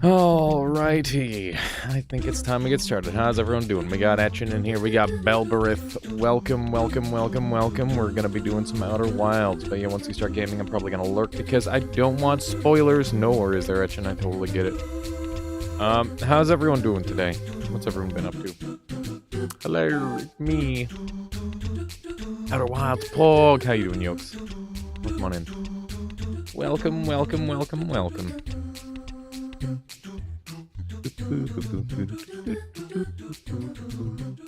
Alrighty, I think it's time to get started. How's everyone doing? We got Etchin in here, we got Belberith. Welcome, welcome, welcome, welcome. We're gonna be doing some Outer Wilds, but yeah, once we start gaming, I'm probably gonna lurk because I don't want spoilers. No, or is there, Etchin? I totally get it. How's everyone doing today? What's everyone been up to? Hello, it's me. Outer Wilds Pog. How you doing, Yokes? Come on in. Welcome, welcome, welcome, welcome.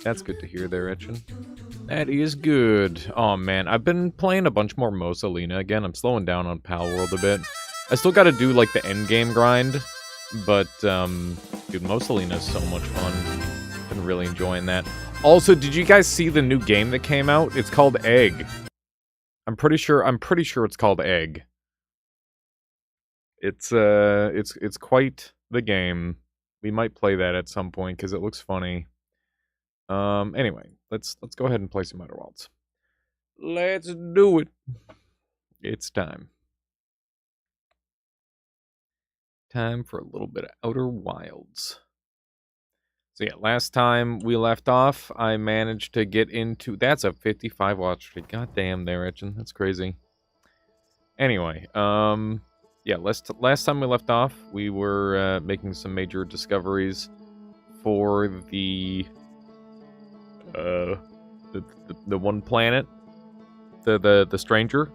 That's good to hear there, Etchin. That is good. Oh man, I've been playing a bunch more Mosalina again. I'm slowing down on Palworld a bit. I still gotta do like the end game grind, but dude, Mosalina is so much fun. Been really enjoying that. Also, did you guys see the new game that came out? It's called Egg. I'm pretty sure it's called Egg. It's quite the game. We might play that at some point because it looks funny. Anyway, let's go ahead and play some Outer Wilds. Let's do it. It's time. Time for a little bit of Outer Wilds. So yeah, last time we left off, I managed to get into... That's a 55 watch streak. God damn there, Etchin. That's crazy. Anyway, yeah, last time we left off, we were making some major discoveries for the one planet, the stranger,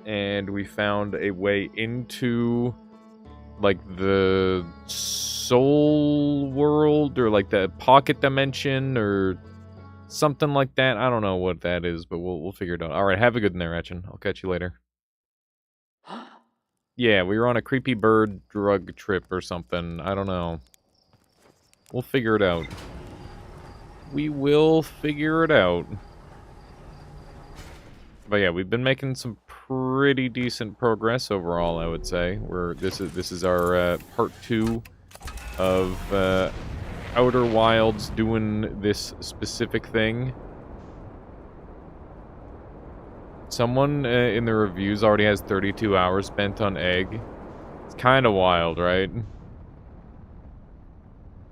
and we found a way into like the soul world or like the pocket dimension or something like that. I don't know what that is, but we'll figure it out. All right, have a good one there, Etchin. I'll catch you later. Yeah, we were on a creepy bird drug trip or something. I don't know. We'll figure it out. We will figure it out. But yeah, we've been making some pretty decent progress overall, I would say. This is our part 2 of Outer Wilds doing this specific thing. Someone in the reviews already has 32 hours spent on Egg. It's kind of wild, right?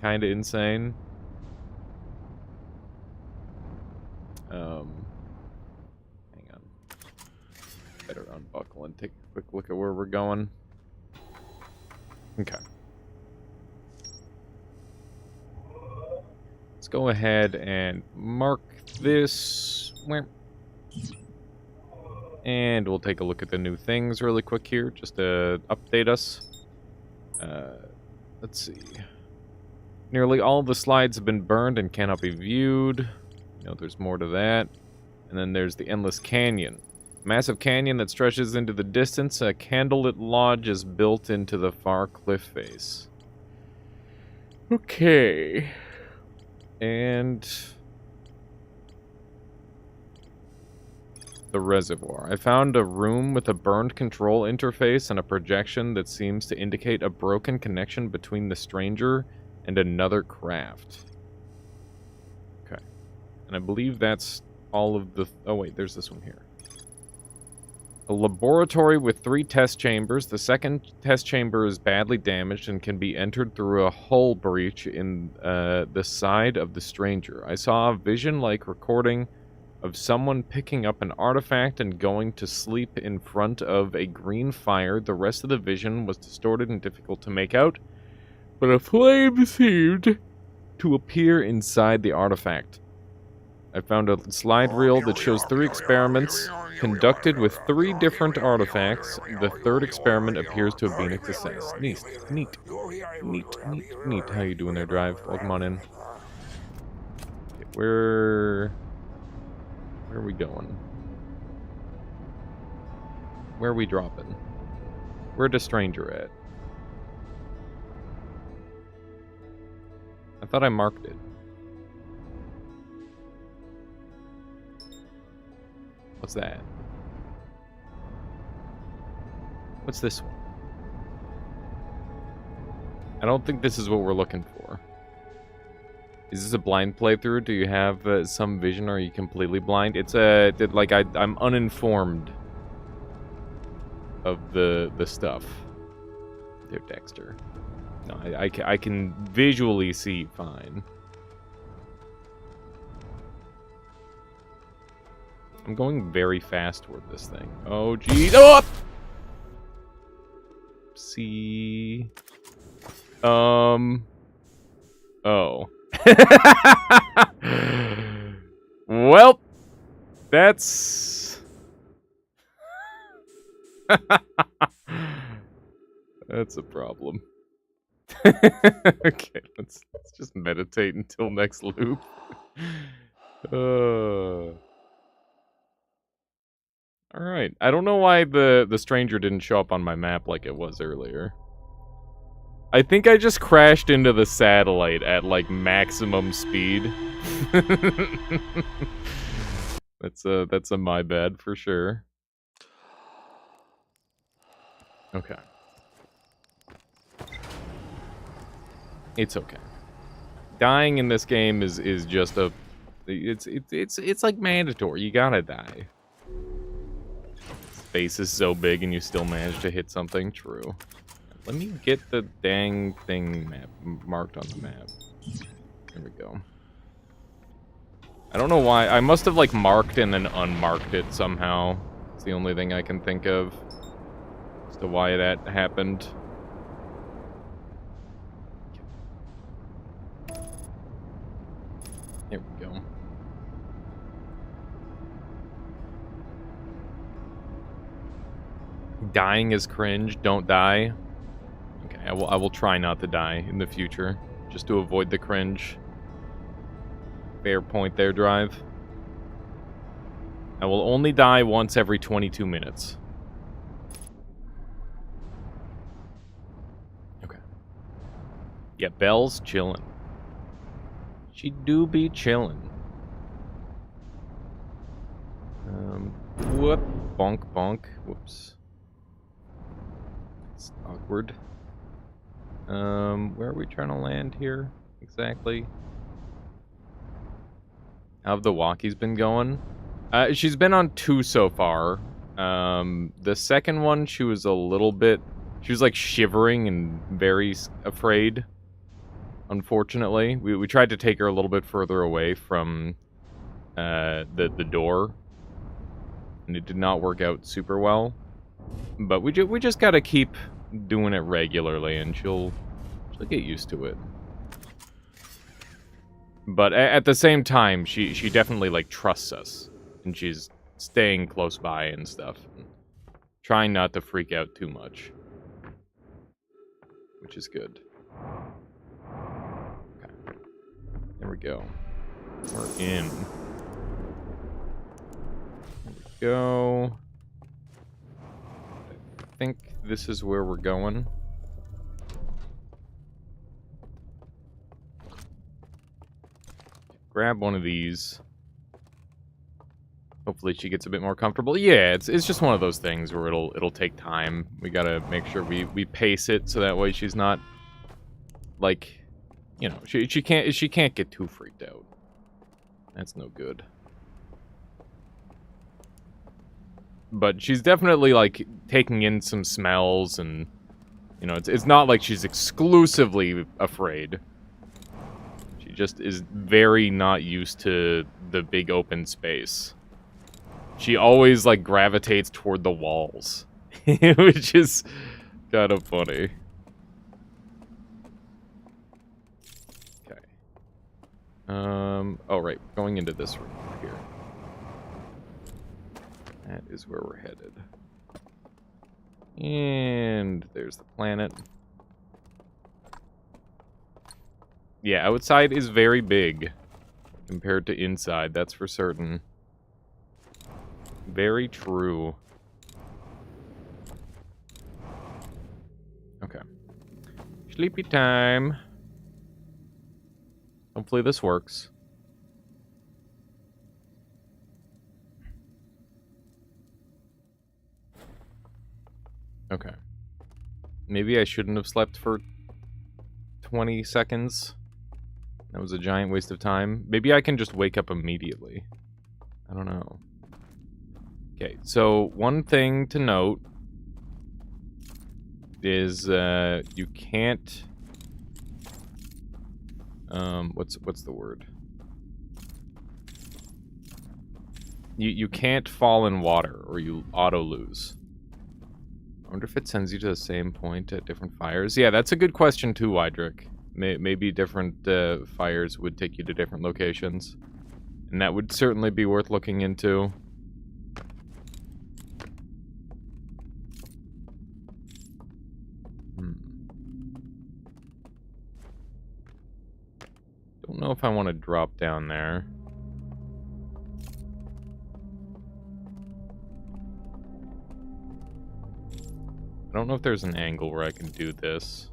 Kind of insane. Hang on. Better unbuckle and take a quick look at where we're going. Okay. go ahead and mark this. And we'll take a look at the new things really quick here, just to update us. Let's see. Nearly all the slides have been burned and cannot be viewed. There's more to that. And then there's the Endless Canyon. Massive canyon that stretches into the distance. A candlelit lodge is built into the far cliff face. Okay. And the reservoir. I found a room with a burned control interface and a projection that seems to indicate a broken connection between the stranger and another craft. Okay. And I believe that's all of the... Oh, wait, there's this one here. A laboratory with 3 test chambers. The second test chamber is badly damaged and can be entered through a hull breach in the side of the stranger. I saw a vision-like recording of someone picking up an artifact and going to sleep in front of a green fire. The rest of the vision was distorted and difficult to make out, but a flame seemed to appear inside the artifact. I found a slide reel that shows 3 experiments conducted with 3 different artifacts. The 3rd experiment appears to have been a success. Neat. How you doing there, Drive? Welcome on in. Okay, where are we going? Where are we dropping? Where's the stranger at? I thought I marked it. What's that? What's this one? I don't think this is what we're looking for. Is this a blind playthrough? Do you have some vision, or are you completely blind? It's I'm uninformed of the stuff. There, Dexter. No, I can visually see fine. I'm going very fast toward this thing. Oh, geez. Oh! See. Oh. Well, that's... that's a problem. Okay, let's just meditate until next loop. Alright, I don't know why the stranger didn't show up on my map like it was earlier. I think I just crashed into the satellite at, like, maximum speed. That's a my bad for sure. Okay. It's okay. Dying in this game is just a... It's like mandatory. You gotta die. Space is so big and you still manage to hit something. True. Let me get the dang thing marked on the map. There we go. I don't know why. I must have, like, marked and then unmarked it somehow. It's the only thing I can think of as to why that happened. There we go. Dying is cringe. Don't die. Okay, I will try not to die in the future, just to avoid the cringe. Fair point there, Drive. I will only die once every 22 minutes. Okay. Yeah, Belle's chillin'. She do be chillin'. Whoop. Bonk, bonk. Whoops. It's awkward. Where are we trying to land here? Exactly. How have the walkies been going? She's been on 2 so far. The second one, she was a little bit... She was, like, shivering and very afraid, unfortunately. We tried to take her a little bit further away from the door, and it did not work out super well. But we just gotta keep doing it regularly, and she'll get used to it. But at the same time, she definitely, like, trusts us. And she's staying close by and stuff. Trying not to freak out too much. Which is good. Okay. There we go. We're in. There we go. I think this is where we're going. Grab one of these. Hopefully she gets a bit more comfortable. Yeah, it's just one of those things where it'll take time. We gotta make sure we pace it so that way she's not, like, you know, she can't get too freaked out. That's no good. But she's definitely, like, taking in some smells and, you know, it's not like she's exclusively afraid. She just is very not used to the big open space. She always, like, gravitates toward the walls, which is kind of funny. Okay. Oh, right. Going into this room here. That is where we're headed. And there's the planet. Yeah, outside is very big compared to inside, that's for certain. Very true. Okay. Sleepy time. Hopefully this works. Okay. Maybe I shouldn't have slept for 20 seconds. That was a giant waste of time. Maybe I can just wake up immediately. I don't know. Okay, so one thing to note is you can't what's the word? You can't fall in water or you auto lose. I wonder if it sends you to the same point at different fires. Yeah, that's a good question too, Wydrick. Maybe different fires would take you to different locations. And that would certainly be worth looking into. Don't know if I want to drop down there. I don't know if there's an angle where I can do this.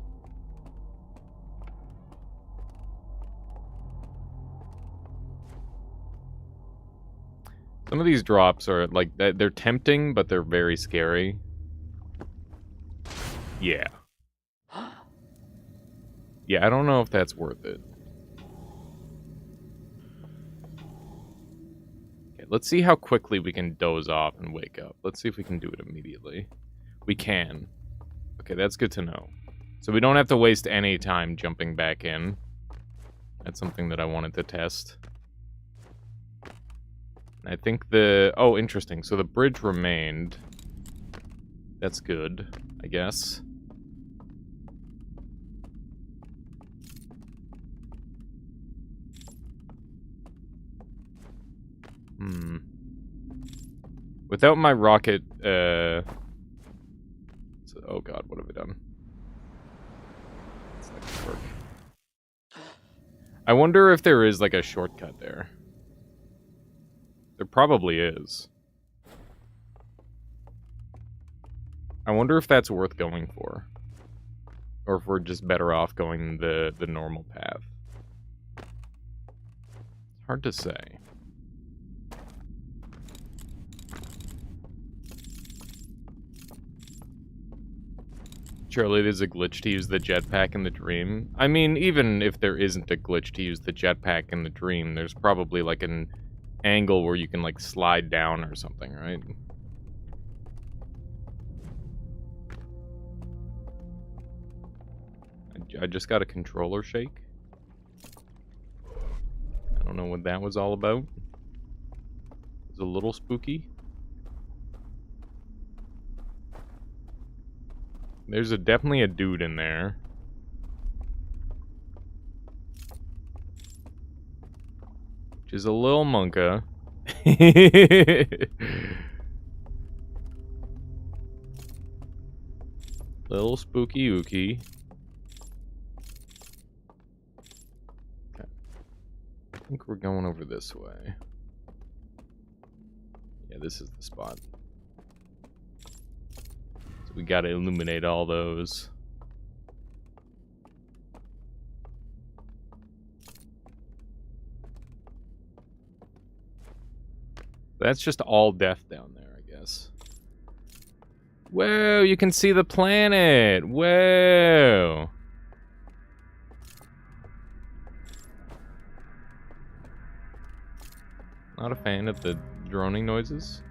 Some of these drops are, like, they're tempting, but they're very scary. Yeah. Yeah, I don't know if that's worth it. Okay, let's see how quickly we can doze off and wake up. Let's see if we can do it immediately. We can. Okay, that's good to know. So we don't have to waste any time jumping back in. That's something that I wanted to test. I think the... Oh, interesting. So the bridge remained. That's good, I guess. Without my rocket, oh god, what have I done? It's not gonna work. I wonder if there is, like, a shortcut there. There probably is. I wonder if that's worth going for. Or if we're just better off going the normal path. It's hard to say. Surely there's a glitch to use the jetpack in the dream. I mean, even if there isn't a glitch to use the jetpack in the dream, there's probably, like, an angle where you can, like, slide down or something, right? I just got a controller shake. I don't know what that was all about. It was a little spooky. There's definitely a dude in there. which is a little monka. Little spooky ooky. Okay. I think we're going over this way. Yeah, this is the spot. So we gotta illuminate all those. That's just all death down there, I guess. Whoa, you can see the planet! Whoa! Not a fan of the droning noises.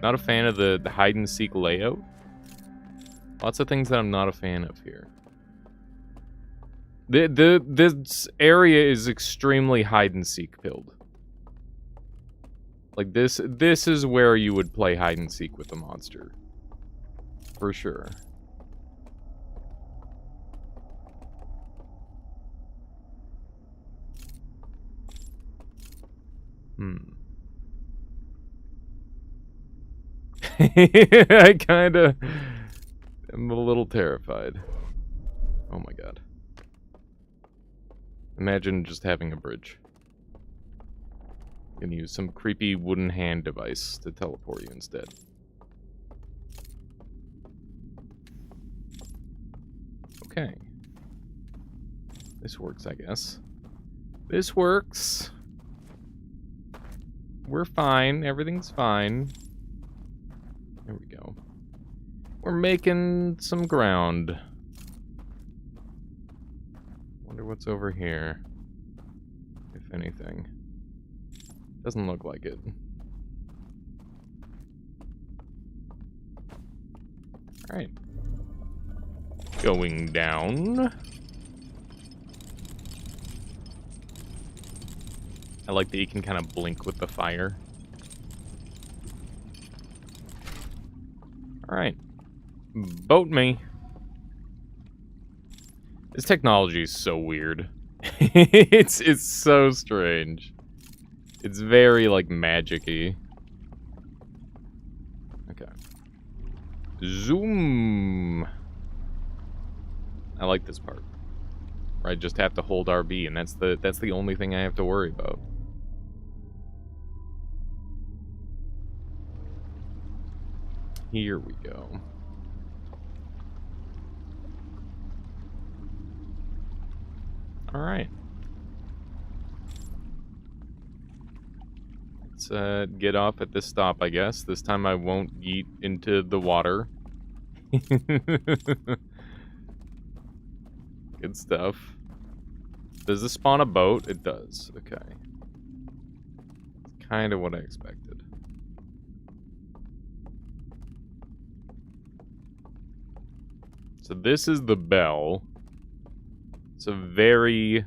Not a fan of the hide-and-seek layout. Lots of things that I'm not a fan of here. This area is extremely hide-and-seek filled. Like, this is where you would play hide-and-seek with a monster. For sure. I kinda am a little terrified. Oh my god. Imagine just having a bridge. You can use some creepy wooden hand device to teleport you instead. Okay. This works, I guess. This works. We're fine. Everything's fine. There we go. We're making some ground. Wonder what's over here. If anything. Doesn't look like it. Alright. Going down. I like that you can kind of blink with the fire. Alright. Boat me. This technology is so weird. it's so strange. It's very, like, magic-y. Okay. Zoom! I like this part. Where I just have to hold RB, and that's the only thing I have to worry about. Here we go. Alright. Let's get off at this stop, I guess. This time I won't yeet into the water. Good stuff. Does this spawn a boat? It does. Okay. Kind of what I expected. So this is the bell. It's a very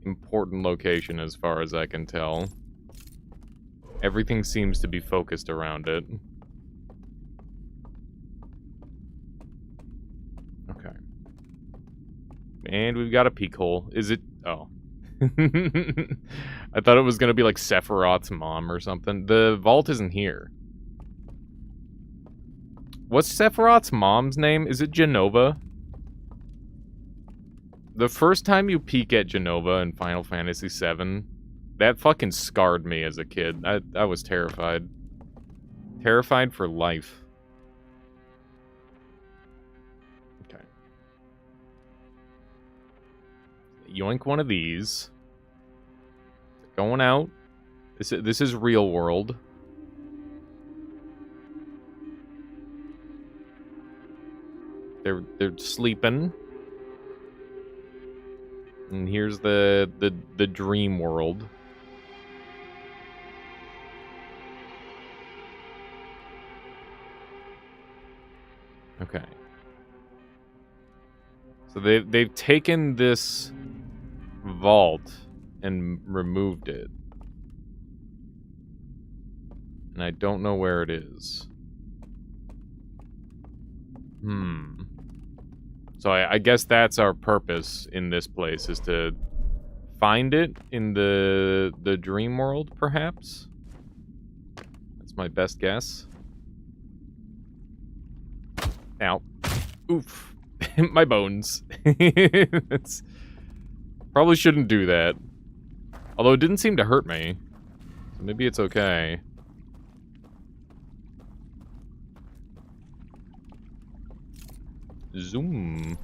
important location as far as I can tell. Everything seems to be focused around it. Okay. And we've got a peek hole. Is it? Oh. I thought it was going to be like Sephiroth's mom or something. The vault isn't here. What's Sephiroth's mom's name? Is it Jenova? The first time you peek at Jenova in Final Fantasy VII, that fucking scarred me as a kid. I was terrified. Terrified for life. Okay. Yoink one of these. Going out. This is real world. They're sleeping. And here's the dream world. Okay. So they've taken this vault and removed it. And I don't know where it is. So I guess that's our purpose in this place, is to find it in the dream world, perhaps. That's my best guess. Ow. Oof. My bones. That's... Probably shouldn't do that. Although it didn't seem to hurt me. So maybe it's okay. Zoom.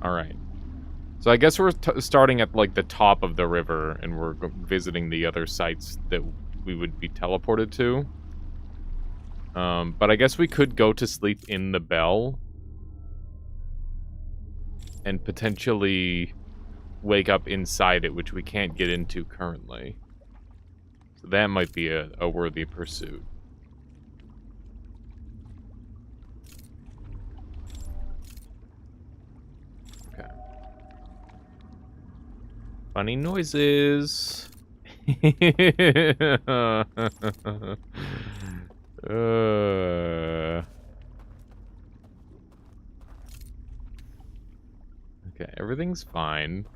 Alright. So I guess we're starting at, like, the top of the river, and we're visiting the other sites that we would be teleported to. But I guess we could go to sleep in the bell. And potentially wake up inside it, which we can't get into currently. So that might be a worthy pursuit. Okay. Funny noises. Okay, everything's fine.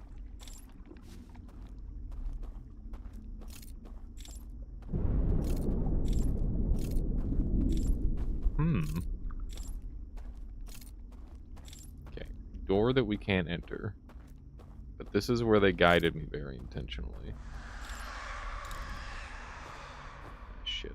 Okay, door that we can't enter. But this is where they guided me very intentionally. Shit.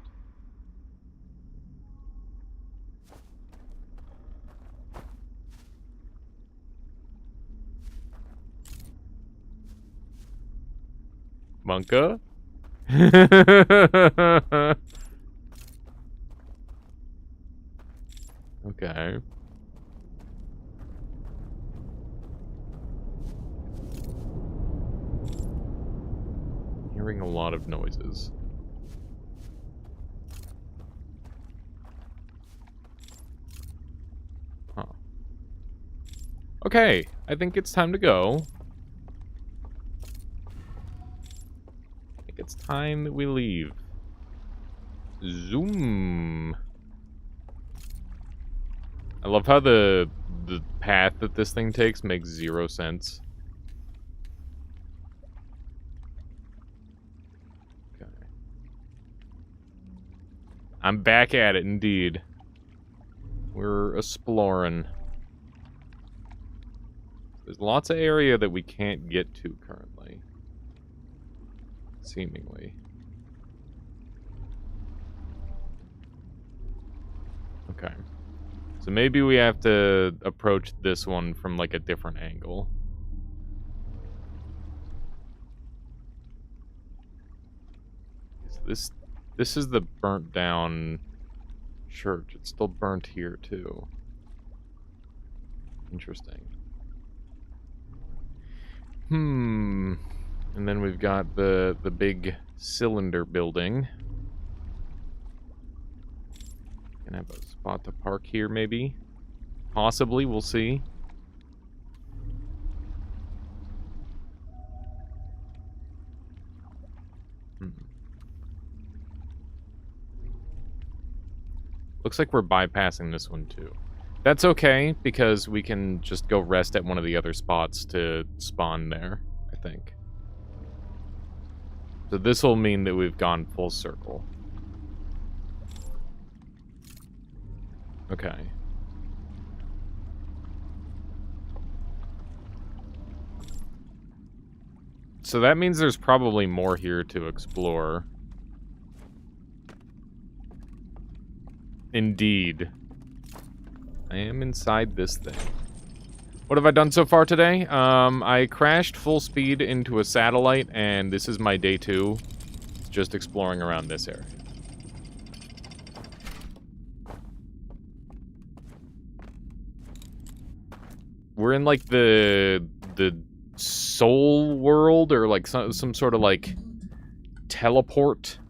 Monka? Okay. Hearing a lot of noises. Huh. Okay, I think it's time to go. It's time that we leave. Zoom. I love how the path that this thing takes makes 0 sense. Okay. I'm back at it, indeed. We're exploring. There's lots of area that we can't get to currently. Seemingly. Okay. So maybe we have to approach this one from, like, a different angle. This is the burnt down church. It's still burnt here, too. Interesting. And then we've got the big cylinder building. Can have a spot to park here, maybe? Possibly, we'll see. Looks like we're bypassing this one, too. That's okay, because we can just go rest at one of the other spots to spawn there, I think. So this will mean that we've gone full circle. Okay. So that means there's probably more here to explore. Indeed. I am inside this thing. What have I done so far today? I crashed full speed into a satellite, and this is my day 2. It's just exploring around this area. We're in, like, the soul world, or, like, some sort of, like, teleport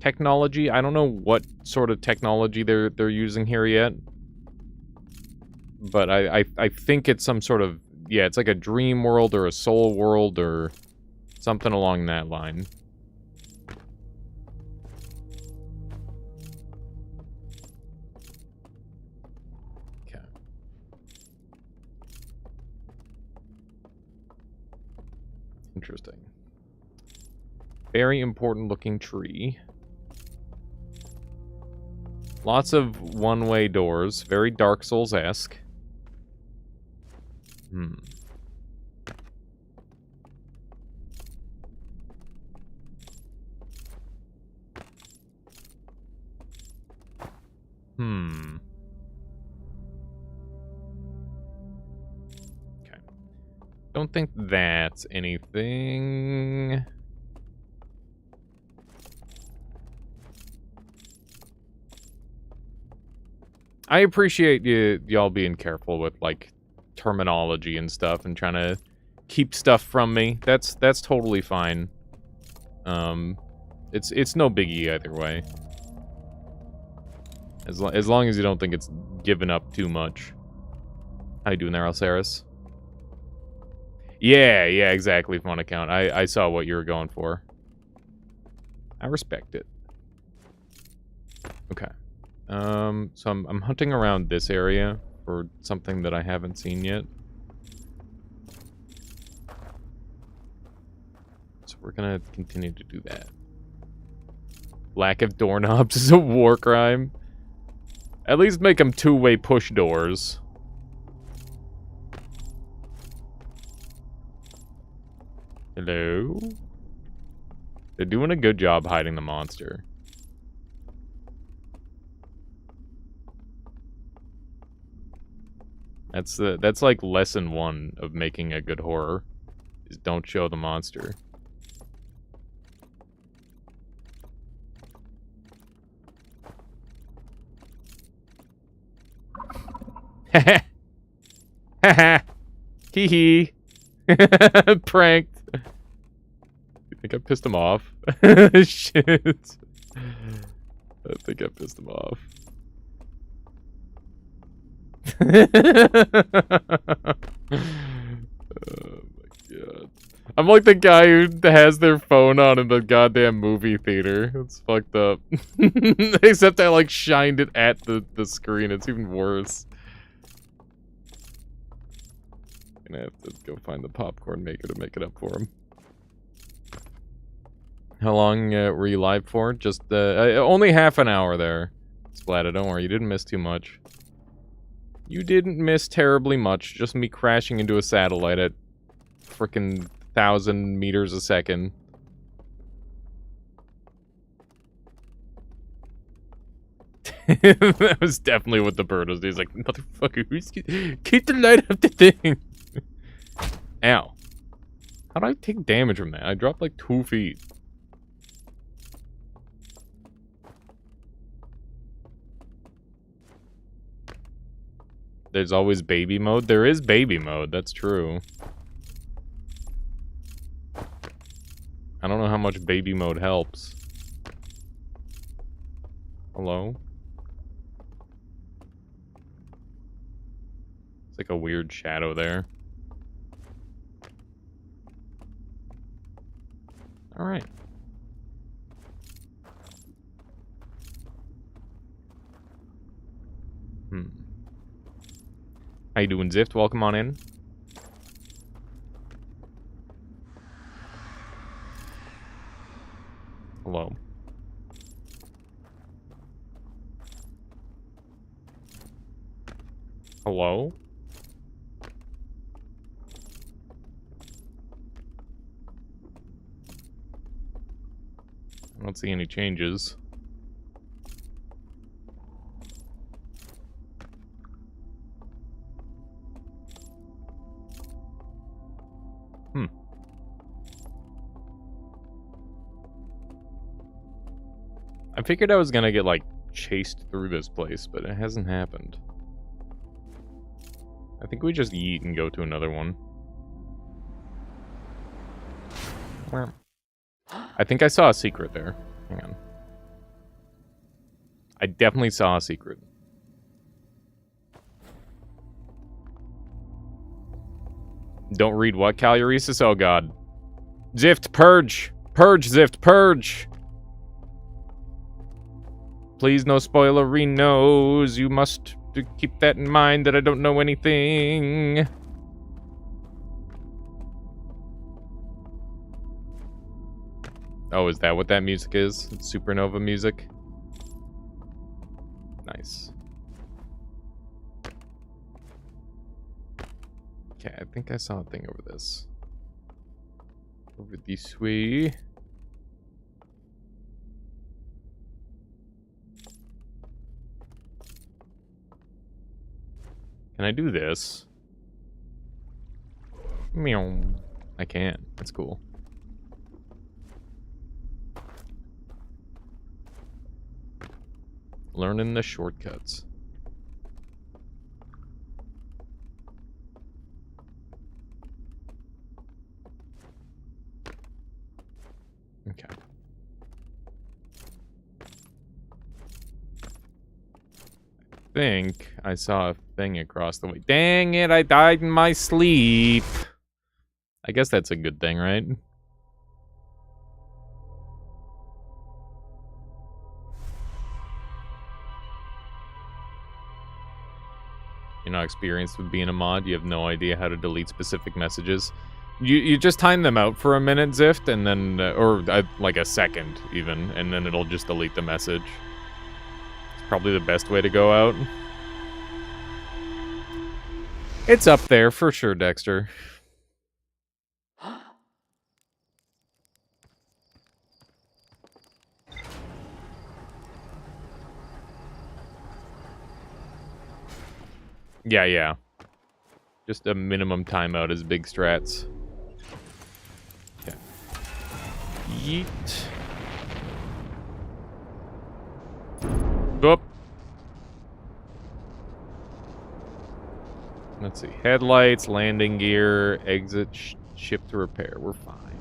technology. I don't know what sort of technology they're using here yet. But I think it's some sort of... Yeah, it's like a dream world or a soul world or something along that line. Okay. Interesting. Very important looking tree. Lots of one-way doors. Very Dark Souls-esque. Hmm. Hmm. Okay. Don't think that's anything. I appreciate y'all being careful with, like, terminology and stuff and trying to keep stuff from me. That's totally fine. It's no biggie either way. As long as you don't think it's given up too much. How you doing there, Alceris? Yeah, exactly, fun account. I saw what you were going for. I respect it. Okay. So I'm hunting around this area for something that I haven't seen yet. So we're gonna continue to do that. Lack of doorknobs is a war crime. At least make them two-way push doors. Hello? They're doing a good job hiding the monster. That's like lesson 1 of making a good horror. Is don't show the monster. Haha. Haha. Hee hee. Pranked. You think I pissed him off? Shit. I think I pissed him off. Oh my god. I'm like the guy who has their phone on in the goddamn movie theater. It's fucked up. Except I like shined it at the screen. It's even worse. Gonna have to go find the popcorn maker to make it up for him. How long were you live for? Just only half an hour there. Splatter, don't worry, you didn't miss too much. You didn't miss terribly much. Just me crashing into a satellite at frickin' 1,000 meters a second. That was definitely what the bird was. He's like, motherfucker, keep the light up the thing. Ow. How do I take damage from that? I dropped like 2 feet. There's always baby mode? There is baby mode, that's true. I don't know how much baby mode helps. Hello? It's like a weird shadow there. Alright. How you doing, Zift? Welcome on in. Hello. Hello? I don't see any changes. I figured I was gonna get, like, chased through this place, but it hasn't happened. I think we just yeet and go to another one. I think I saw a secret there. Hang on. I definitely saw a secret. Don't read what, Caluresis? Oh god. Zift, purge! Purge, Zift, purge! Please, no spoilerinos. You must keep that in mind that I don't know anything. Oh, is that what that music is? It's supernova music? Nice. Okay, I think I saw a thing over this. Over this way. Can I do this? Meow. I can. That's cool. Learning the shortcuts. Okay. I think I saw a thing across the way. Dang it, I died in my sleep. I guess that's a good thing, right? You're not experienced with being a mod. You have no idea how to delete specific messages. You just time them out for a minute, Zift, and then, like a second even, and then it'll just delete the message. It's probably the best way to go out. It's up there for sure, Dexter. Yeah. Just a minimum timeout is big strats. Okay. Yeet. Boop. Let's see. Headlights, landing gear, exit, ship to repair. We're fine.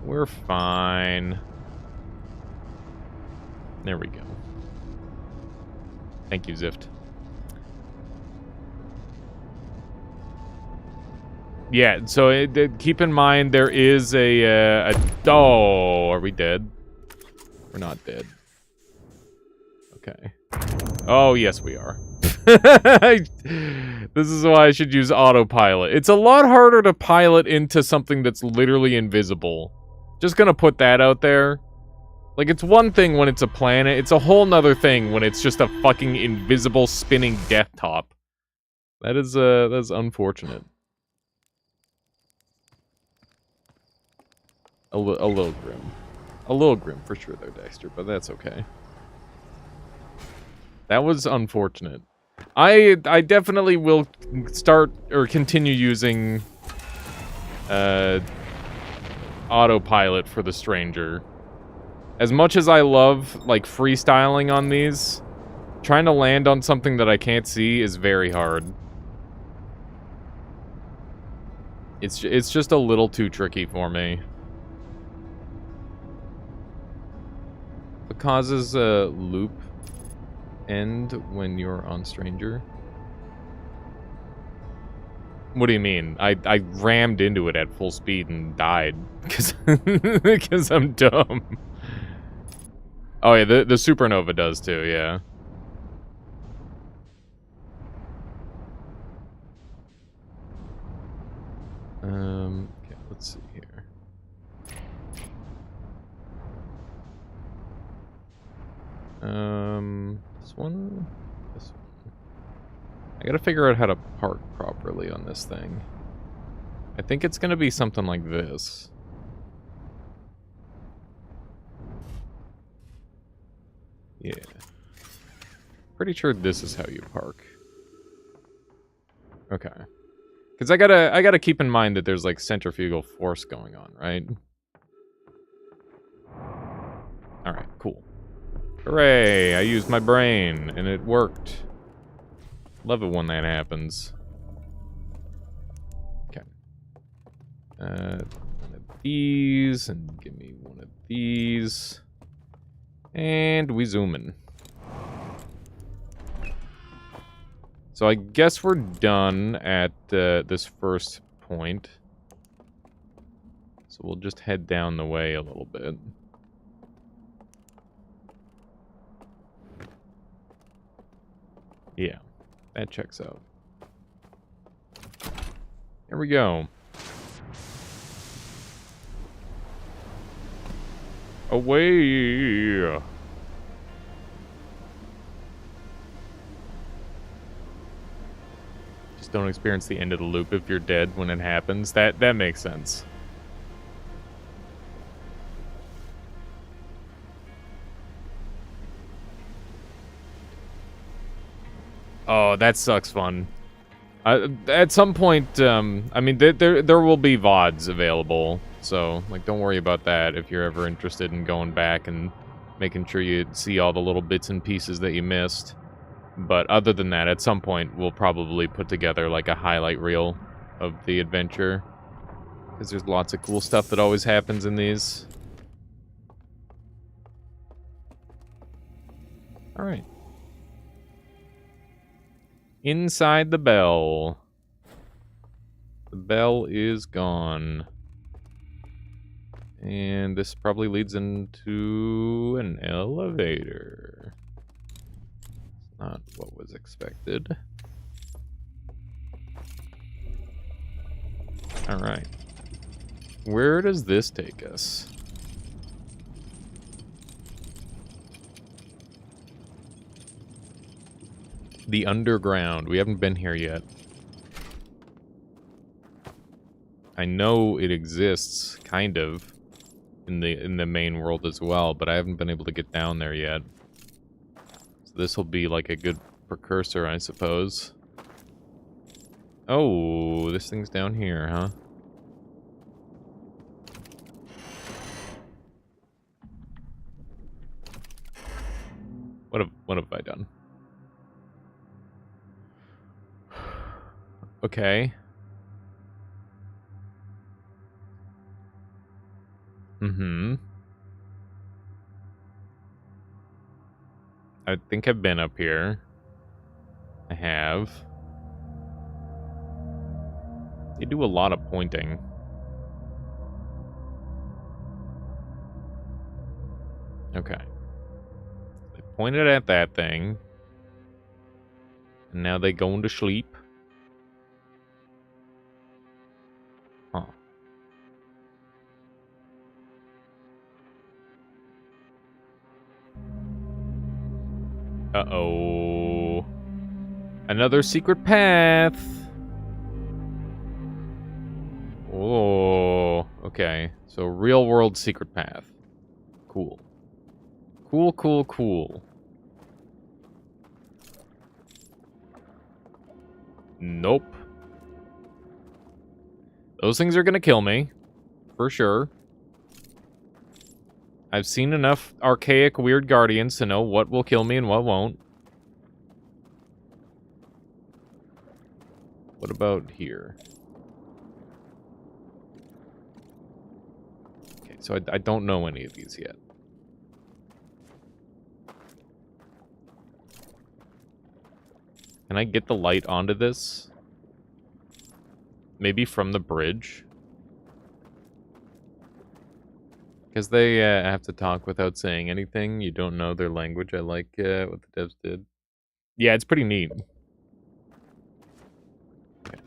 We're fine. There we go. Thank you, Zift. Yeah, so keep in mind there is a... Oh, are we dead? We're not dead. Okay. Oh, yes, we are. This is why I should use autopilot. It's a lot harder to pilot into something that's literally invisible. Just gonna put that out there. Like, it's one thing when it's a planet. It's a whole nother thing when it's just a fucking invisible spinning death top. That's unfortunate. A little grim. A little grim for sure though, Dexter, but that's okay. That was unfortunate. I definitely will start or continue using autopilot for the Stranger. As much as I love like freestyling on these, trying to land on something that I can't see is very hard. It's just a little too tricky for me. What causes a loop end when you're on Stranger? What do you mean? I rammed into it at full speed and died because I'm dumb. Oh yeah, the supernova does too, yeah. Okay, let's see here. This one? This one. I gotta figure out how to park properly on this thing. I think it's gonna be something like this. Yeah. Pretty sure this is how you park. Okay. Because I gotta keep in mind that there's like centrifugal force going on, right? Alright, cool. Hooray! I used my brain, and it worked. Love it when that happens. Okay. One of these, and give me one of these. And we zoom in. So I guess we're done at this first point. So we'll just head down the way a little bit. Yeah, that checks out. Here we go. Away! Just don't experience the end of the loop if you're dead when it happens. That makes sense. Oh, that sucks fun. At some point, I mean, there will be VODs available, so, like, don't worry about that if you're ever interested in going back and making sure you see all the little bits and pieces that you missed. But other than that, at some point, we'll probably put together, like, a highlight reel of the adventure. Because there's lots of cool stuff that always happens in these. Alright. Inside the bell. The bell is gone. And this probably leads into an elevator. It's not what was expected. Alright. Where does this take us? The underground. We haven't been here yet. I know it exists, kind of, in the main world as well, but I haven't been able to get down there yet. So this will be like a good precursor, I suppose. Oh, this thing's down here, huh? What have I done? Okay. Mm-hmm. I think I've been up here. I have. They do a lot of pointing. Okay. They pointed at that thing. And now they going to sleep. Huh. Uh-oh. Another secret path. Oh, okay. So real world secret path. Cool. Cool, cool, cool. Nope. Those things are gonna kill me. For sure. I've seen enough archaic weird guardians to know what will kill me and what won't. What about here? Okay, so I don't know any of these yet. Can I get the light onto this? Maybe from the bridge? Because they have to talk without saying anything. You don't know their language. I like what the devs did. Yeah, it's pretty neat. Okay.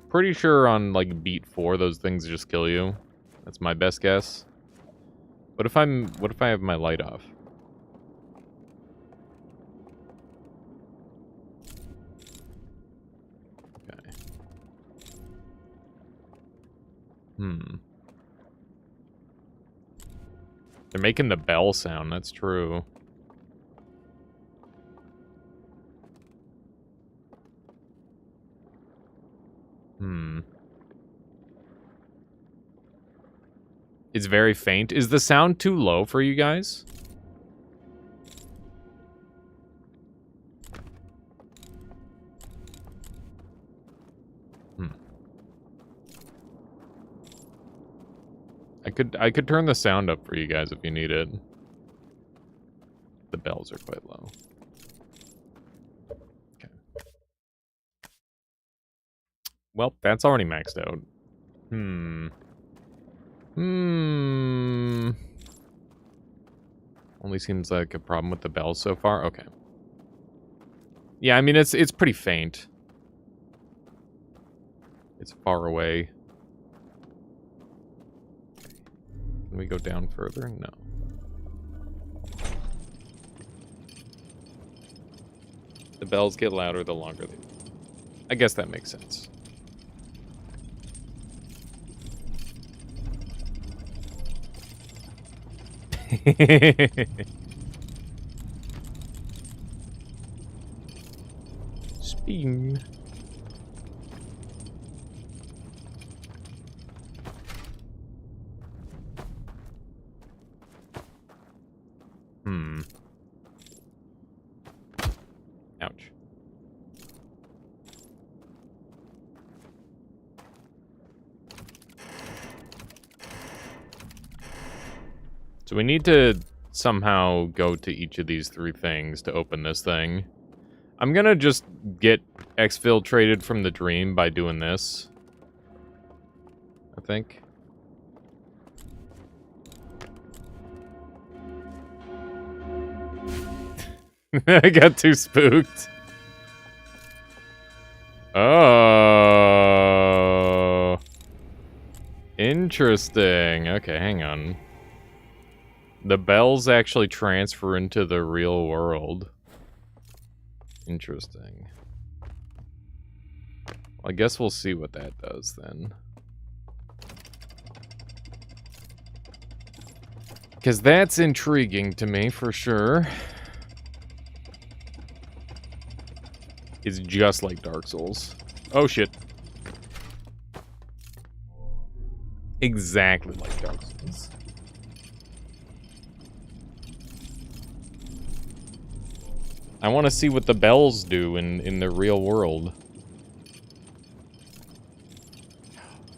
Pretty sure on, like, beat 4, those things just kill you. That's my best guess. What if I have my light off? They're making the bell sound, that's true. It's very faint. Is the sound too low for you guys? I could turn the sound up for you guys if you need it. The bells are quite low. Okay. Well, that's already maxed out. Only seems like a problem with the bells so far. Okay. Yeah, I mean it's pretty faint. It's far away. Can we go down further? No. The bells get louder the longer they... I guess that makes sense. Spin. Ouch. So we need to somehow go to each of these 3 things to open this thing. I'm gonna just get exfiltrated from the dream by doing this. I think. I got too spooked. Oh. Interesting. Okay, hang on. The bells actually transfer into the real world. Interesting. Well, I guess we'll see what that does then. Because that's intriguing to me, for sure. It's just like Dark Souls. Oh, shit. Exactly like Dark Souls. I want to see what the bells do in the real world.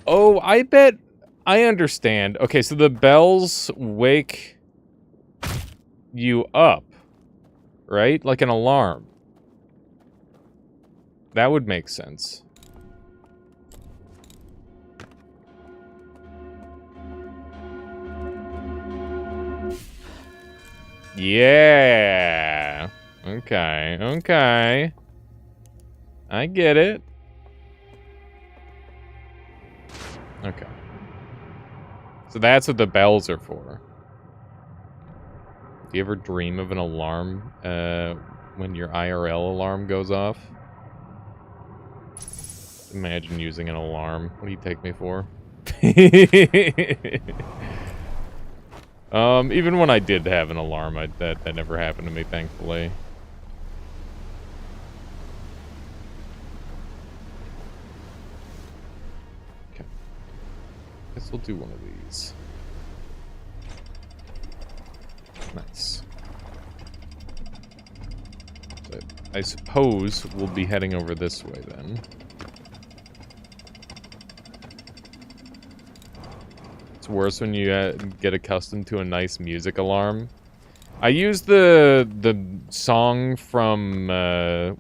Oh, I bet... I understand. Okay, so the bells wake you up, right? Like an alarm. That would make sense. Yeah. Okay, okay. I get it. Okay. So that's what the bells are for. Do you ever dream of an alarm when your IRL alarm goes off? Imagine using an alarm. What do you take me for? Even when I did have an alarm, that never happened to me, thankfully. Okay. Guess we'll do one of these. Nice. So I suppose we'll be heading over this way then. It's worse when you get accustomed to a nice music alarm. I used the song from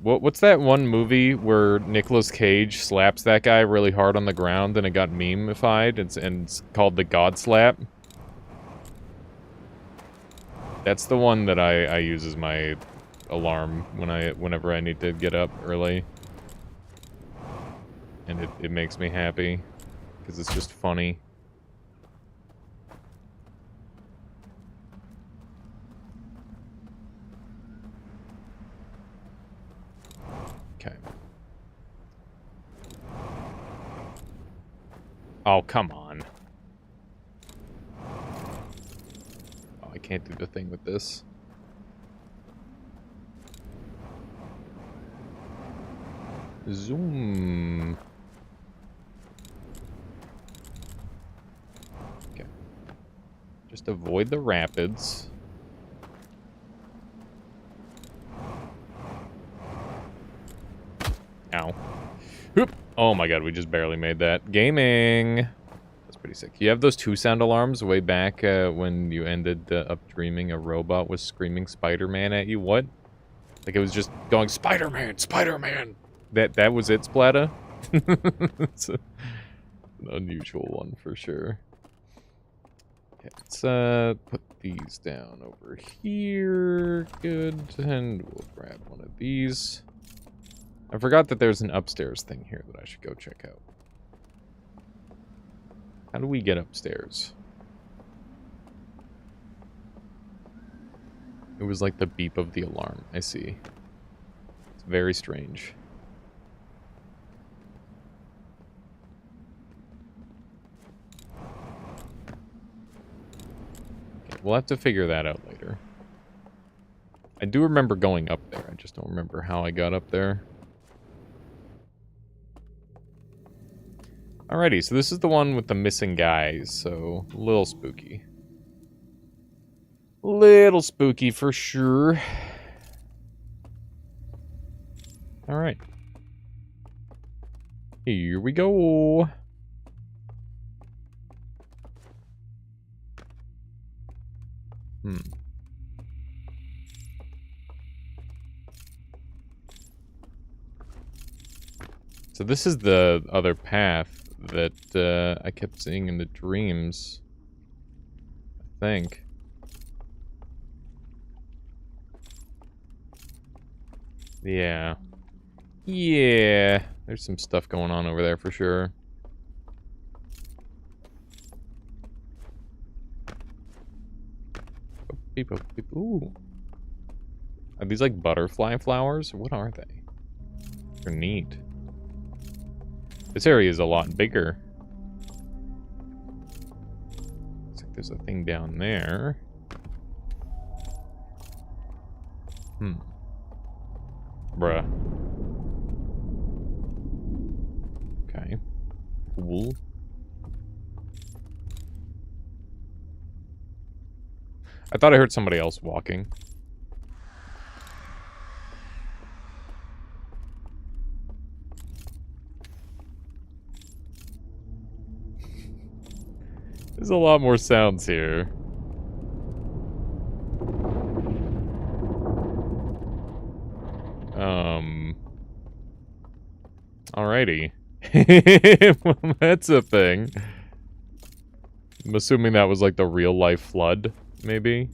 what's that one movie where Nicolas Cage slaps that guy really hard on the ground and it got meme-ified? It's called the God Slap. That's the one that I use as my alarm whenever I need to get up early, and it makes me happy because it's just funny. Okay. Oh, come on. Oh, I can't do the thing with this. Zoom. Okay. Just avoid the rapids. Ow. Oop. Oh my god, we just barely made that. Gaming! That's pretty sick. You have those 2 sound alarms way back when you ended up dreaming a robot was screaming Spider-Man at you? What? Like it was just going, Spider-Man! Spider-Man! That was it, Splatta? It's an unusual one for sure. Okay, let's put these down over here. Good. And we'll grab one of these. I forgot that there's an upstairs thing here that I should go check out. How do we get upstairs? It was like the beep of the alarm. I see. It's very strange. Okay, we'll have to figure that out later. I do remember going up there. I just don't remember how I got up there. Alrighty, so this is the one with the missing guys, so a little spooky. Little spooky for sure. Alright. Here we go. So this is the other path that I kept seeing in the dreams, I think. Yeah. Yeah. There's some stuff going on over there for sure. Ooh. Are these like butterfly flowers? What are they? They're neat. This area is a lot bigger. Looks like there's a thing down there. Bruh. Okay. Cool. I thought I heard somebody else walking. There's a lot more sounds here. Alrighty. Well, that's a thing. I'm assuming that was like the real life flood, maybe?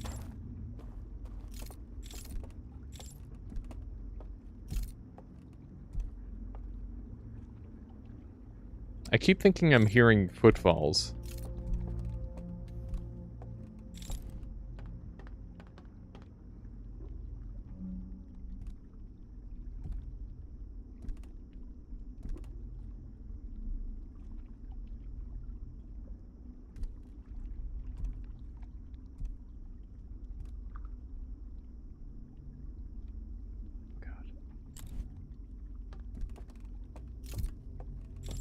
I keep thinking I'm hearing footfalls.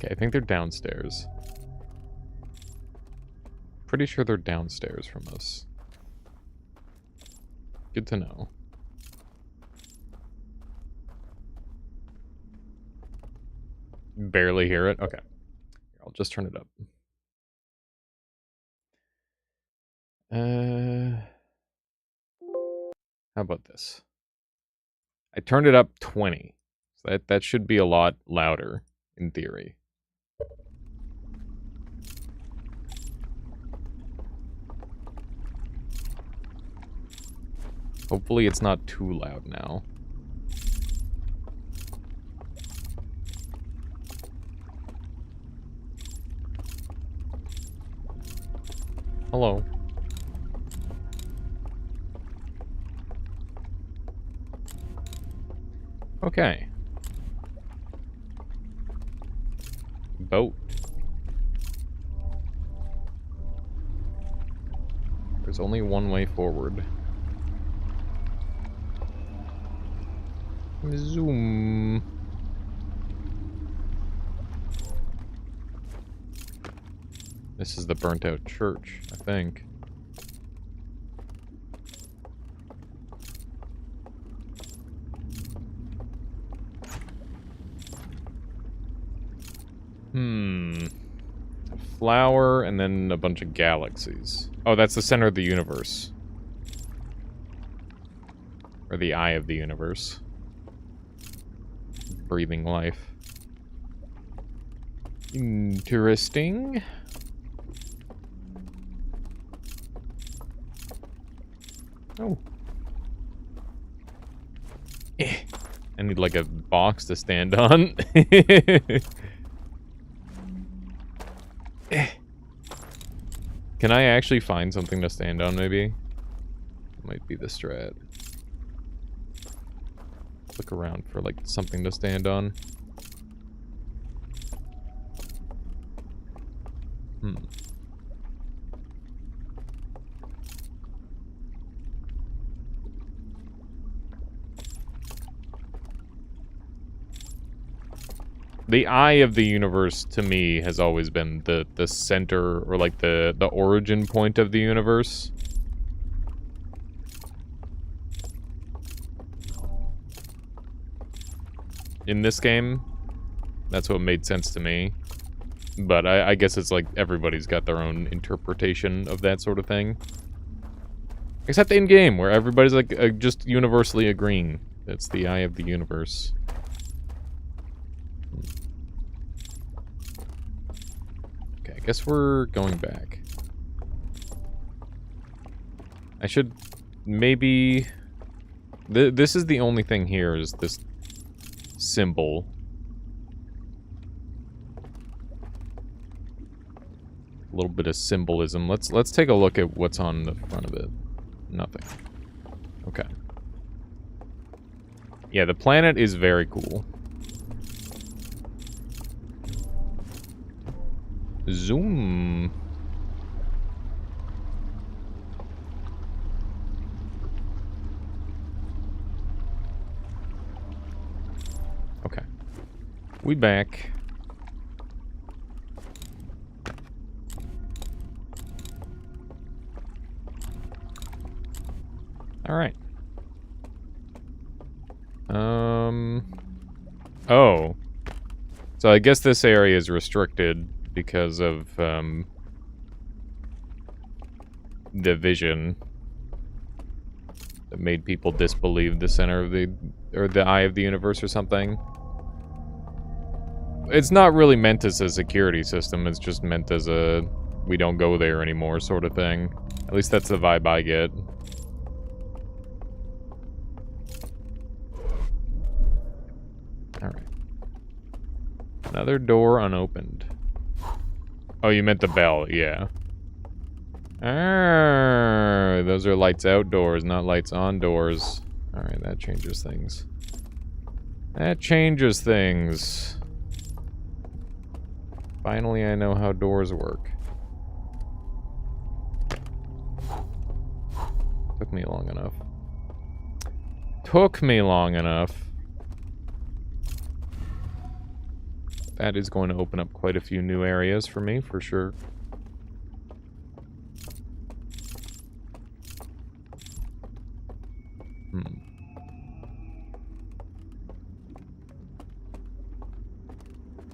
Okay, I think they're downstairs. Pretty sure they're downstairs from us. Good to know. Barely hear it? Okay. I'll just turn it up. How about this? I turned it up 20. So that should be a lot louder, in theory. Hopefully it's not too loud now. Hello. Okay. Boat. There's only one way forward. Zoom. This is the burnt out church, I think. A flower and then a bunch of galaxies. Oh, that's the center of the universe. Or the eye of the universe. Breathing life. Interesting. Oh. I need like a box to stand on. Can I actually find something to stand on, maybe? Might be the strat. look around for, like, something to stand on. The eye of the universe, to me, has always been the center, or like the origin point of the universe. In this game, that's what made sense to me. But I guess it's like everybody's got their own interpretation of that sort of thing. Except in-game, where everybody's like just universally agreeing. That's the eye of the universe. Okay, I guess we're going back. I should maybe... This is the only thing here, is this symbol. A little bit of symbolism. Let's take a look at what's on the front of it. Nothing. Okay. Yeah, the planet is very cool. Zoom. Okay. We back. All right. Oh. So I guess this area is restricted because of, the vision that made people disbelieve the center of or the eye of the universe or something. It's not really meant as a security system, it's just meant as a we don't go there anymore sort of thing. At least that's the vibe I get. Alright. Another door unopened. Oh, you meant the bell, yeah. Ah, those are lights outdoors, not lights on doors. Alright, that changes things. That changes things. Finally, I know how doors work. Took me long enough. Took me long enough. That is going to open up quite a few new areas for me, for sure.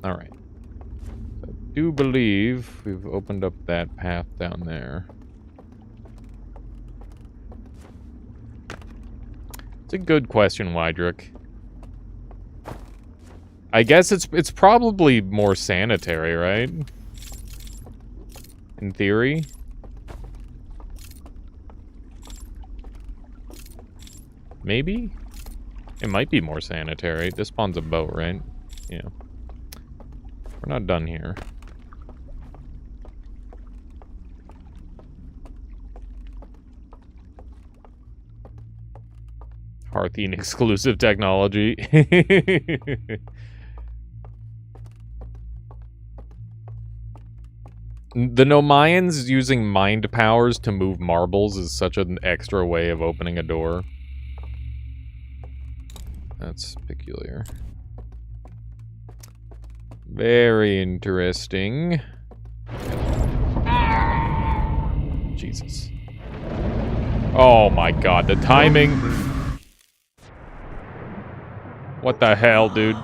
Alright. So I do believe we've opened up that path down there. It's a good question, Wydrick. I guess it's probably more sanitary, right? In theory. Maybe? It might be more sanitary. This spawns a boat, right? Yeah. We're not done here. Hearthine exclusive technology. The Nomayans using mind powers to move marbles is such an extra way of opening a door. That's peculiar. Very interesting. Jesus. Oh my god, the timing. What the hell, dude?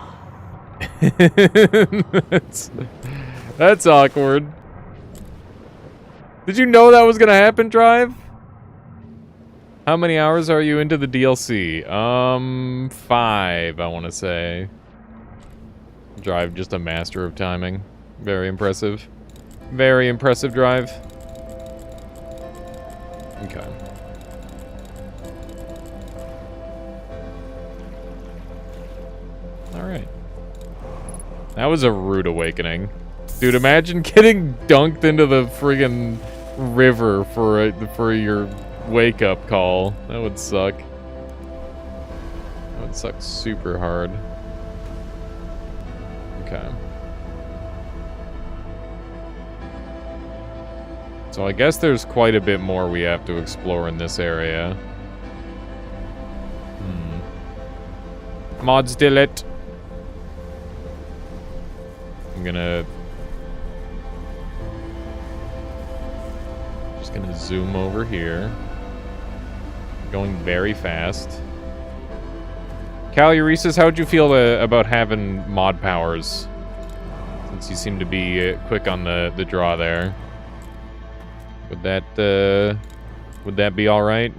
That's awkward. Did you know that was gonna happen, Drive? How many hours are you into the DLC? 5, I want to say. Drive, just a master of timing. Very impressive. Very impressive, Drive. Okay. Alright. That was a rude awakening. Dude, imagine getting dunked into the friggin' river for your wake-up call. That would suck. That would It sucks super hard. Okay. So I guess there's quite a bit more we have to explore in this area. Mods delete. I'm gonna... Just gonna zoom over here. Going very fast. Caluresis, how'd you feel about having mod powers? Since you seem to be quick on the draw there. Would that be alright?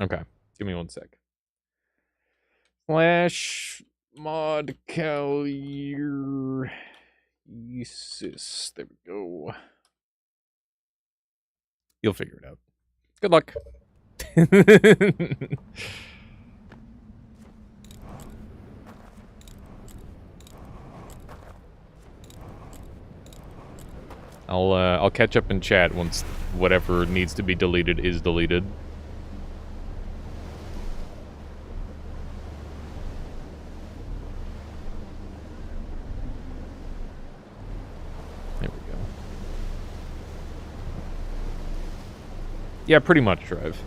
Okay, give me one sec. Slash mod Caluresis. There we go. You'll figure it out. Good luck. I'll catch up in chat once whatever needs to be deleted is deleted. There we go. Yeah, pretty much, Drive.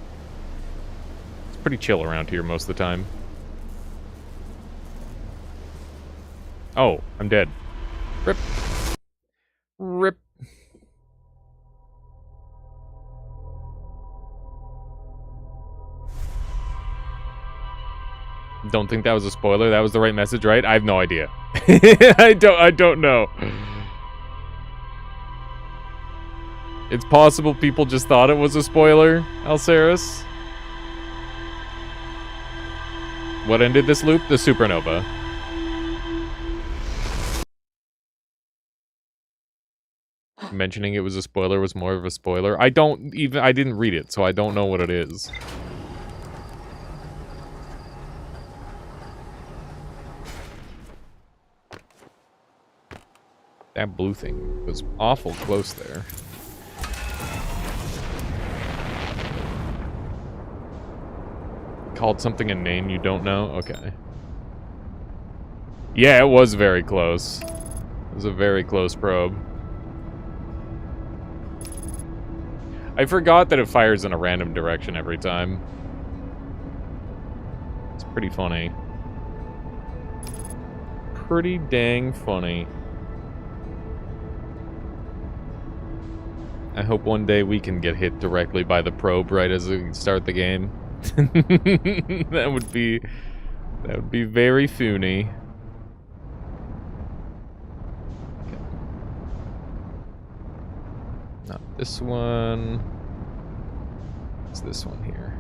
It's pretty chill around here most of the time. Oh, I'm dead. Rip. Rip. Don't think that was a spoiler. That was the right message, right? I have no idea. I don't know. It's possible people just thought it was a spoiler, Alceris. What ended this loop? The supernova. Mentioning it was a spoiler was more of a spoiler. I didn't read it, so I don't know what it is. That blue thing was awful close there. Called something a name you don't know? Okay. Yeah, it was very close. It was a very close probe. I forgot that it fires in a random direction every time. It's pretty funny. Pretty dang funny. I hope one day we can get hit directly by the probe right as we start the game. That would be very funny. Okay. Not this one. It's this one here.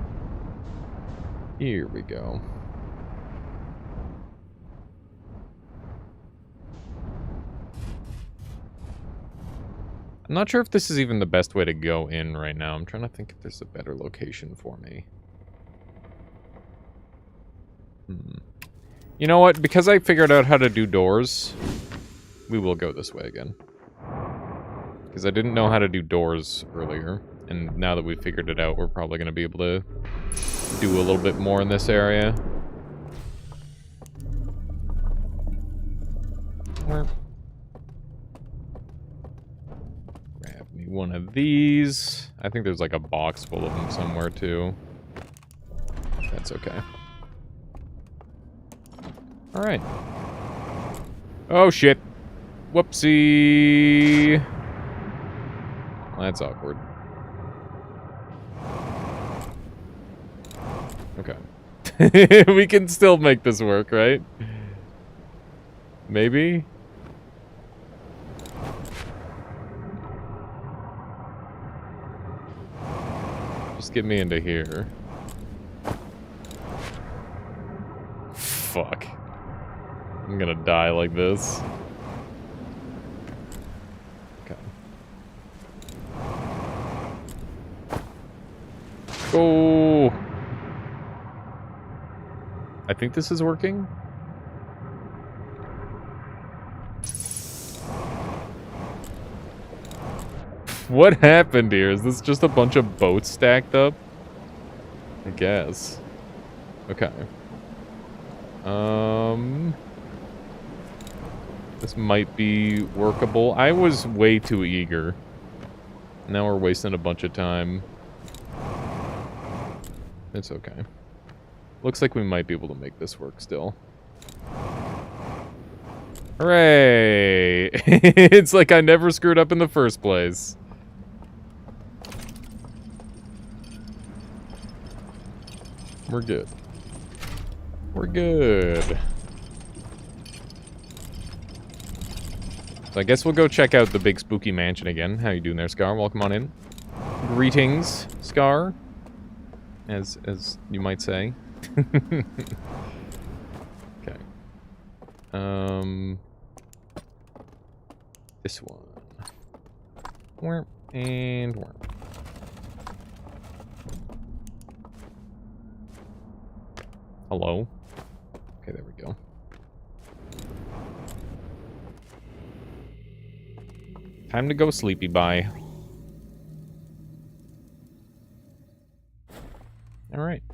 Here we go. I'm not sure if this is even the best way to go in right now. I'm trying to think if there's a better location for me. You know what? Because I figured out how to do doors, we will go this way again. Because I didn't know how to do doors earlier. And now that we've figured it out, we're probably going to be able to do a little bit more in this area. Grab me one of these. I think there's like a box full of them somewhere too. That's okay. Alright. Oh shit. Whoopsie. Well, that's awkward. Okay. We can still make this work, right? Maybe? Just get me into here. Fuck. I'm gonna die like this. Okay. Go! I think this is working. What happened here? Is this just a bunch of boats stacked up? I guess. Okay. This might be workable. I was way too eager. Now we're wasting a bunch of time. It's okay. Looks like we might be able to make this work still. Hooray! It's like I never screwed up in the first place. We're good. We're good. So I guess we'll go check out the big spooky mansion again. How you doing there, Scar? Welcome on in. Greetings, Scar. As you might say. Okay. This one. Where and where? Hello? Okay, there we go. Time to go sleepy bye. Alright.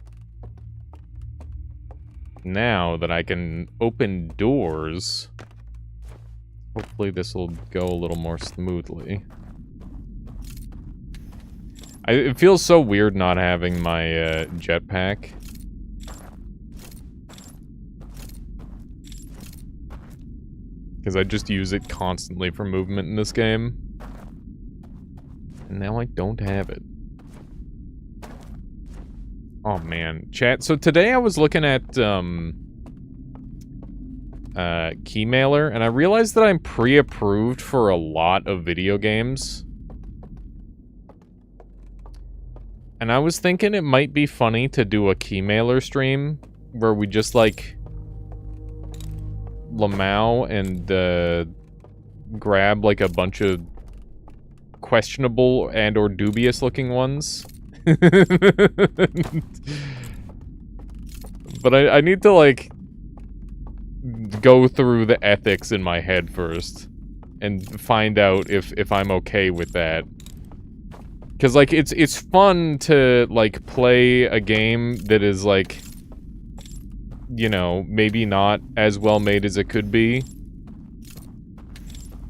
Now that I can open doors, hopefully this will go a little more smoothly. It feels so weird not having my jetpack. Because I just use it constantly for movement in this game. And now I don't have it. Oh man, chat. So today I was looking at Keymailer, and I realized that I'm pre-approved for a lot of video games. And I was thinking it might be funny to do a Keymailer stream where we just like Lamau and grab like a bunch of questionable and or dubious looking ones. But I need to like go through the ethics in my head first and find out if I'm okay with that. Cause like it's fun to like play a game that is like, you know, maybe not as well made as it could be.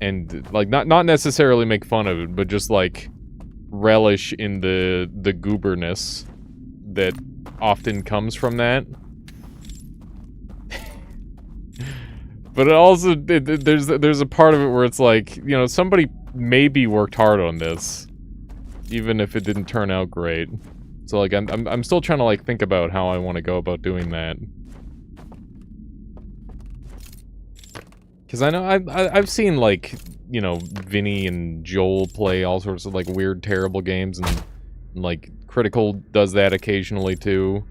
And like not necessarily make fun of it, but just like relish in the gooberness that often comes from that. But it also there's a part of it where it's like, you know, somebody maybe worked hard on this, even if it didn't turn out great. So like I'm still trying to like think about how I want to go about doing that. Because I know I've seen like, you know, Vinny and Joel play all sorts of like weird, terrible games, and like Critical does that occasionally too.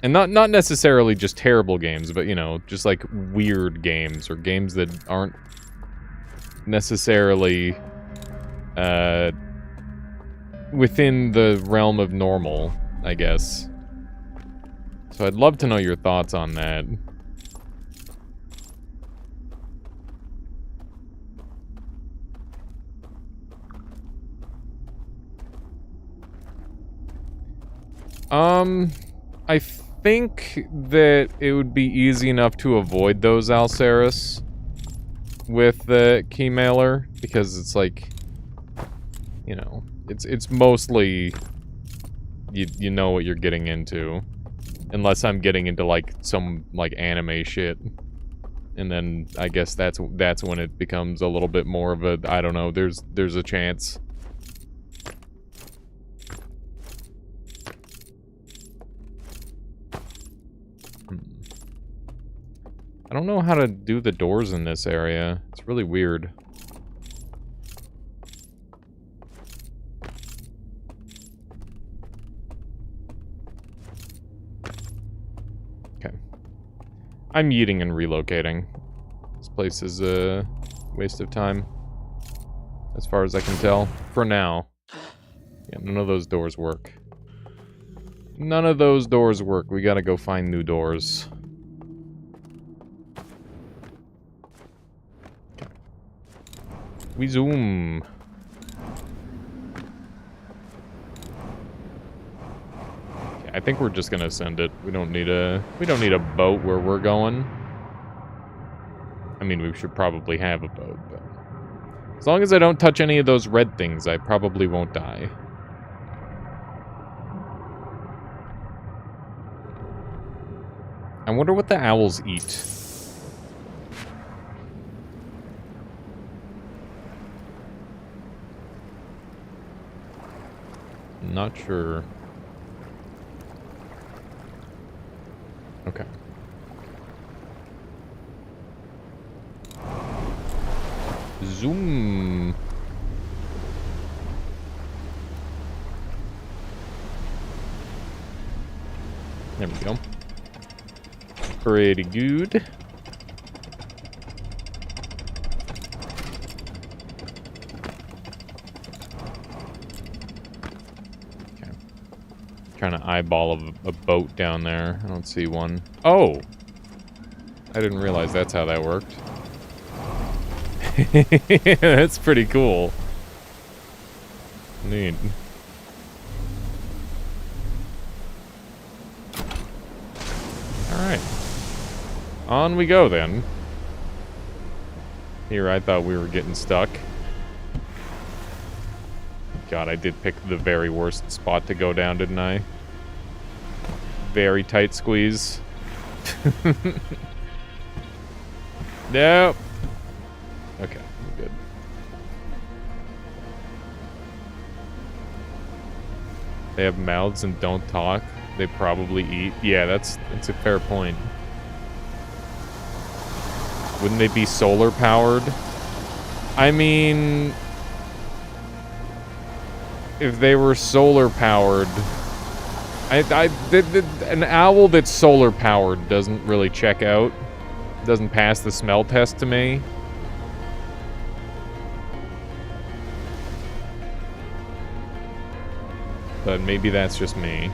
And not necessarily just terrible games, but you know, just like weird games or games that aren't necessarily within the realm of normal, I guess. So I'd love to know your thoughts on that. I think that it would be easy enough to avoid those Alceris with the Keymailer, because it's like, you know, it's mostly you know what you're getting into, unless I'm getting into like some like anime shit, and then I guess that's when it becomes a little bit more of a, I don't know, there's a chance. I don't know how to do the doors in this area. It's really weird. Okay. I'm yeeting and relocating. This place is a waste of time, as far as I can tell. For now. Yeah, none of those doors work. None of those doors work. We gotta go find new doors. We zoom. I think we're just gonna send it. We don't need a boat where we're going. I mean, we should probably have a boat, but as long as I don't touch any of those red things, I probably won't die. I wonder what the owls eat. Not sure. Okay. Zoom. There we go. Pretty good. Okay. Trying to eyeball a boat down there. I don't see one. Oh! I didn't realize that's how that worked. That's pretty cool. Neat. Alright. On we go, then. Here, I thought we were getting stuck. God, I did pick the very worst spot to go down, didn't I? Very tight squeeze. Nope. Okay, we're good. They have mouths and don't talk. They probably eat. Yeah, that's a fair point. Wouldn't they be solar powered? I mean, if they were solar powered, an owl that's solar powered doesn't really check out. Doesn't pass the smell test to me. But maybe that's just me.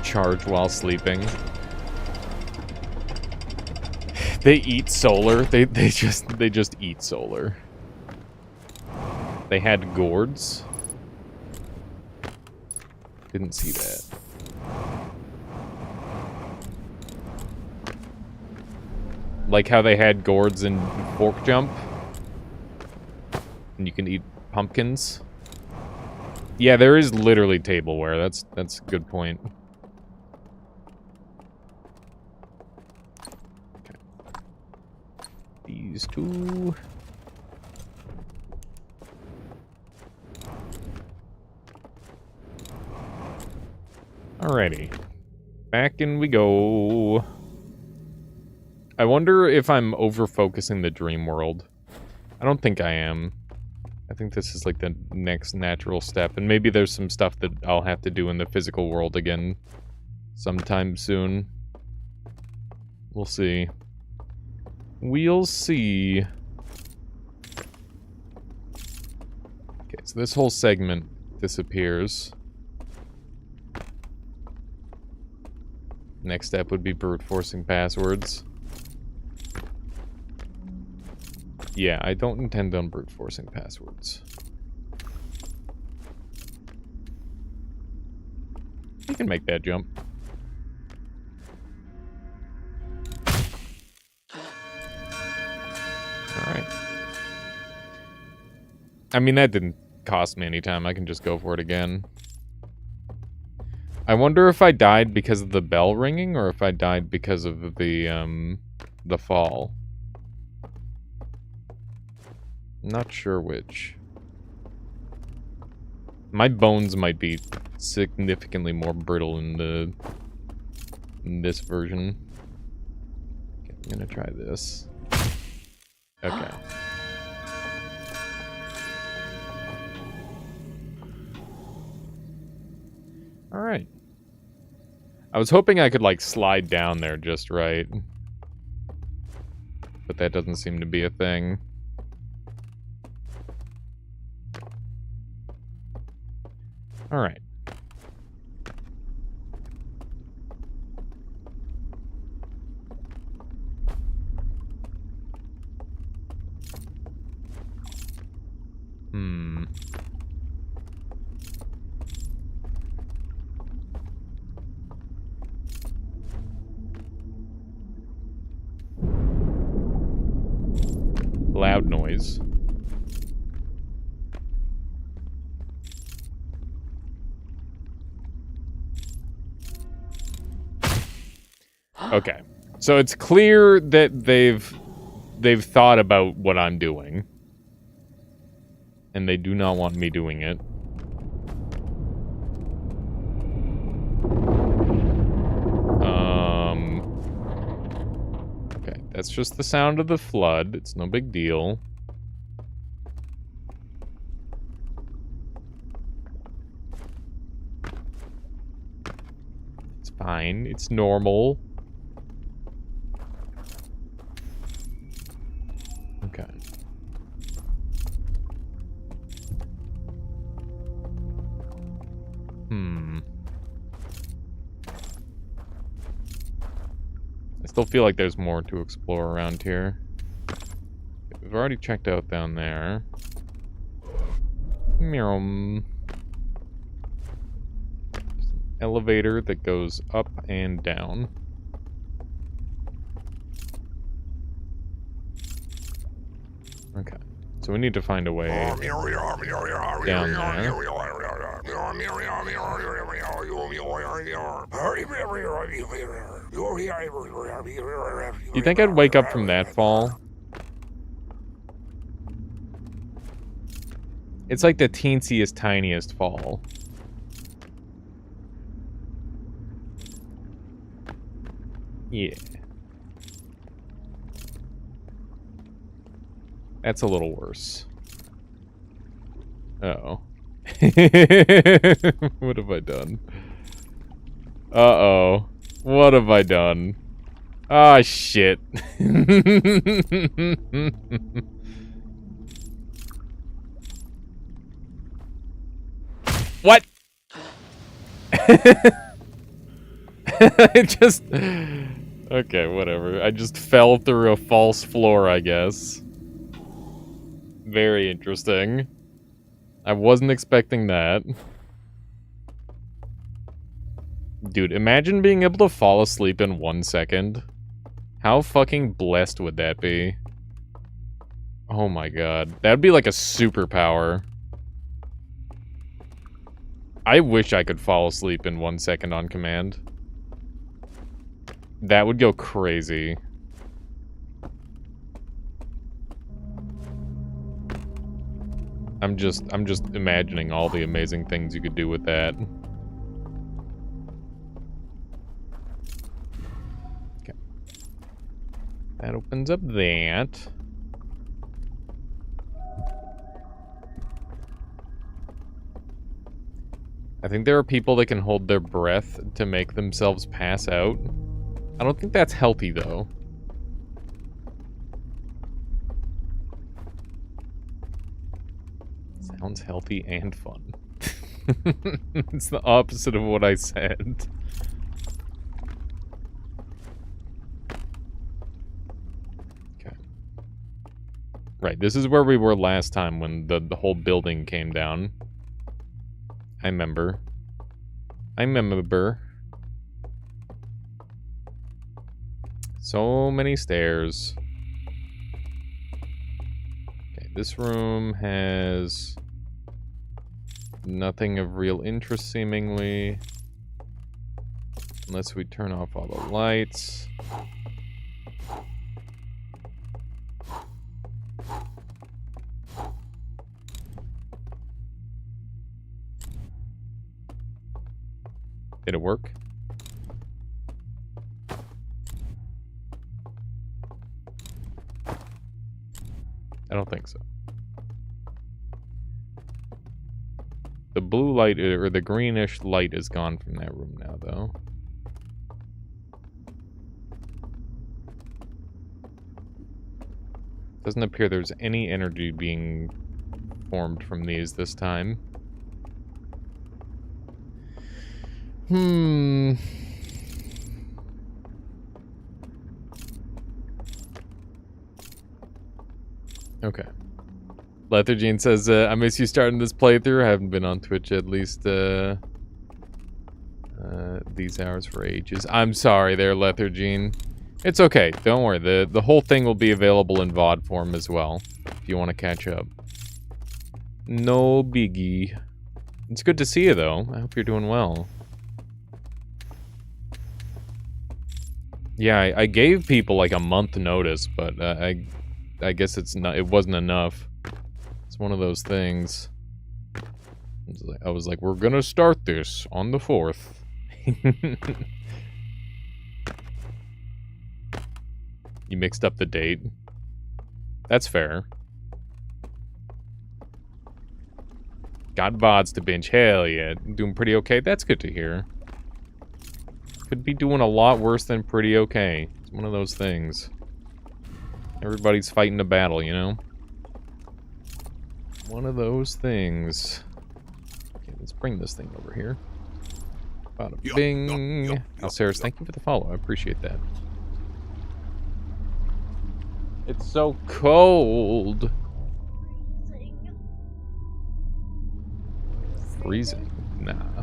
Charge while sleeping. They eat solar. They just eat solar. They had gourds. Didn't see that. Like how they had gourds in Fork Jump. And you can eat pumpkins. Yeah, there is literally tableware. That's a good point. Okay. These two. Alrighty. Back in we go. I wonder if I'm over-focusing the dream world. I don't think I am. I think this is like the next natural step. And maybe there's some stuff that I'll have to do in the physical world again sometime soon. We'll see. We'll see. Okay, so this whole segment disappears. Next step would be brute forcing passwords. Yeah, I don't intend on brute forcing passwords. You can make that jump. Alright. I mean, that didn't cost me any time. I can just go for it again. I wonder if I died because of the bell ringing or if I died because of the fall. Not sure which. My bones might be significantly more brittle in this version. Okay, I'm gonna try this. Okay. Alright. I was hoping I could, like, slide down there just right. But that doesn't seem to be a thing. Alright. loud noise. Okay. So it's clear that they've thought about what I'm doing. And they do not want me doing it. Okay, that's just the sound of the flood. It's no big deal. It's fine. It's normal. Okay. I still feel like there's more to explore around here. We've already checked out down there. Elevator that goes up and down. Okay. So we need to find a way down there. You think I'd wake up from that fall? It's like the teensiest, tiniest fall. Yeah. That's a little worse. Uh-oh. What have I done? Uh-oh. What have I done? Ah, shit. What? It just... Okay, whatever. I just fell through a false floor, I guess. Very interesting. I wasn't expecting that. Dude, imagine being able to fall asleep in 1 second. How fucking blessed would that be? Oh my god. That'd be like a superpower. I wish I could fall asleep in 1 second on command. That would go crazy. I'm just imagining all the amazing things you could do with that. Okay. That opens up that. I think there are people that can hold their breath to make themselves pass out. I don't think that's healthy, though. Sounds healthy and fun. It's the opposite of what I said. Okay. Right, this is where we were last time when the whole building came down. I remember. So many stairs. Okay, this room has nothing of real interest, seemingly. Unless we turn off all the lights. Did it work? I don't think so. The blue light, or the greenish light, is gone from that room now, though. Doesn't appear there's any energy being formed from these this time. Okay. Lethargene says, I miss you starting this playthrough. I haven't been on Twitch at least these hours for ages. I'm sorry there, Lethargene. It's okay. Don't worry. The whole thing will be available in VOD form as well, if you want to catch up. No biggie. It's good to see you, though. I hope you're doing well. Yeah, I gave people like a month notice, but I guess it wasn't enough. It's one of those things. I was like, we're gonna start this on the 4th. You mixed up the date. That's fair. Got VODs to binge. Hell yeah. Doing pretty okay. That's good to hear. Could be doing a lot worse than pretty okay. It's one of those things. Everybody's fighting a battle, you know? One of those things. Okay, let's bring this thing over here. Bada bing. Alceres, thank you for the follow. I appreciate that. It's so cold. Freezing? Nah.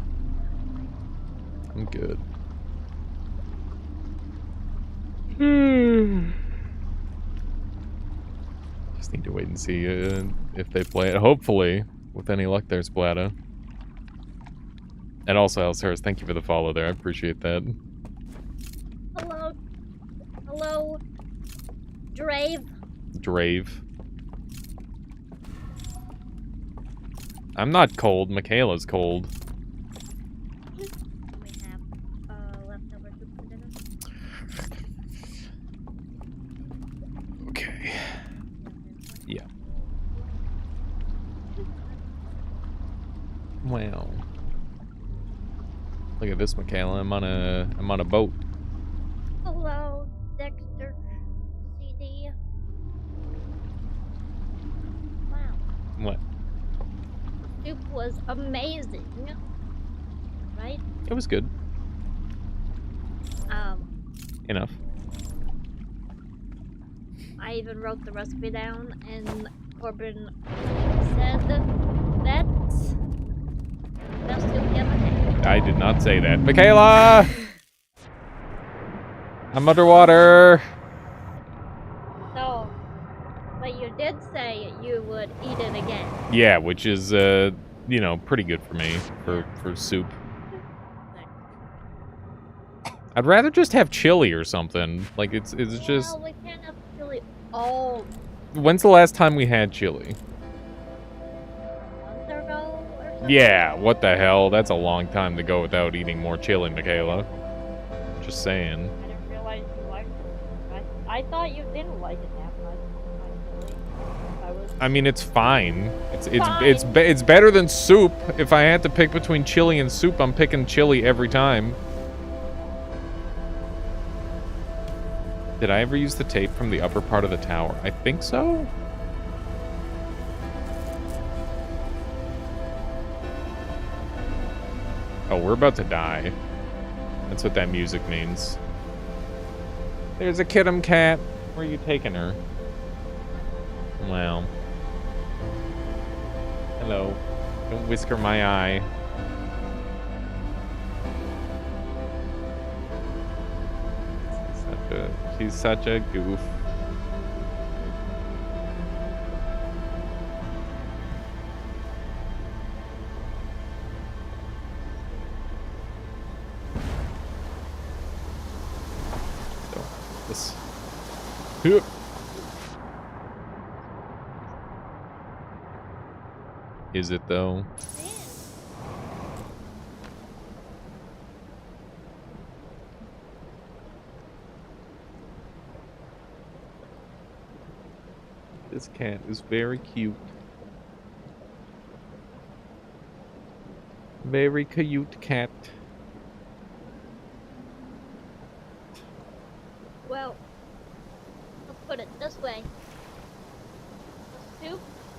I'm good. Just need to wait and see if they play it. Hopefully, with any luck, there's Splata. And also, Alceres, thank you for the follow there. I appreciate that. Hello. Hello. Drave. Drave. I'm not cold. Michaela's cold. We have leftover soup for dinner. Okay. Yeah. Well. Look at this, Michaela. I'm on a boat. Hello, Dexter. CD. Wow. What? Soup was amazing. Right? It was good. Enough. I even wrote the recipe down, and Corbin said that's the best soup he ever had. I did not say that. Michaela! I'm underwater. So, but you did say you would eat it again. Yeah, which is, you know, pretty good for me, for soup. I'd rather just have chili or something. Like, it's just... Well, we can't have chili all When's the last time we had chili? month ago or something. Yeah, what the hell? That's a long time to go without eating more chili, Michaela. Just saying. I didn't realize you liked it. I thought you didn't like it that much. I mean, it's fine. Fine. It's better than soup. If I had to pick between chili and soup, I'm picking chili every time. Did I ever use the tape from the upper part of the tower? I think so. Oh, we're about to die. That's what that music means. There's a Kittim cat. Where are you taking her? Wow. Hello. Don't whisker my eye. She's such a goof. So, this. Is it though? This cat is very cute. Very cute cat. Well, I'll put it this way.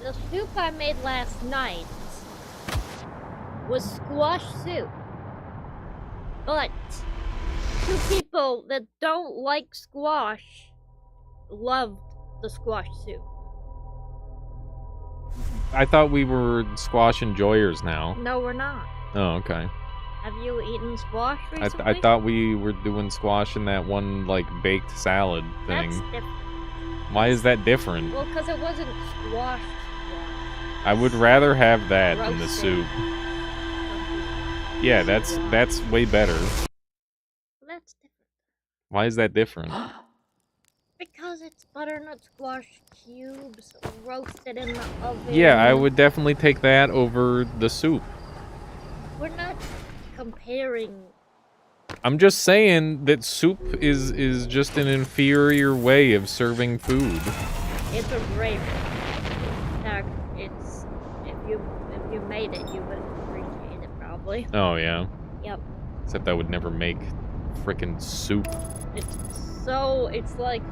The soup I made last night was squash soup. But two people that don't like squash loved the squash soup. I thought we were squash enjoyers now. No, we're not. Oh, okay. Have you eaten squash recently? I thought we were doing squash in that one, like, baked salad thing. That's different. Why is that different? Well, because it wasn't squash. I would rather have that than the Roasted. soup. Yeah, that's way better. That's different. Why is that different? Because it's butternut squash cubes roasted in the oven. Yeah, I would definitely take that over the soup. We're not comparing. I'm just saying that soup is just an inferior way of serving food. It's a great. In fact, it's if you made it, you would appreciate it probably. Oh yeah. Yep. Except I would never make frickin' soup. It's like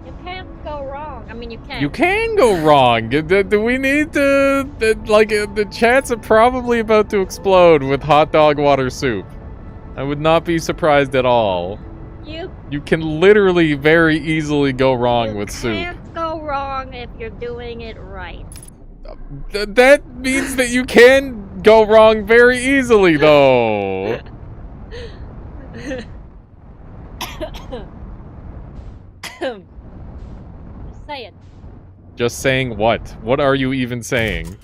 you can't go wrong. I mean, you can. You can go wrong. Do we need to the chats are probably about to explode with hot dog water soup. I would not be surprised at all. You can literally very easily go wrong with soup. You can't go wrong if you're doing it right. That means that you can go wrong very easily, though. Just say it. Just saying what? What are you even saying?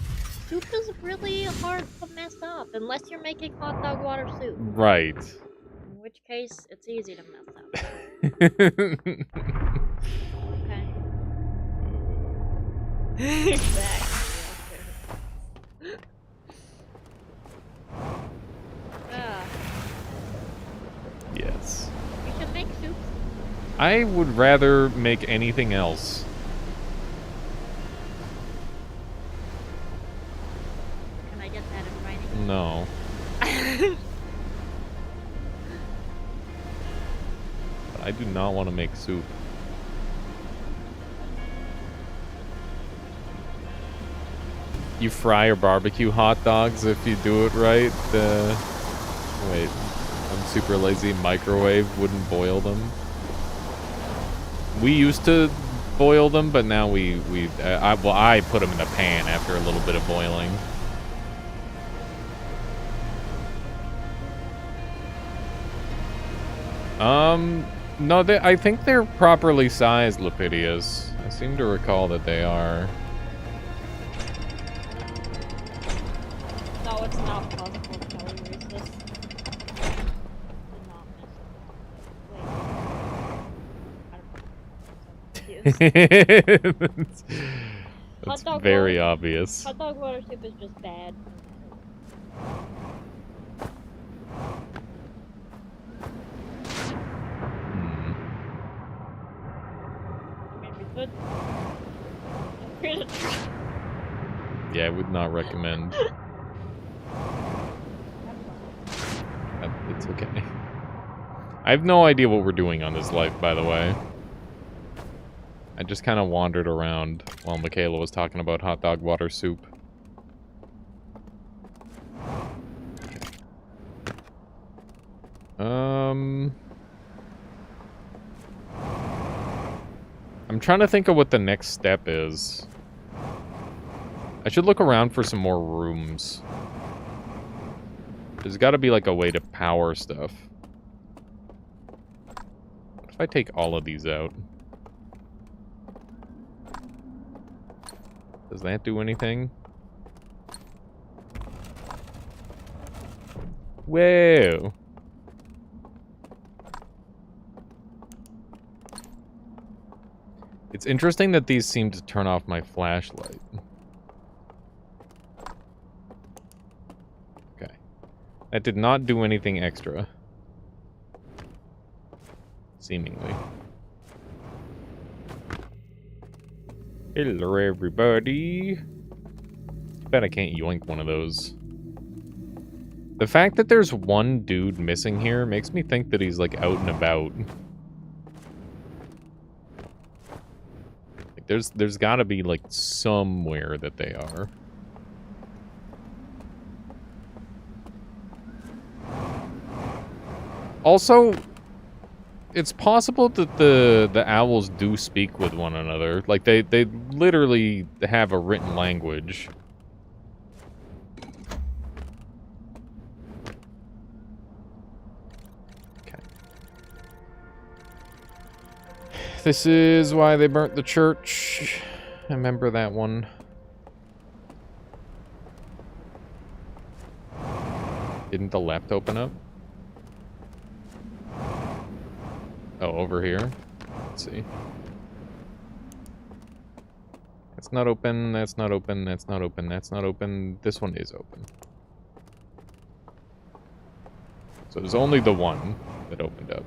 Soup is really hard to mess up unless you're making hot dog water soup. Right. In which case, it's easy to mess up. Okay. Exactly. Ah, Yes. we should make soup. I would rather make anything else. Can I get that in writing? No. I do not want to make soup. You fry or barbecue hot dogs if you do it right. Wait, I'm super lazy. Microwave wouldn't boil them. We used to boil them, but now I put them in a pan after a little bit of boiling. No, I think they're properly sized, Lepidius. I seem to recall that they are. No, it's not possible. Kelly, where's this? Did not miss it. Wait. That's Hot dog very water- obvious. Hot dog water soup is just bad. I mean, we could. Create a tree. Yeah, I would not recommend. It's okay. I have no idea what we're doing on this life, by the way. I just kind of wandered around while Michaela was talking about hot dog water soup. I'm trying to think of what the next step is. I should look around for some more rooms. There's got to be like a way to power stuff. What if I take all of these out? Does that do anything? Whoa. It's interesting that these seem to turn off my flashlight. Okay. That did not do anything extra. Seemingly. Hello, everybody. Bet I can't yoink one of those. The fact that there's one dude missing here makes me think that he's, like, out and about. Like, there's gotta be, like, somewhere that they are. Also, it's possible that the owls do speak with one another. Like, they literally have a written language. This is why they burnt the church. I remember that one. Didn't the left open up? Oh, over here? Let's see. That's not open, that's not open, that's not open, that's not open. This one is open. So there's only the one that opened up.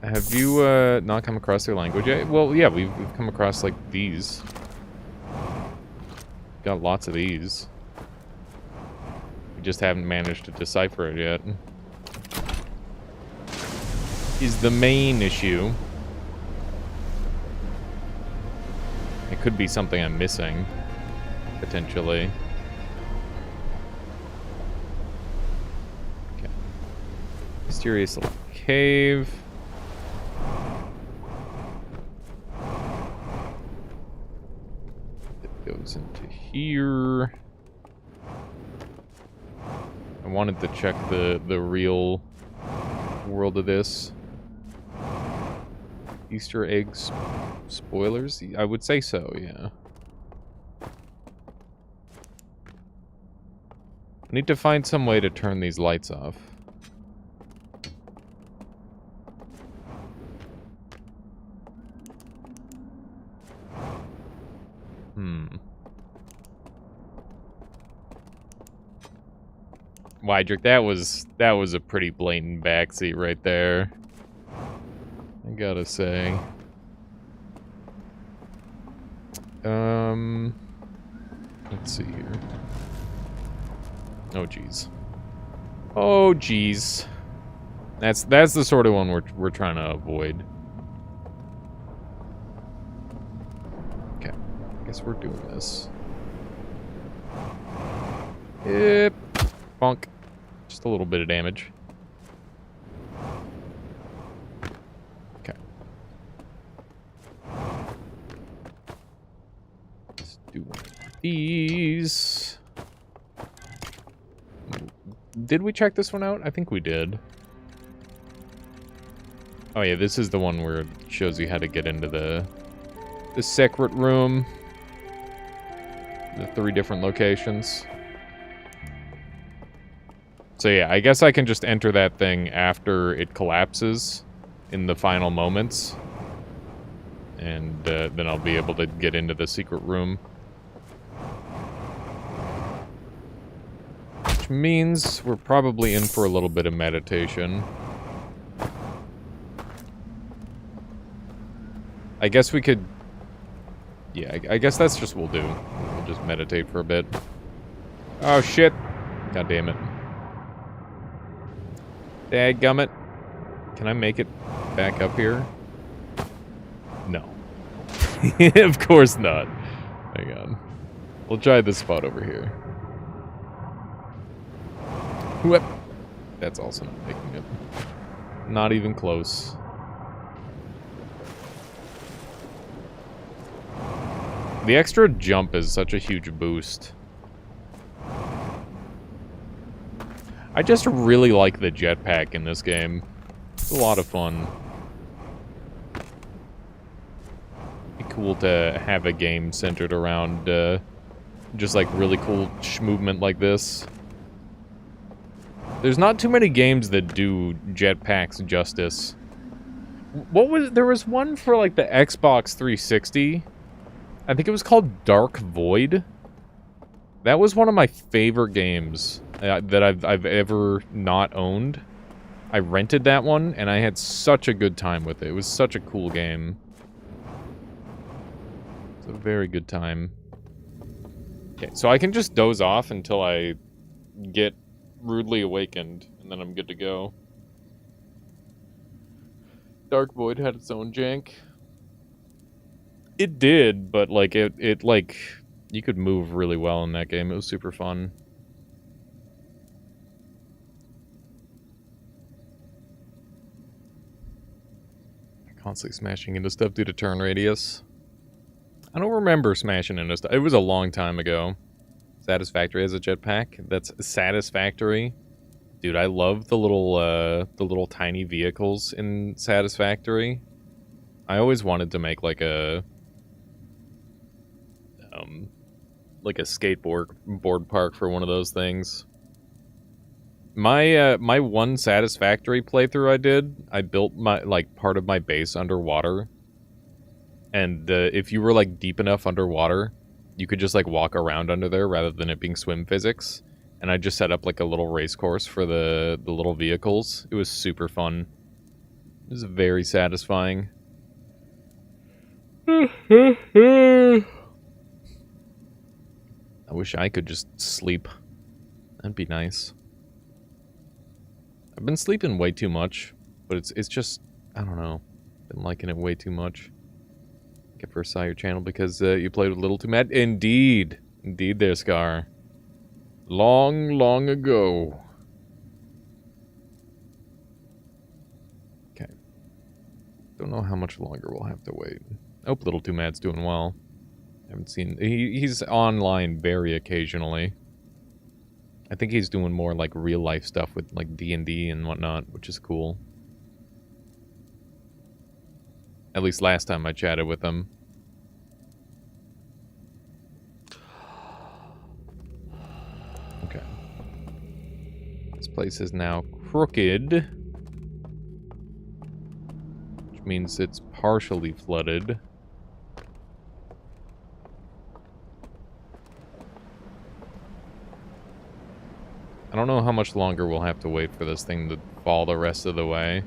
Have you not come across their language yet? Well, yeah, we've come across like these. Got lots of these. We just haven't managed to decipher it yet. Is the main issue. It could be something I'm missing, potentially. Okay. Mysterious little cave. It goes into here. I wanted to check the real world of this. Easter eggs spoilers? I would say so, yeah. I need to find some way to turn these lights off. Wydrick, that was a pretty blatant backseat right there. I gotta say. Let's see here. Oh jeez. Oh jeez. That's the sort of one we're trying to avoid. Okay. I guess we're doing this. Yep. Bonk. Just a little bit of damage. Okay. Let's do one of these. Did we check this one out? I think we did. Oh yeah, this is the one where it shows you how to get into the secret room. The 3 different locations. So yeah, I guess I can just enter that thing after it collapses in the final moments. And then I'll be able to get into the secret room. Which means we're probably in for a little bit of meditation. I guess we could... Yeah, I guess that's just what we'll do. We'll just meditate for a bit. Oh shit! God damn it. Dadgummit. Can I make it back up here? No. Of course not. Hang on. We'll try this spot over here. Whoop. That's also not making it. Not even close. The extra jump is such a huge boost. I just really like the jetpack in this game. It's a lot of fun. Be cool to have a game centered around just like really cool movement like this. There's not too many games that do jetpacks justice. There was one for like the Xbox 360. I think it was called Dark Void. That was one of my favorite games that I've ever not owned. I rented that one, and I had such a good time with it. It was such a cool game. It's a very good time. Okay, so I can just doze off until I get rudely awakened, and then I'm good to go. Dark Void had its own jank. It did, but like it like you could move really well in that game. It was super fun. Constantly smashing into stuff due to turn radius. I don't remember smashing into stuff. It was a long time ago. Satisfactory has a jetpack. That's Satisfactory. Dude, I love the little tiny vehicles in Satisfactory. I always wanted to make like a skateboard park for one of those things. My my one Satisfactory playthrough I built my part of my base underwater. And if you were like deep enough underwater, you could just like walk around under there rather than it being swim physics. And I just set up like a little race course for the little vehicles. It was super fun. It was very satisfying. I wish I could just sleep. That'd be nice. I've been sleeping way too much, but it's just, I don't know. Been liking it way too much. I first saw your channel because you played with Little Too Mad. Indeed. Indeed there, Scar. Long, long ago. Okay. Don't know how much longer we'll have to wait. I hope Little Too Mad's doing well. Haven't seen... He's online very occasionally. I think he's doing more, like, real-life stuff with, like, D&D and whatnot, which is cool. At least last time I chatted with him. Okay. This place is now crooked. Which means it's partially flooded. I don't know how much longer we'll have to wait for this thing to fall the rest of the way.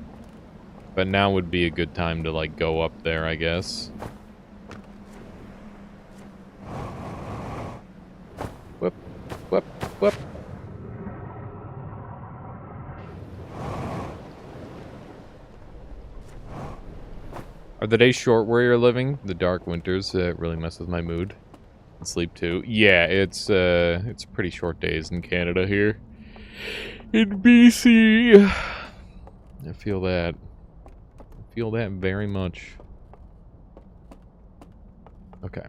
But now would be a good time to, like, go up there, I guess. Whoop, whoop, whoop. Are the days short where you're living? The dark winters really mess with my mood. And sleep, too. Yeah, it's pretty short days in Canada here. In BC. I feel that. I feel that very much. Okay.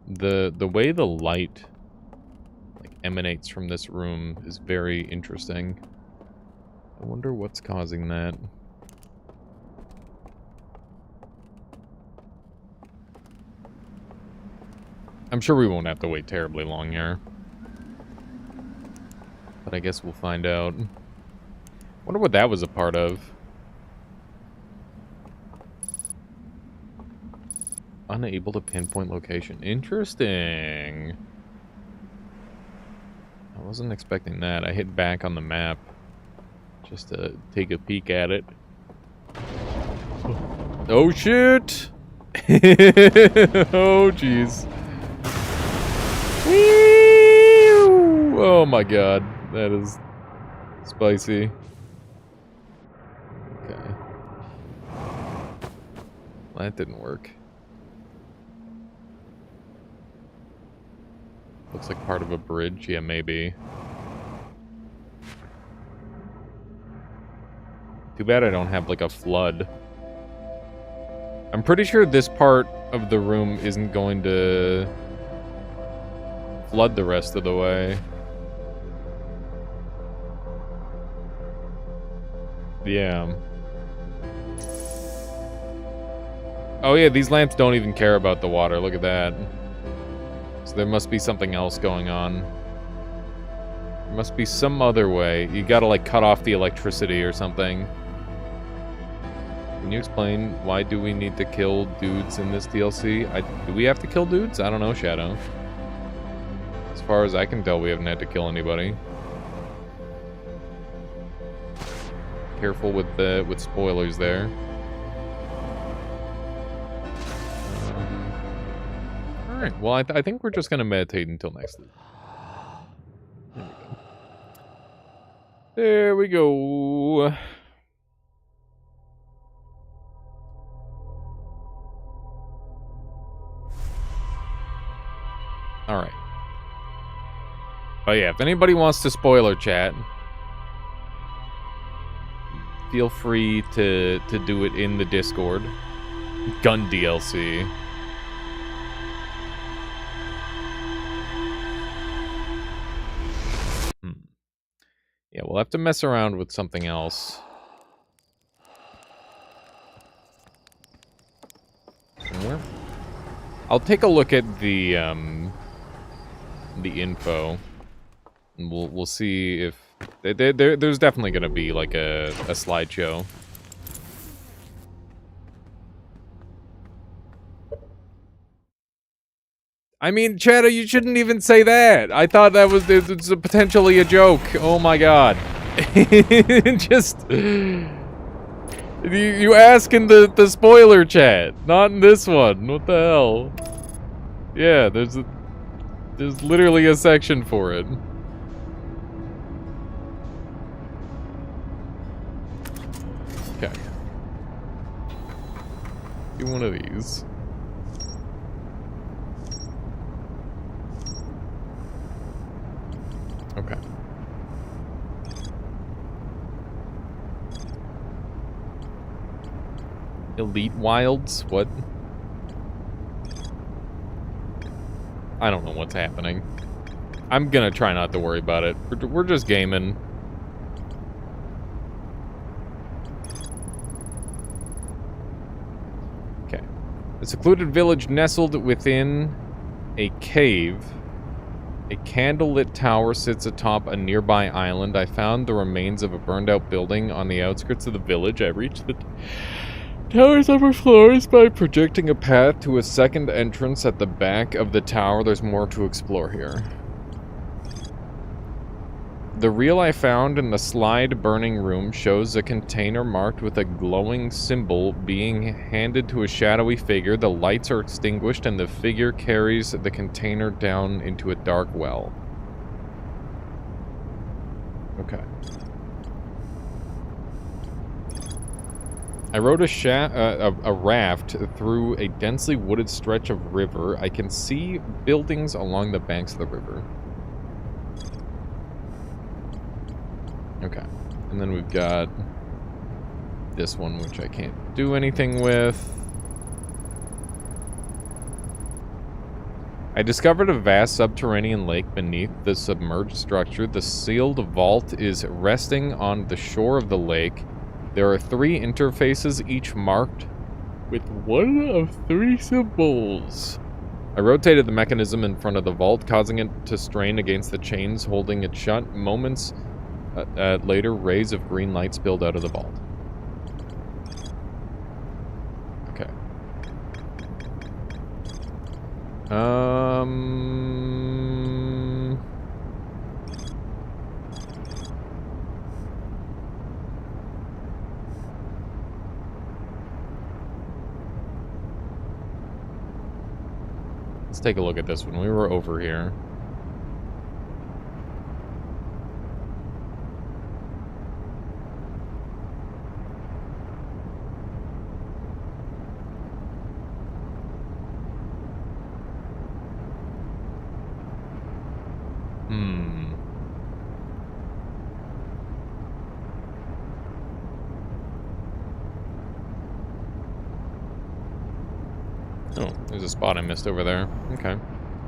The way the light like emanates from this room is very interesting. I wonder what's causing that. I'm sure we won't have to wait terribly long here. But I guess we'll find out. Wonder what that was a part of. Unable to pinpoint location. Interesting. I wasn't expecting that. I hit back on the map just to take a peek at it. Oh shit! Oh jeez. Oh my god, that is spicy. Okay. Well, that didn't work. Looks like part of a bridge. Yeah, maybe. Too bad I don't have like a flood. I'm pretty sure this part of the room isn't going to flood the rest of the way. Yeah. Oh yeah, these lamps don't even care about the water. Look at that. So there must be something else going on. There must be some other way. You gotta like cut off the electricity or something. Can you explain why do we need to kill dudes in this DLC? Do we have to kill dudes? I don't know, Shadow. As far as I can tell, we haven't had to kill anybody. Careful with spoilers there. All right. Well, I think we're just gonna meditate until next week. There we go. All right. But yeah, if anybody wants to spoiler chat, feel free to do it in the Discord. Gun DLC. Yeah, we'll have to mess around with something else. Somewhere? I'll take a look at the info. And we'll see if... There's definitely gonna be, like, a slideshow. I mean, Cheddar, you shouldn't even say that. I thought that was potentially a joke. Oh my god. Just... You ask in the spoiler chat, not in this one. What the hell? Yeah, there's literally a section for it. Okay. Do one of these. Okay. Elite Wilds? What? I don't know what's happening. I'm gonna try not to worry about it. We're just gaming. Okay. A secluded village nestled within a cave. A candlelit tower sits atop a nearby island. I found the remains of a burned-out building on the outskirts of the village. I reached the tower's upper floors by projecting a path to a second entrance at the back of the tower. There's more to explore here. The reel I found in the slide burning room shows a container marked with a glowing symbol being handed to a shadowy figure. The lights are extinguished and the figure carries the container down into a dark well. Okay. I rode a raft through a densely wooded stretch of river. I can see buildings along the banks of the river. Okay. And then we've got this one, which I can't do anything with. I discovered a vast subterranean lake beneath the submerged structure. The sealed vault is resting on the shore of the lake. There are 3 interfaces, each marked with one of 3 symbols. I rotated the mechanism in front of the vault, causing it to strain against the chains holding it shut. Moments later, rays of green light spilled out of the vault. Okay. Let's take a look at this one. We were over here. Oh, there's a spot I missed over there. Okay.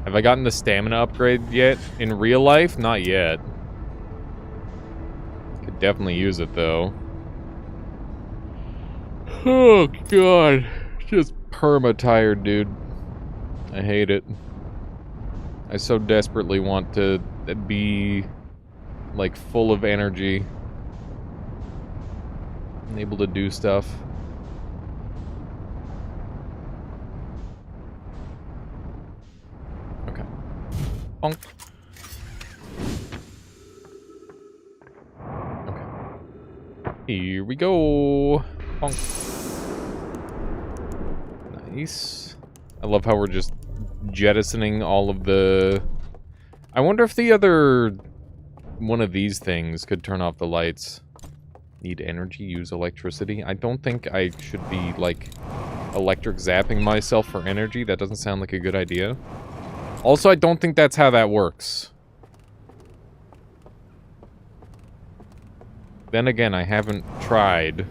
Have I gotten the stamina upgrade yet in real life? Not yet. Could definitely use it, though. Oh, God. Just perma-tired, dude. I hate it. I so desperately want to be, like, full of energy. And able to do stuff. Okay. Bonk. Okay. Here we go. Bonk. Nice. I love how we're just jettisoning all of the... I wonder if the other one of these things could turn off the lights. Need energy, use electricity. I don't think I should be, like, electric zapping myself for energy. That doesn't sound like a good idea. Also, I don't think that's how that works. Then again, I haven't tried.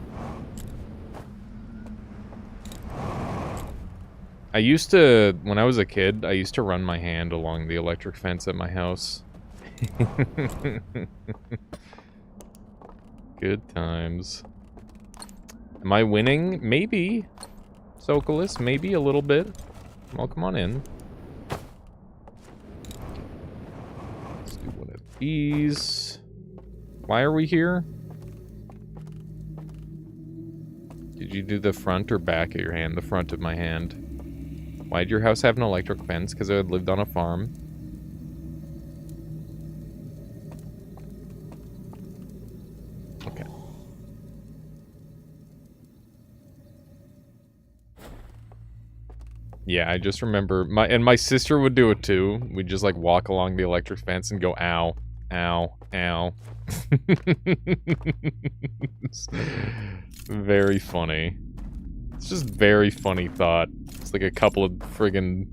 I used to, when I was a kid, I used to run my hand along the electric fence at my house. Good times. Am I winning? Maybe. Sokolis, maybe a little bit. Well, come on in. Let's do one of these. Why are we here? Did you do the front or back of your hand? The front of my hand. Why'd your house have an electric fence? Because I had lived on a farm. Okay. Yeah, I just remember my sister would do it too. We'd just like walk along the electric fence and go ow, ow, ow. It's very funny. It's just very funny thought. It's like a couple of friggin'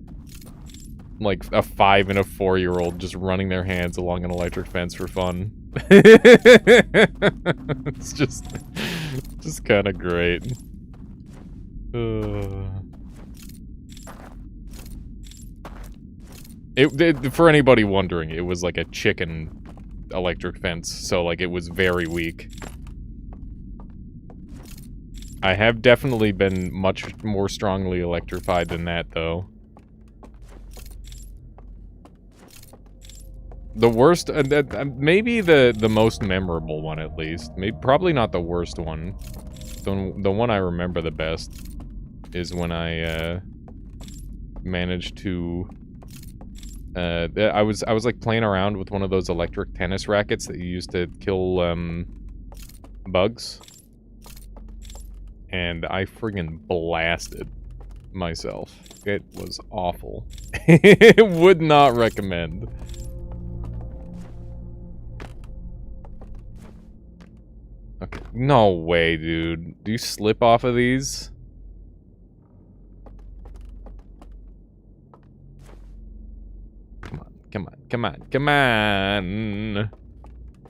like a 5 and a 4-year-old just running their hands along an electric fence for fun. It's just kind of great. For anybody wondering, it was like a chicken electric fence, so like it was very weak. I have definitely been much more strongly electrified than that, though. The worst, maybe the most memorable one at least. Maybe probably not the worst one. The one I remember the best is when I managed to. I was like playing around with one of those electric tennis rackets that you use to kill bugs, and I friggin' blasted myself. It was awful. Would not recommend. Okay, no way, dude. Do you slip off of these? Come on.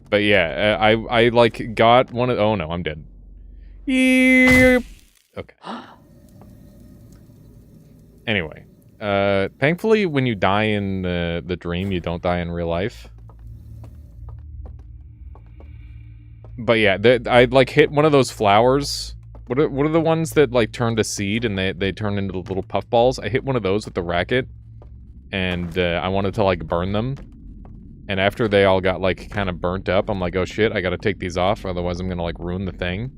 But yeah, I like got one of. Oh no, I'm dead. Yep. Okay. Anyway, thankfully, when you die in the dream, you don't die in real life. But yeah, I like hit one of those flowers. What are the ones that like turn to seed and they turn into little puffballs? I hit one of those with the racket, and I wanted to like burn them. And after they all got like kind of burnt up, I'm like, oh shit, I gotta take these off, otherwise I'm gonna like ruin the thing.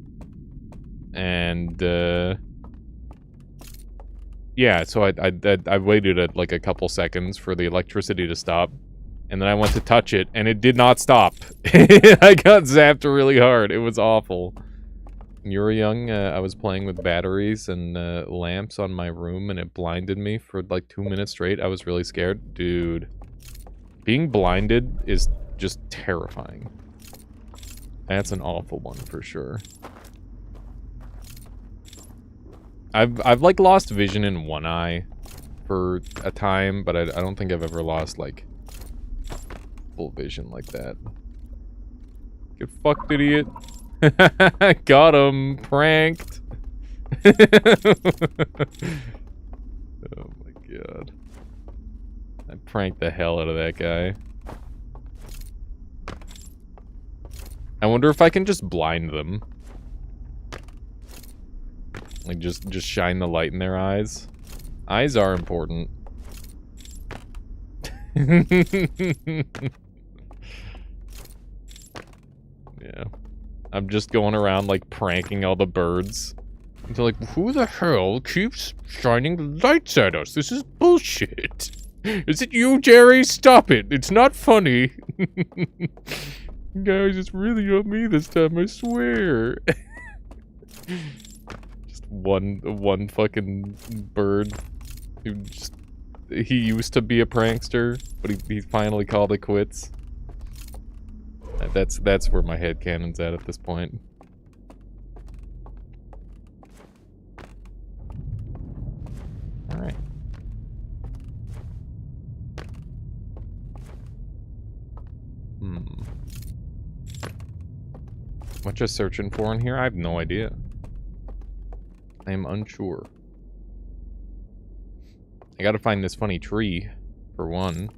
And yeah, so I waited like a couple seconds for the electricity to stop. And then I went to touch it, and it did not stop. I got zapped really hard. It was awful. When you were young, I was playing with batteries and lamps on my room, and it blinded me for like 2 minutes straight. I was really scared. Dude. Being blinded is just terrifying. That's an awful one for sure. I've like lost vision in one eye for a time, but I don't think I've ever lost like full vision like that. Get fucked, idiot. Got him. Pranked. Oh my god. I pranked the hell out of that guy. I wonder if I can just blind them. Like, just shine the light in their eyes. Eyes are important. Yeah. I'm just going around, like, pranking all the birds. They're like, who the hell keeps shining lights at us? This is bullshit. Is it you, Jerry? Stop it. It's not funny. Guys, it's really not me this time, I swear. Just one fucking bird. He used to be a prankster, but he finally called it quits. That's where my headcanon's at this point. Alright. What just searching for in here? I have no idea. I am unsure. I gotta find this funny tree, for one.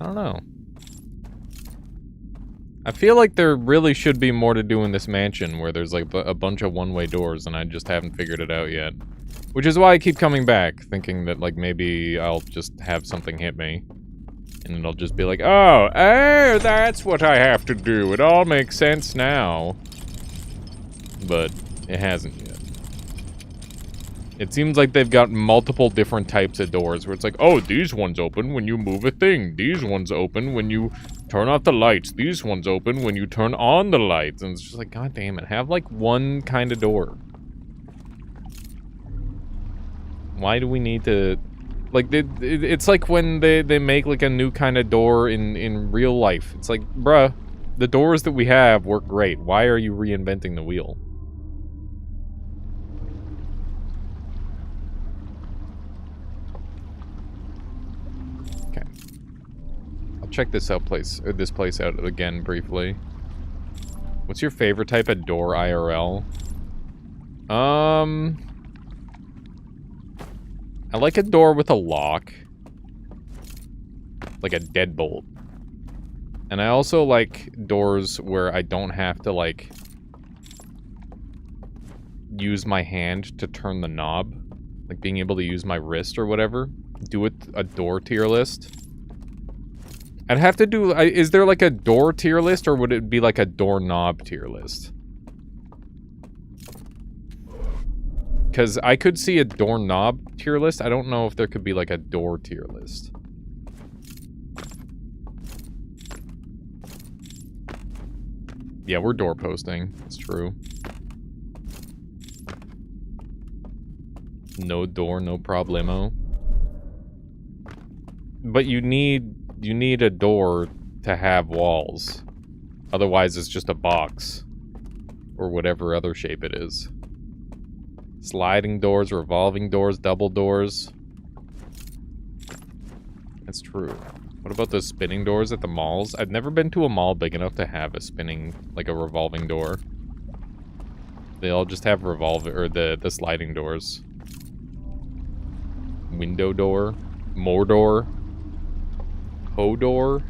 I don't know. I feel like there really should be more to do in this mansion where there's like a bunch of one-way doors and I just haven't figured it out yet. Which is why I keep coming back, thinking that like maybe I'll just have something hit me. And it'll just be like, oh, that's what I have to do. It all makes sense now. But it hasn't yet. It seems like they've got multiple different types of doors where it's like, oh, these ones open when you move a thing. These ones open when you turn off the lights. These ones open when you turn on the lights. And it's just like, god damn it. Have like one kind of door. Why do we need to... Like, it's like when they make like a new kind of door in real life. It's like, bruh, the doors that we have work great. Why are you reinventing the wheel? Okay. I'll check this place out again briefly. What's your favorite type of door IRL? I like a door with a lock. Like a deadbolt. And I also like doors where I don't have to, like, use my hand to turn the knob. Like, being able to use my wrist or whatever. Do it a door tier list. I'd have to do... is there, like, a door tier list, or would it be, like, a doorknob tier list? Because I could see a doorknob tier list. I don't know if there could be, like, a door tier list. Yeah, we're door posting. It's true. No door, no problemo. But you need a door to have walls. Otherwise, it's just a box. Or whatever other shape it is. Sliding doors, revolving doors, double doors. That's true. What about those spinning doors at the malls? I've never been to a mall big enough to have a spinning, like a revolving door. They all just have the sliding doors. Window door. Mordor. Hodor.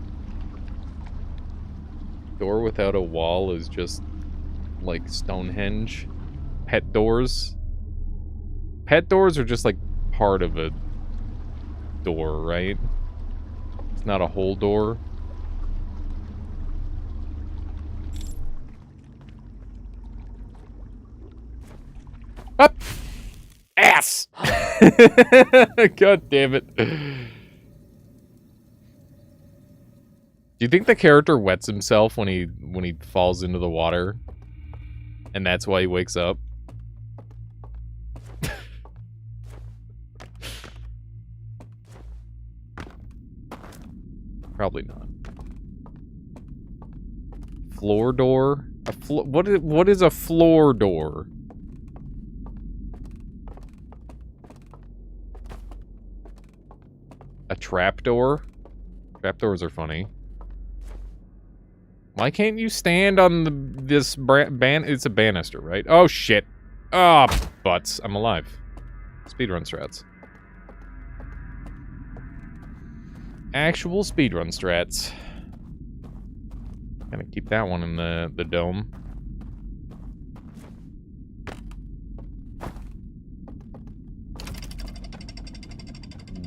Door without a wall is just like Stonehenge. Pet doors. Pet doors are just like part of a door, right? It's not a whole door. Up! Ass! God damn it. Do you think the character wets himself when he falls into the water? And that's why he wakes up? Probably not. Floor door? What is a floor door? A trapdoor? Trapdoors are funny. Why can't you stand on this it's a banister, right? Oh, shit. Oh, butts. I'm alive. Speedrun strats. Actual speedrun strats. Gonna keep that one in the dome.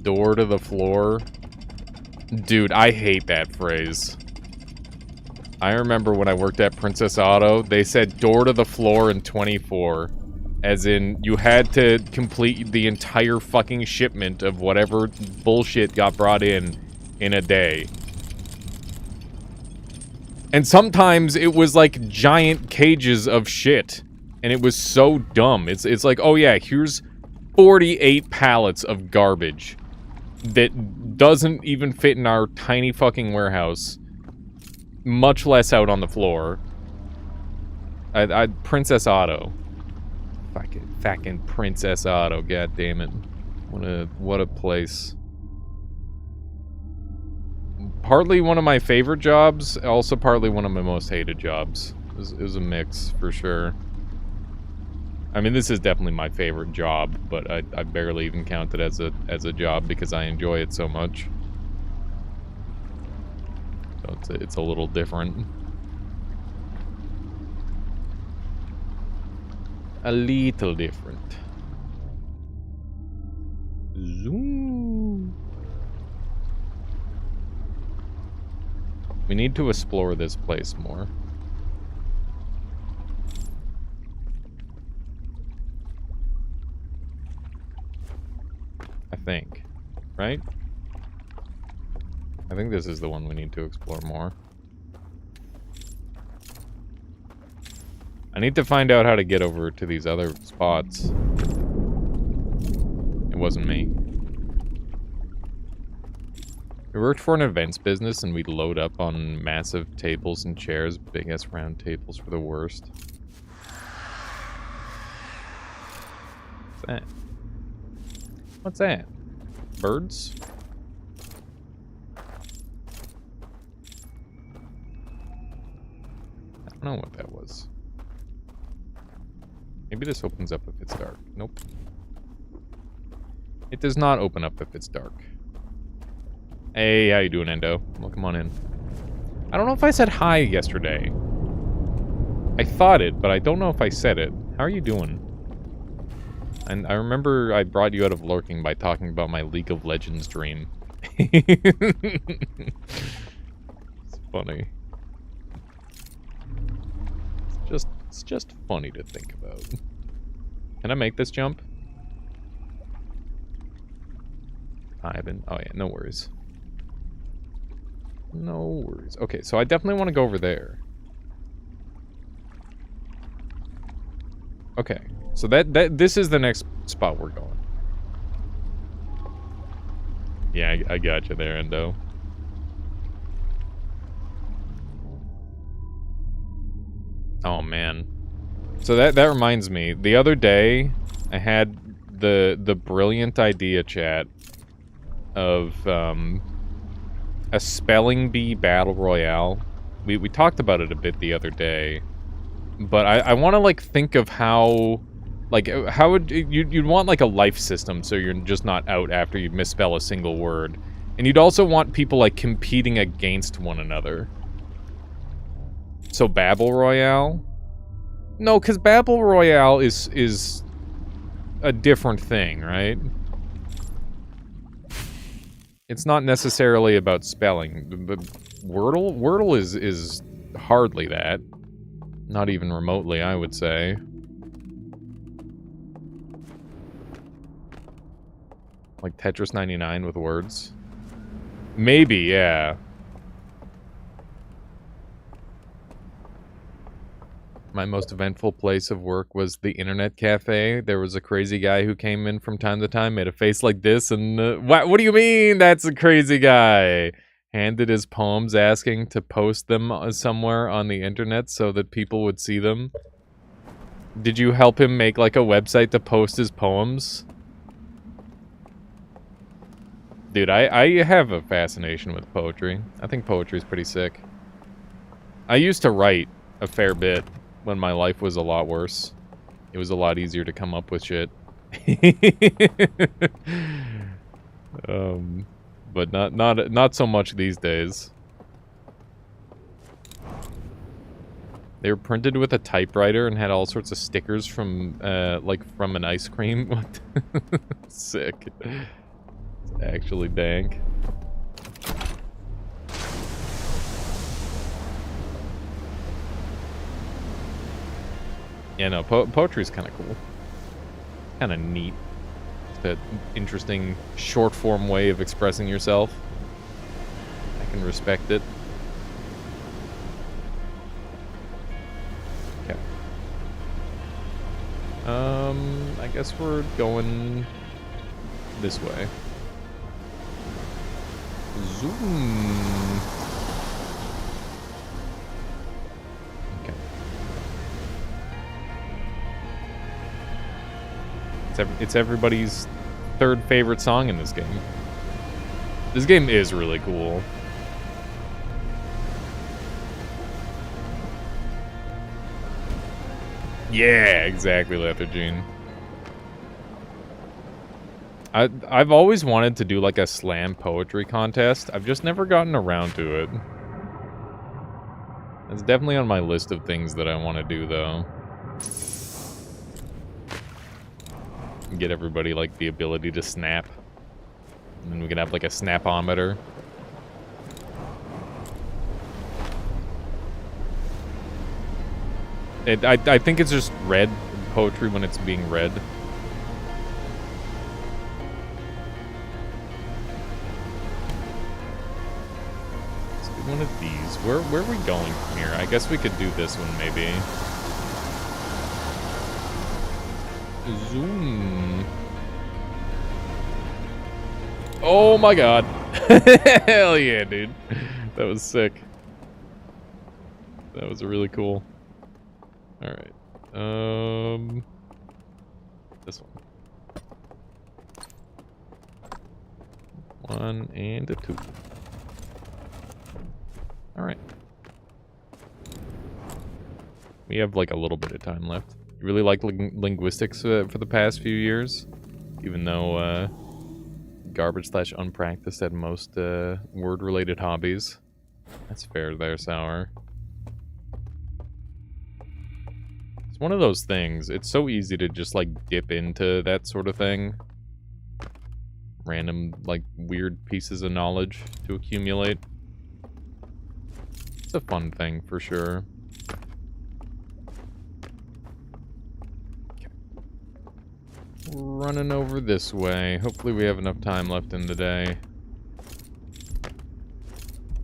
Door to the floor. Dude, I hate that phrase. I remember when I worked at Princess Auto, they said door to the floor in 24. As in, you had to complete the entire fucking shipment of whatever bullshit got brought in a day. And sometimes it was like giant cages of shit. And it was so dumb. It's like, oh yeah, here's 48 pallets of garbage that doesn't even fit in our tiny fucking warehouse. Much less out on the floor. Princess Auto. Fucking Princess Auto, god damn it. What a place. Partly one of my favorite jobs, also partly one of my most hated jobs. It was a mix, for sure. I mean, this is definitely my favorite job, but I barely even count it as a job because I enjoy it so much. So it's a little different. A little different. Zoom. We need to explore this place more. I think. Right? I think this is the one we need to explore more. I need to find out how to get over to these other spots. It wasn't me. We worked for an events business and we'd load up on massive tables and chairs, big ass round tables for the worst. What's that? What's that? Birds? I don't know what that was. Maybe this opens up if it's dark. Nope. It does not open up if it's dark. Hey, how you doing, Endo? Welcome on in. I don't know if I said hi yesterday. I thought it, but I don't know if I said it. How are you doing? And I remember I brought you out of lurking by talking about my League of Legends dream. It's funny. It's just funny to think about. Can I make this jump? Oh yeah, no worries. No worries. Okay, so I definitely want to go over there. Okay, so this is the next spot we're going. Yeah, I got you there, Endo. Oh man. So that reminds me. The other day, I had the brilliant idea, chat, of a spelling bee battle royale. We talked about it a bit the other day, but I want to like think of how, like, how would you'd want like a life system so you're just not out after you misspell a single word, and you'd also want people like competing against one another. So Babble Royale? No, because Babble Royale is a different thing, right? It's not necessarily about spelling, but Wordle is hardly that. Not even remotely, I would say. Like Tetris 99 with words? Maybe, yeah. My most eventful place of work was the internet cafe. There was a crazy guy who came in from time to time, made a face like this, and what do you mean that's a crazy guy? Handed his poems asking to post them somewhere on the internet so that people would see them. Did you help him make like a website to post his poems? Dude, I have a fascination with poetry. I think poetry is pretty sick. I used to write a fair bit when my life was a lot worse. It was a lot easier to come up with shit. But not so much these days. They were printed with a typewriter and had all sorts of stickers from like from an ice cream. What? Sick. It's actually dank. Yeah, no, poetry's kind of cool. Kind of neat. It's an interesting short-form way of expressing yourself. I can respect it. Okay. I guess we're going this way. Zoom. It's everybody's third favorite song in this game. This game is really cool. Yeah, exactly, Lethargene. I've always wanted to do like a slam poetry contest. I've just never gotten around to it. It's definitely on my list of things that I want to do, though. Get everybody, like, the ability to snap. And then we can have, like, a snapometer. I think it's just read poetry when it's being read. Let's do one of these. Where are we going from here? I guess we could do this one, maybe. Zoom. Oh my god. Hell yeah, dude. That was sick. That was really cool. Alright. This one. 1 and a 2. Alright. We have like a little bit of time left. You really like linguistics for the past few years? Even though, garbage/unpracticed at most, word-related hobbies. That's fair there, Sour. It's one of those things. It's so easy to just, like, dip into that sort of thing. Random, like, weird pieces of knowledge to accumulate. It's a fun thing, for sure. Okay. Running over this way. Hopefully we have enough time left in the day.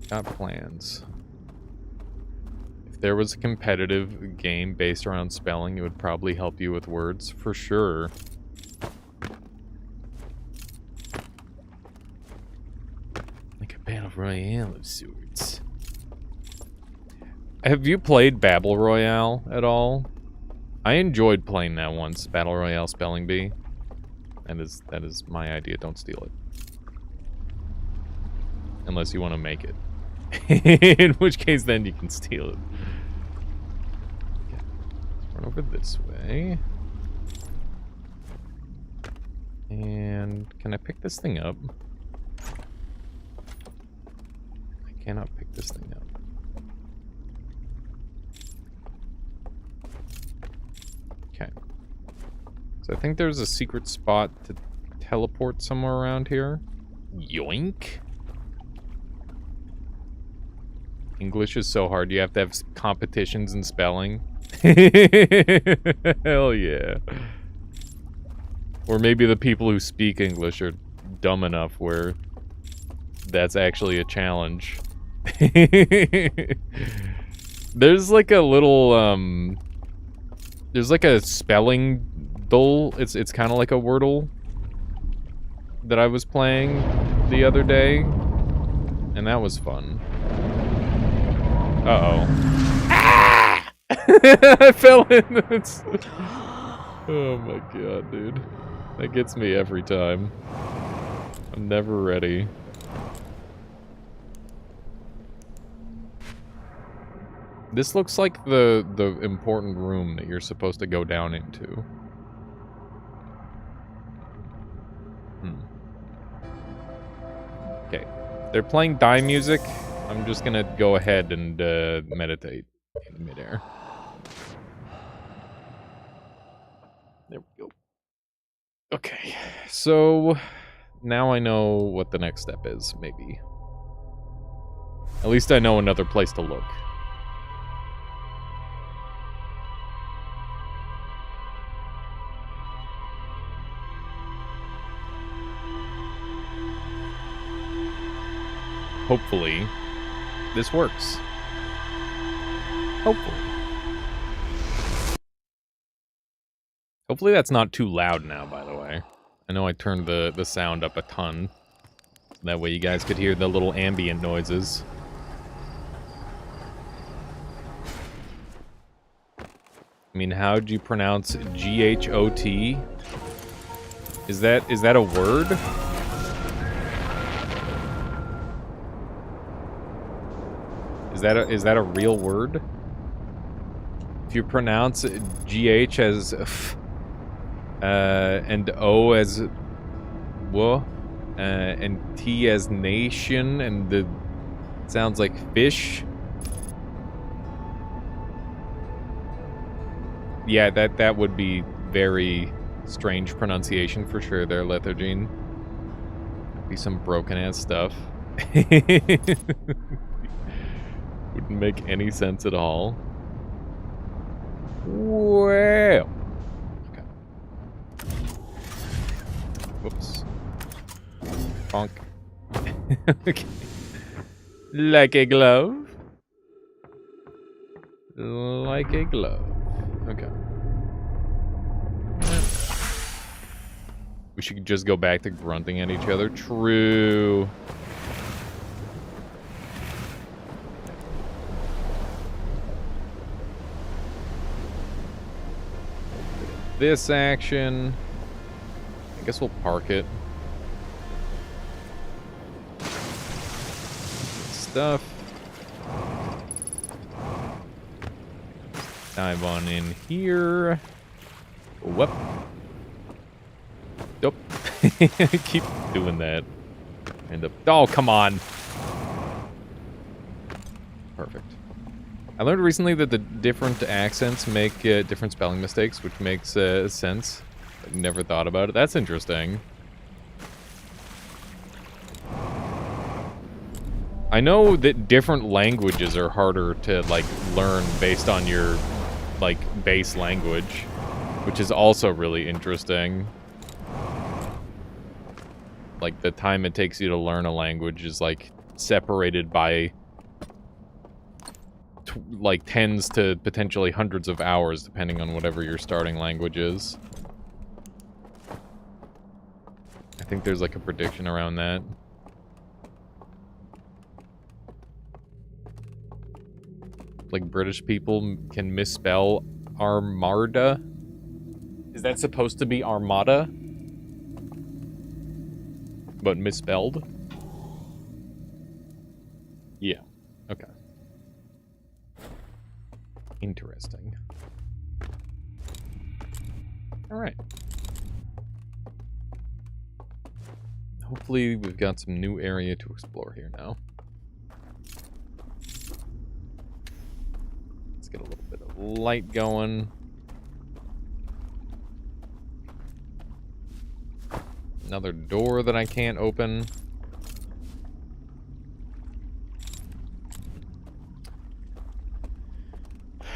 Got plans. If there was a competitive game based around spelling, it would probably help you with words, for sure. Like a battle royale of sorts. Have you played Babble Royale at all? I enjoyed playing that once, Battle Royale Spelling Bee. That is my idea, don't steal it. Unless you want to make it. In which case, then you can steal it. Okay. Let's run over this way. And can I pick this thing up? I cannot pick this thing up. Okay. So I think there's a secret spot to teleport somewhere around here. Yoink. English is so hard, you have to have competitions in spelling. Hell yeah. Or maybe the people who speak English are dumb enough where that's actually a challenge. There's like a little, there's like a spelling duel. It's kind of like a Wordle that I was playing the other day. And that was fun. Uh-oh. Ah! I fell in this. Oh my god, dude. That gets me every time. I'm never ready. This looks like the important room that you're supposed to go down into. Okay. They're playing die music. I'm just gonna go ahead and meditate in midair. There we go. Okay, so now I know what the next step is, maybe. At least I know another place to look. Hopefully, this works. Hopefully. Hopefully that's not too loud now, by the way. I know I turned the sound up a ton. That way you guys could hear the little ambient noises. I mean, how'd you pronounce G-H-O-T? Is that a word? Is that a real word? If you pronounce GH as f, and O as w, and T as nation, and the sounds like fish. Yeah, that would be very strange pronunciation for sure there, Lethargene. Be some broken-ass stuff. Wouldn't make any sense at all. Well. Okay. Whoops. Bonk. Okay. Like a glove. Like a glove. Okay. We should just go back to grunting at each other. True. This action. I guess we'll park it. Stuff. Dive on in here. Whoop. Nope. Keep doing that. End up. Oh, come on. Perfect. I learned recently that the different accents make different spelling mistakes, which makes sense. I never thought about it. That's interesting. I know that different languages are harder to, like, learn based on your, like, base language, which is also really interesting. Like, the time it takes you to learn a language is, like, separated by, like, tens to potentially hundreds of hours, depending on whatever your starting language is. I think there's, like, a prediction around that. Like, British people can misspell Armada? Is that supposed to be Armada? But misspelled? Yeah. Okay. Interesting. Alright. Hopefully we've got some new area to explore here now. Let's get a little bit of light going. Another door that I can't open.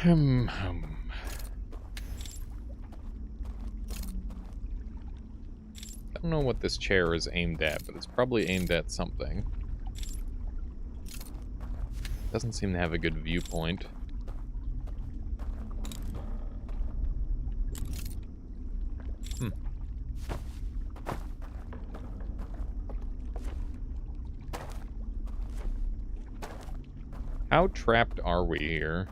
I don't know what this chair is aimed at, but it's probably aimed at something. Doesn't seem to have a good viewpoint. How trapped are we here?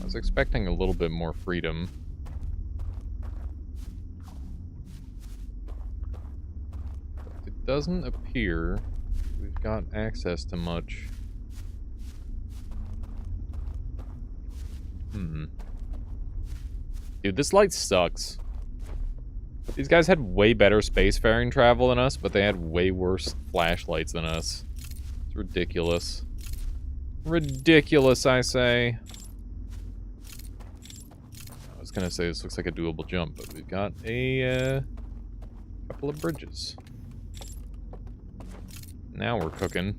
I was expecting a little bit more freedom. But it doesn't appear we've got access to much. Dude, this light sucks. These guys had way better spacefaring travel than us, but they had way worse flashlights than us. It's ridiculous. Ridiculous, I say. I was gonna say this looks like a doable jump, but we've got a couple of bridges. Now we're cooking.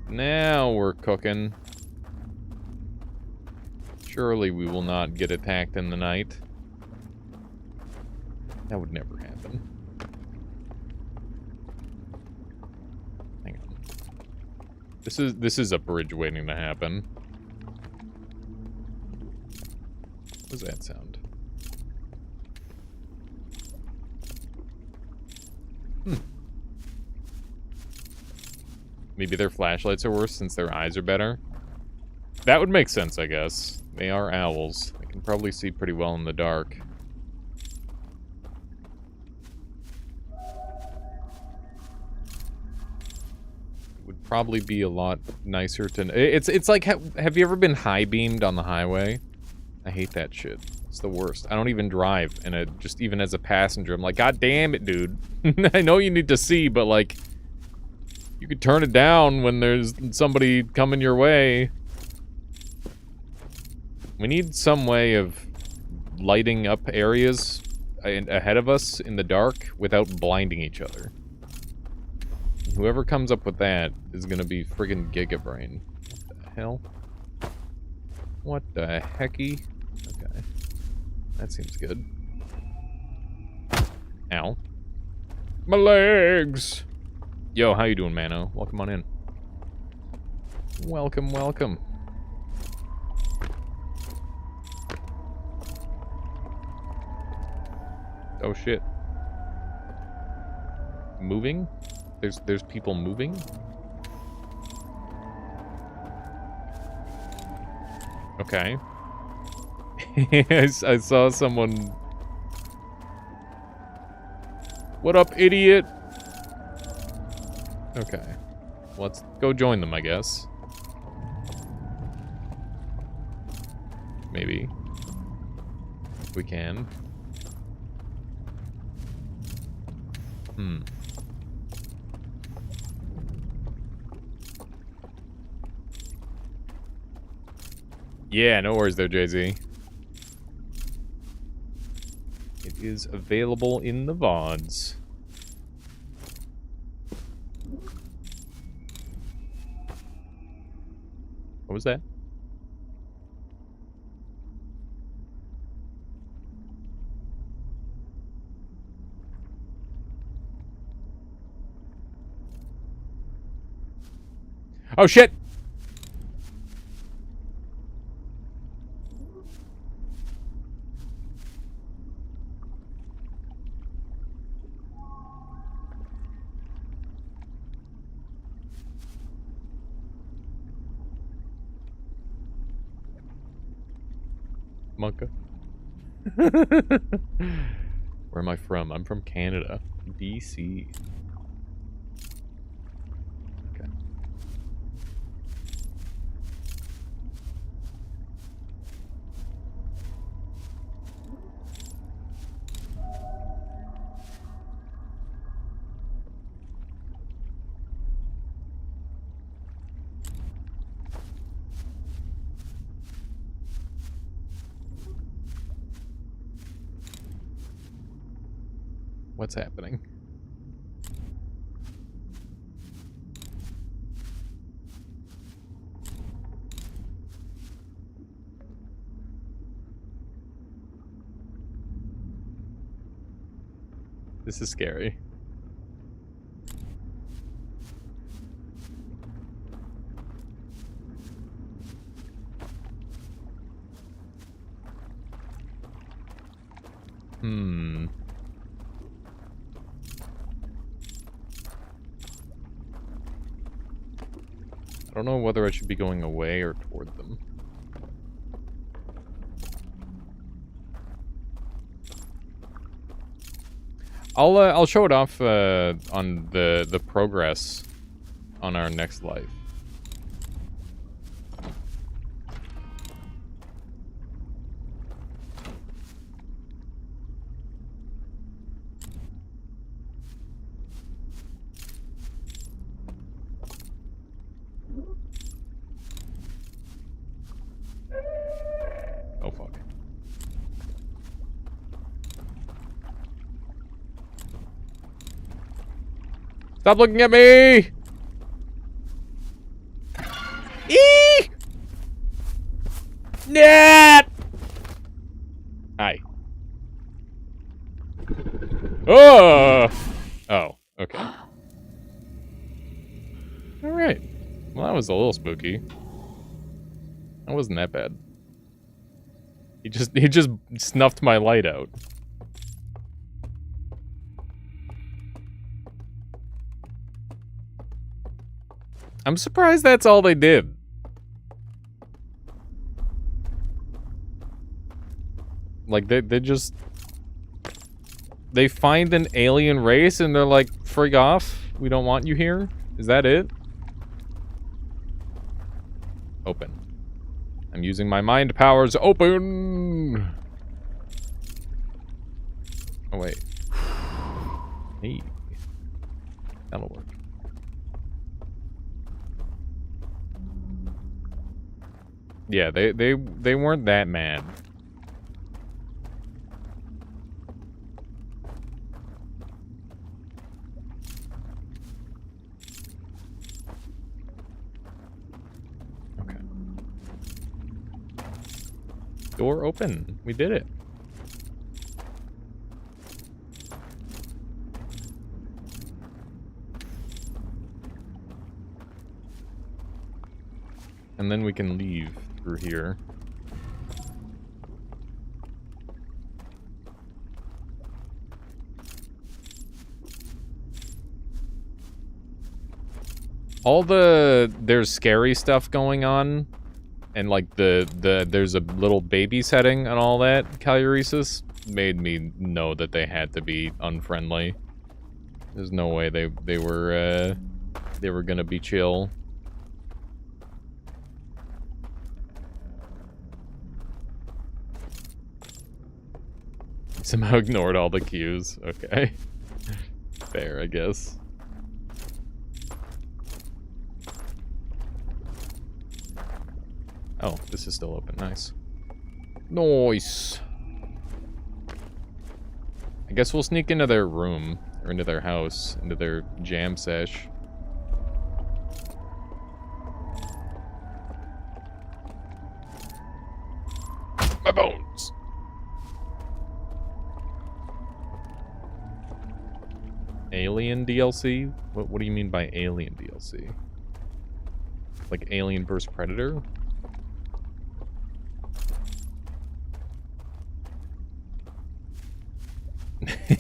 Now we're cooking. Surely we will not get attacked in the night. That would never happen. Hang on. This is a bridge waiting to happen. What does that sound? Maybe their flashlights are worse since their eyes are better. That would make sense, I guess. They are owls. They can probably see pretty well in the dark. Would probably be a lot nicer to... It's like, have you ever been high beamed on the highway? I hate that shit. It's the worst. I don't even drive, and just even as a passenger, I'm like, God damn it, dude. I know you need to see, but like, you could turn it down when there's somebody coming your way. We need some way of lighting up areas ahead of us in the dark without blinding each other. Whoever comes up with that is gonna be friggin' Gigabrain. What the hell? What the hecky? Okay. That seems good. Ow. My legs! Yo, how you doing, Mano? Welcome on in. Welcome, welcome. Oh shit. Moving? There's people moving? Okay. I saw someone... What up, idiot? Okay. Let's go join them, I guess. Maybe. If we can. Yeah, no worries though, Jay-Z. It is available in the VODs. What was that? Oh shit! Monka. Where am I from? I'm from Canada. BC. Okay. What's happening? This is scary. I don't know whether I should be going away or toward them. I'll show it off on the progress on our next life. Oh fuck. Stop looking at me! Eee! Nat! Hi. Oh! Oh, okay. Alright. Well, that was a little spooky. That wasn't that bad. He just snuffed my light out. I'm surprised that's all they did. Like, they just... They find an alien race and they're like, frig off, we don't want you here? Is that it? Open. I'm using my mind powers. Open! Oh, wait. Hey. That'll work. Yeah, they weren't that mad. Okay. Door open. We did it. And then we can leave through here. There's scary stuff going on, and like there's a little baby setting and all that, Caluresis, made me know that they had to be unfriendly. There's no way they were gonna be chill. Somehow ignored all the cues. Okay. Fair, I guess. Oh, this is still open. Nice. Nice. I guess we'll sneak into their room, or into their house, into their jam sesh. My bones! Alien DLC? What do you mean by Alien DLC? Like Alien vs. Predator?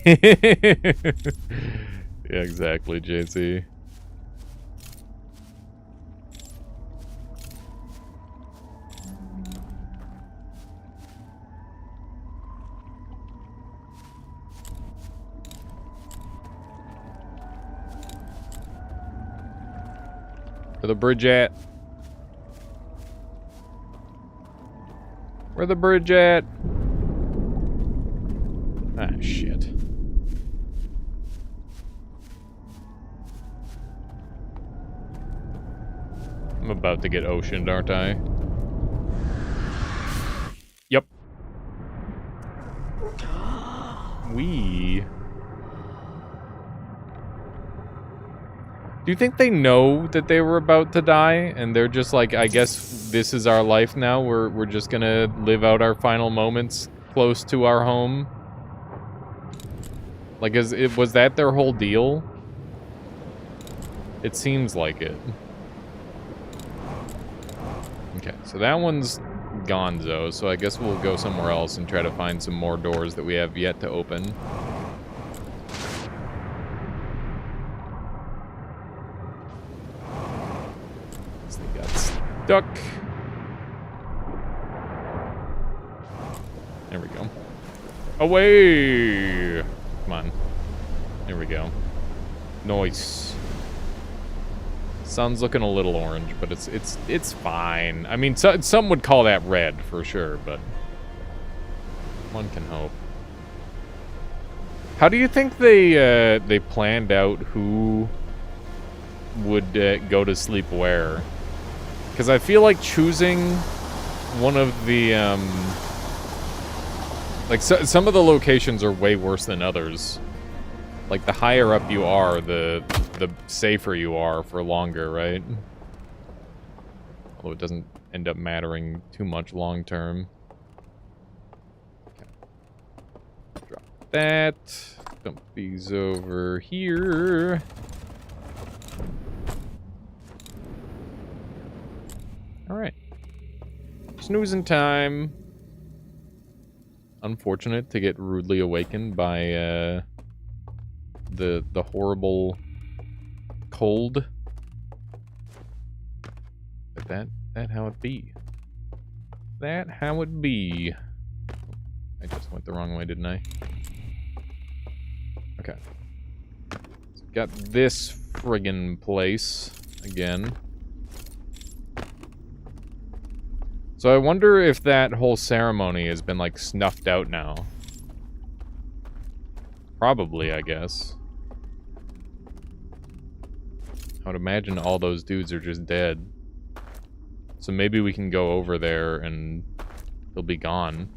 Yeah, exactly, JC. Where the bridge at? Where the bridge at? Ah, shit. I'm about to get oceaned, aren't I? Yep. Do you think they know that they were about to die, and they're just like, I guess this is our life now, we're just gonna live out our final moments close to our home? Like, was that their whole deal? It seems like it. Okay, so that one's gonzo, so I guess we'll go somewhere else and try to find some more doors that we have yet to open. This thing got stuck. There we go. Away! Come on. There we go. Nice. Sun's looking a little orange, but it's fine. I mean, some would call that red for sure, but one can hope. How do you think they planned out who would go to sleep where? Because I feel like choosing one of the like some of the locations are way worse than others. Like, the higher up you are, the safer you are for longer, right? Although it doesn't end up mattering too much long term. Okay. Drop that. Dump these over here. Alright. Snoozing time. Unfortunate to get rudely awakened by, the horrible cold. But that how it be. That how it be. I just went the wrong way, didn't I? Okay. So got this friggin' place again. So I wonder if that whole ceremony has been, like, snuffed out now. Probably, I guess. I would imagine all those dudes are just dead. So maybe we can go over there and he'll be gone.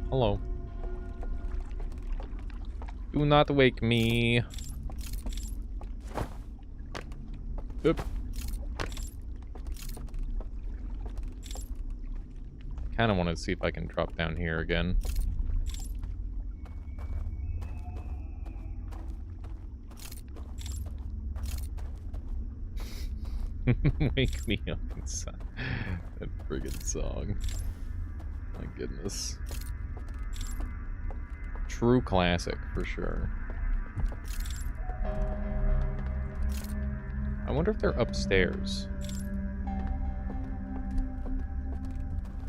Hello. Do not wake me. Oop. Kind of want to see if I can drop down here again. Wake me up inside. That friggin' song. My goodness. True classic, for sure. I wonder if they're upstairs.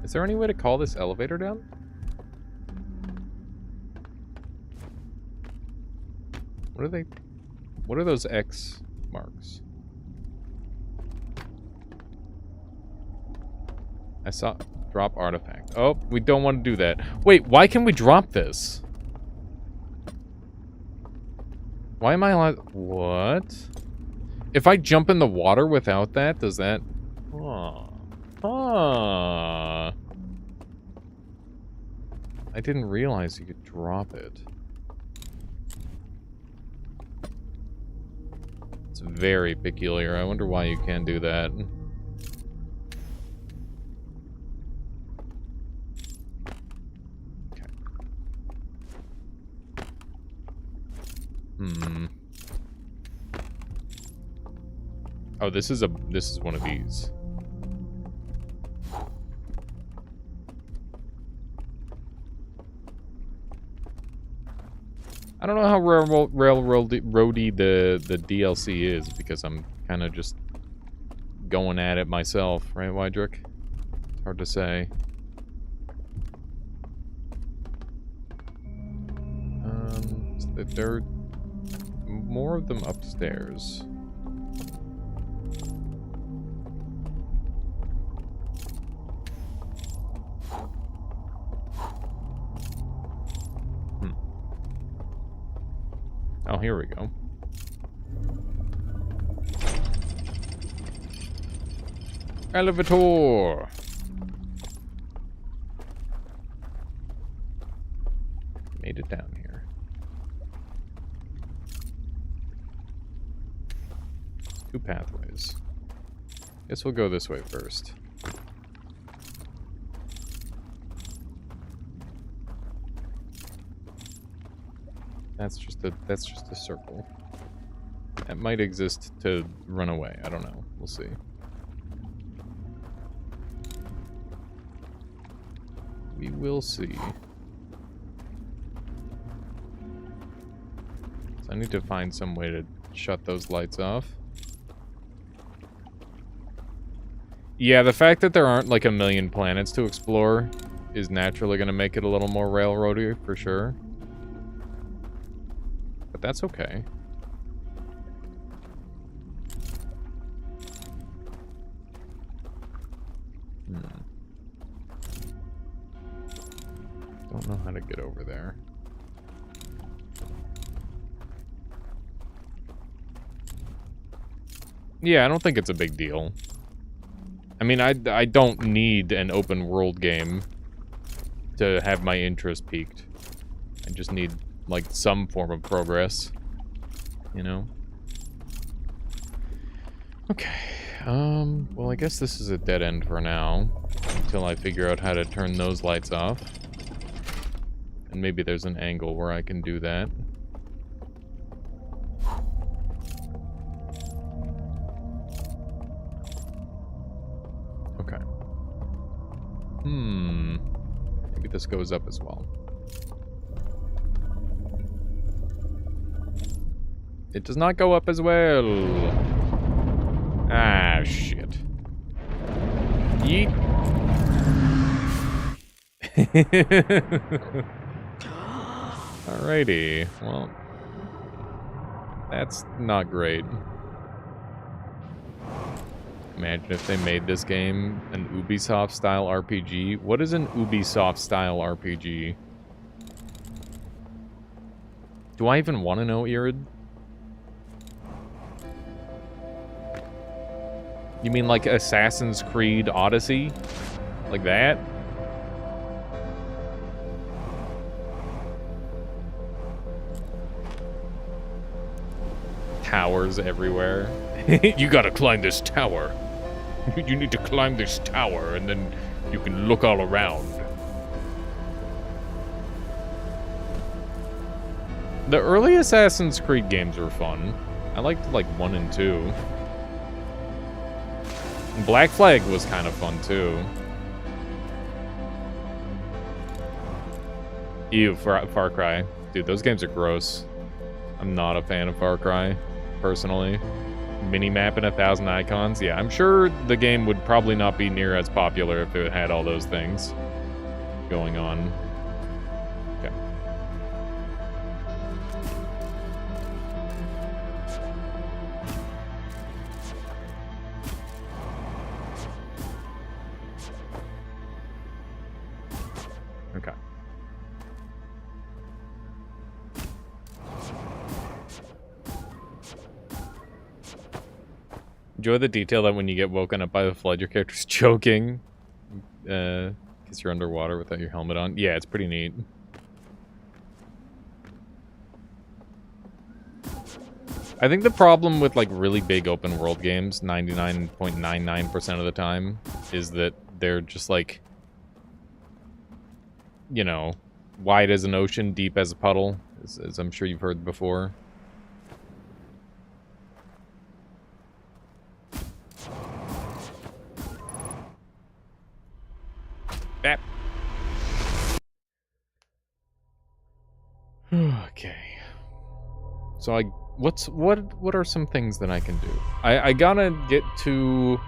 Is there any way to call this elevator down? What are they? What are those X marks? I saw drop artifact. Oh, we don't want to do that. Wait, why can we drop this? Why am I allowed? What? If I jump in the water without that, does that? Oh. Ah. I didn't realize you could drop it. It's very peculiar. I wonder why you can't do that. Okay. Oh, this is one of these. I don't know how railroady the DLC is, because I'm kind of just going at it myself, right, Wydrick? It's hard to say. So there are more of them upstairs. Oh, here we go. Elevator! Made it down here. 2 pathways. Guess we'll go this way first. That's just a circle. That might exist to run away. I don't know. We'll see. We will see. So I need to find some way to shut those lights off. Yeah, the fact that there aren't like a million planets to explore is naturally going to make it a little more railroady for sure. But that's okay. Don't know how to get over there. Yeah, I don't think it's a big deal. I mean, I don't need an open world game to have my interest piqued. I just need, like, some form of progress. You know? Okay. Well, I guess this is a dead end for now. Until I figure out how to turn those lights off. And maybe there's an angle where I can do that. Okay. Maybe this goes up as well. It does not go up as well. Ah, shit. Yeet. Alrighty. Well, that's not great. Imagine if they made this game an Ubisoft-style RPG. What is an Ubisoft-style RPG? Do I even want to know, Irid? You mean like Assassin's Creed Odyssey? Like that? Towers everywhere. You gotta climb this tower. You need to climb this tower and then you can look all around. The early Assassin's Creed games were fun. I liked like 1 and 2. Black Flag was kind of fun too. Ew, Far Cry. Dude, those games are gross. I'm not a fan of Far Cry, personally. Minimap and 1,000 icons. Yeah, I'm sure the game would probably not be near as popular if it had all those things going on. Okay. Okay. Enjoy the detail that when you get woken up by the flood, your character's choking. Because you're underwater without your helmet on. Yeah, it's pretty neat. I think the problem with like really big open world games, 99.99% of the time, is that they're just like, you know, wide as an ocean, deep as a puddle, as I'm sure you've heard before. Bap. Okay. So what are some things that I can do? I gotta get to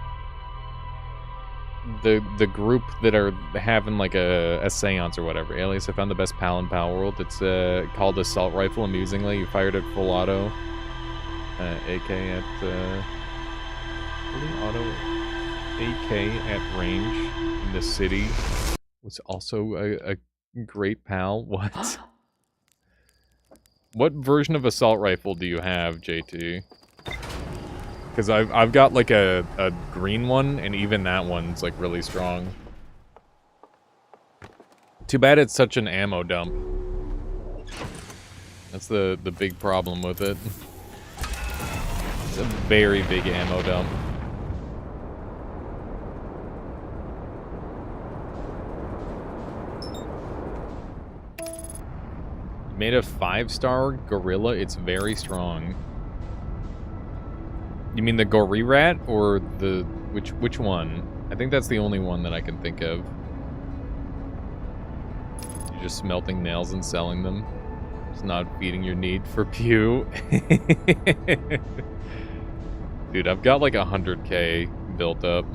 the group that are having like a seance or whatever. Alias, I found the best PAL in Power World. It's called Assault Rifle, amusingly. You fired at full auto. AK at fully auto AK at range in the city was also a great PAL. What? What version of assault rifle do you have, JT? Because I've got like a green one, and even that one's like really strong. Too bad it's such an ammo dump. That's the big problem with it. It's a very big ammo dump. Made a 5-star gorilla. It's very strong. You mean the Gorirat or the which one? I think that's the only one that I can think of. You're just smelting nails and selling them. It's not feeding your need for pew. Dude, I've got like 100k built up,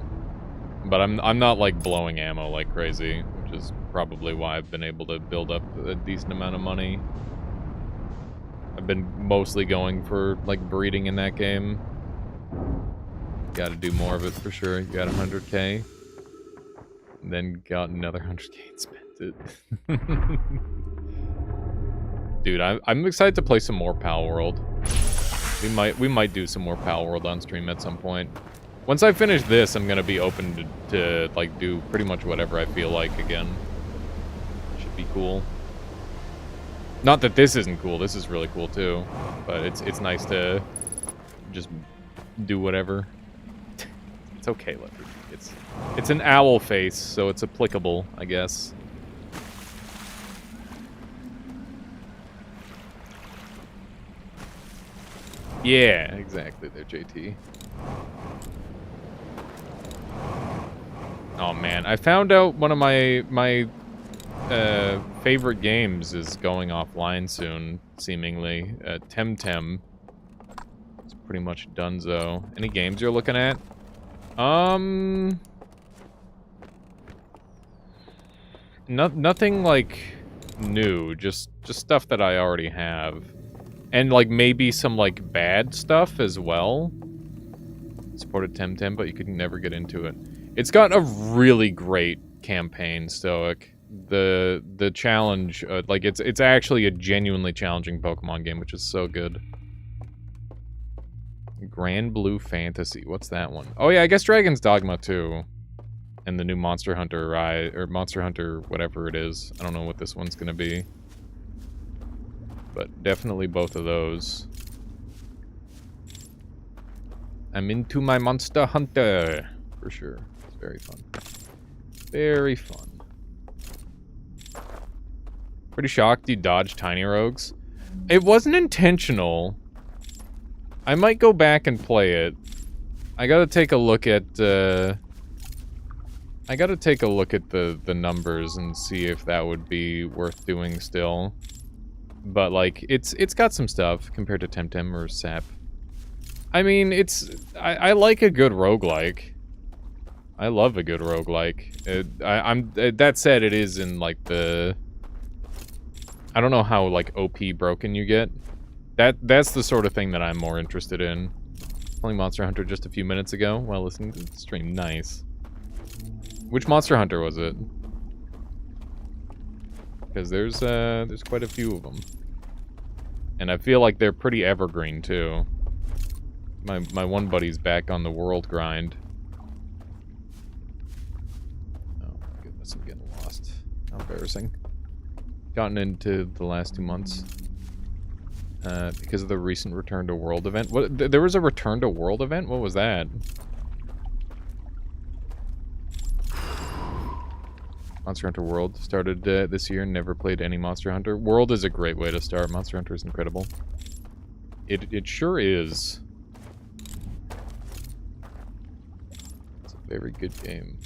but I'm not like blowing ammo like crazy, which is probably why I've been able to build up a decent amount of money. I've been mostly going for like breeding in that game. Got to do more of it for sure. You got 100k, and then got another 100k and spent it. Dude, I'm excited to play some more PAL World. We might do some more PAL World on stream at some point. Once I finish this, I'm gonna be open to like do pretty much whatever I feel like again. Should be cool. Not that this isn't cool. This is really cool too, but it's nice to just do whatever. It's okay, Leopard. It's an owl face, so it's applicable, I guess. Yeah, exactly there, JT. Oh man, I found out one of my favorite games is going offline soon, seemingly. Temtem. It's pretty much donezo. Any games you're looking at? Nothing like new, just stuff that I already have. And like maybe some like bad stuff as well. Supported Temtem, but you could never get into it. It's got a really great campaign, Stoic. The challenge, like it's actually a genuinely challenging Pokemon game, which is so good. Grand Blue Fantasy, what's that one? Oh yeah, I guess Dragon's Dogma too, and the new Monster Hunter or Monster Hunter, whatever it is. I don't know what this one's gonna be, but definitely both of those. I'm into my Monster Hunter for sure. It's very fun. Very fun. Pretty shocked you dodged Tiny Rogues. It wasn't intentional. I might go back and play it. I gotta take a look at the numbers and see if that would be worth doing still. But like it's got some stuff compared to Temtem or Sap. I mean, I like a good roguelike. I love a good roguelike. That said, it is in like the, I don't know how like OP broken you get. That's the sort of thing that I'm more interested in. Playing Monster Hunter just a few minutes ago while listening to the stream. Nice. Which Monster Hunter was it? Because there's quite a few of them, and I feel like they're pretty evergreen too. My one buddy's back on the world grind. Oh my goodness, I'm getting lost. How embarrassing. Gotten into the last 2 months. Because of the recent Return to World event. What? There was a Return to World event? What was that? Monster Hunter World started this year. Never played any Monster Hunter. World is a great way to start. Monster Hunter is incredible. It sure is. It's a very good game.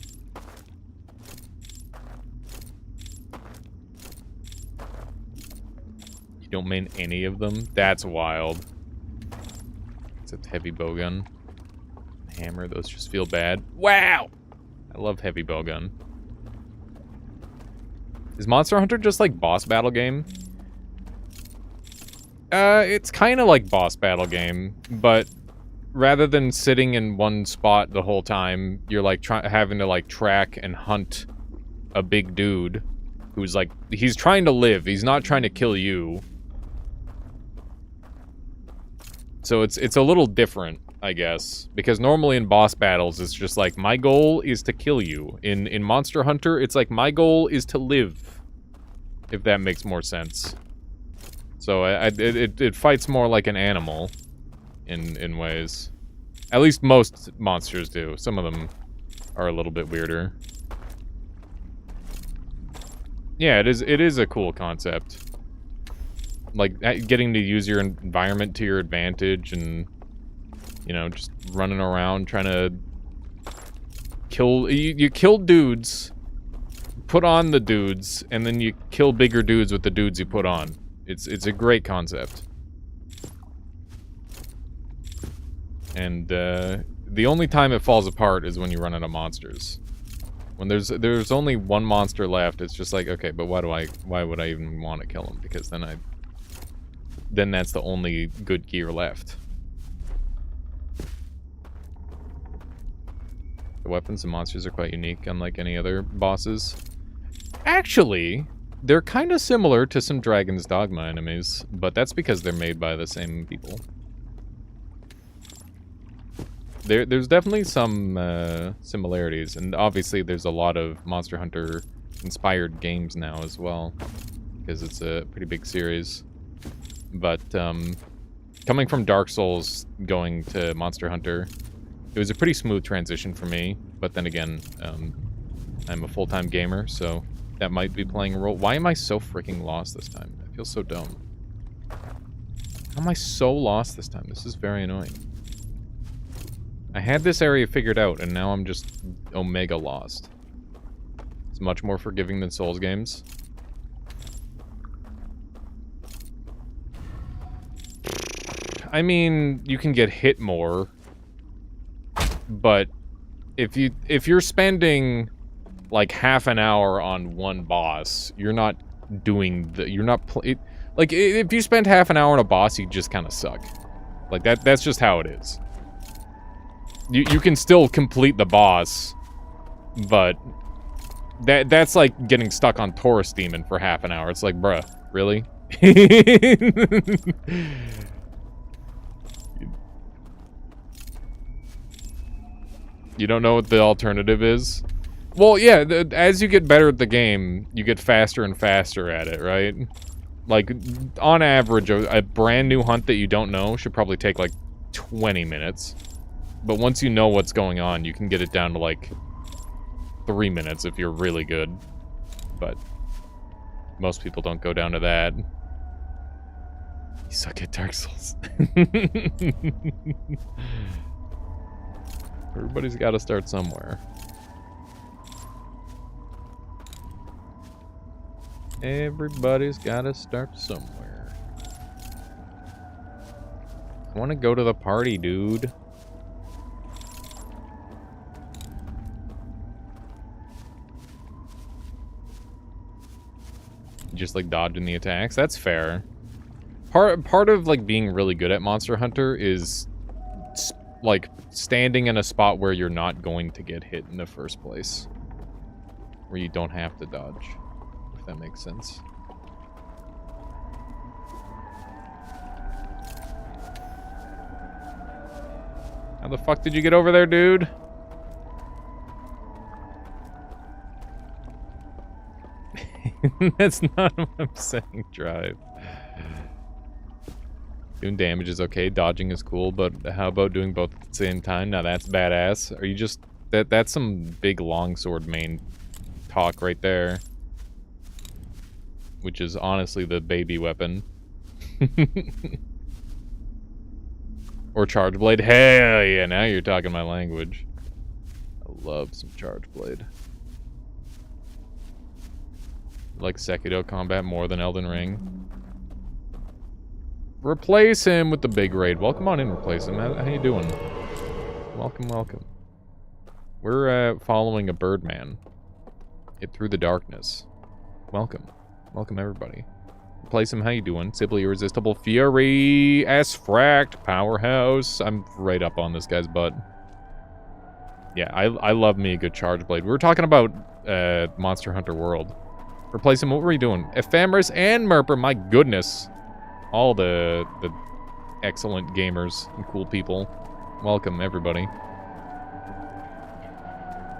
You don't main any of them? That's wild. It's a heavy bowgun. Hammer, those just feel bad. Wow! I love heavy bowgun. Is Monster Hunter just like boss battle game? It's kind of like boss battle game, but rather than sitting in one spot the whole time, you're like having to like track and hunt a big dude who's like, he's trying to live, he's not trying to kill you. So it's a little different, I guess, because normally in boss battles it's just like, my goal is to kill you. In Monster Hunter, it's like, my goal is to live, if that makes more sense. So it fights more like an animal in ways. At least most monsters do. Some of them are a little bit weirder. Yeah, it is a cool concept. Like, getting to use your environment to your advantage and, you know, just running around trying to kill... You kill dudes, put on the dudes, and then you kill bigger dudes with the dudes you put on. It's a great concept. And, the only time it falls apart is when you run out of monsters. When there's only one monster left, it's just like, okay, but why would I even want to kill him? Because then that's the only good gear left. The weapons and monsters are quite unique, unlike any other bosses. Actually, they're kind of similar to some Dragon's Dogma enemies, but that's because they're made by the same people. There's definitely some similarities, and obviously there's a lot of Monster Hunter inspired games now as well, because it's a pretty big series. But coming from Dark Souls going to Monster Hunter, it was a pretty smooth transition for me. But then again, I'm a full-time gamer, so that might be playing a role. Why am I so freaking lost this time? I feel so dumb. How am I so lost this time? This is very annoying. I had this area figured out, and now I'm just omega lost. It's much more forgiving than Souls games. I mean, you can get hit more, but if you're spending like half an hour on one boss, you're not doing like if you spend half an hour on a boss, you just kind of suck. Like that's just how it is. You can still complete the boss, but that's like getting stuck on Taurus Demon for half an hour. It's like, bruh, really? You don't know what the alternative is? Well, yeah, as you get better at the game, you get faster and faster at it, right? Like, on average, a brand new hunt that you don't know should probably take, like, 20 minutes. But once you know what's going on, you can get it down to, like, 3 minutes if you're really good. But most people don't go down to that. You suck at Dark Souls. Everybody's got to start somewhere. Everybody's got to start somewhere. I want to go to the party, dude. Just like dodging the attacks. That's fair. Part of like being really good at Monster Hunter is like standing in a spot where you're not going to get hit in the first place, where you don't have to dodge, if that makes sense. How the fuck did you get over there, dude? That's not what I'm saying, drive. Doing damage is okay, dodging is cool, but how about doing both at the same time? Now that's badass. Are you just... That's some big longsword main talk right there. Which is honestly the baby weapon. Or Charge Blade. Hell yeah, now you're talking my language. I love some Charge Blade. I like Sekiro combat more than Elden Ring. Replace him with the big raid. Welcome on in, replace him. How you doing? Welcome, welcome. We're following a Birdman. It through the darkness. Welcome. Welcome, everybody. Replace him, how you doing? Simply Irresistible Fury. S-Fract. Powerhouse. I'm right up on this guy's butt. Yeah, I love me a good Charge Blade. We were talking about Monster Hunter World. Replace him, what were we doing? Ephemeris and Merper, my goodness. All the excellent gamers and cool people. Welcome, everybody.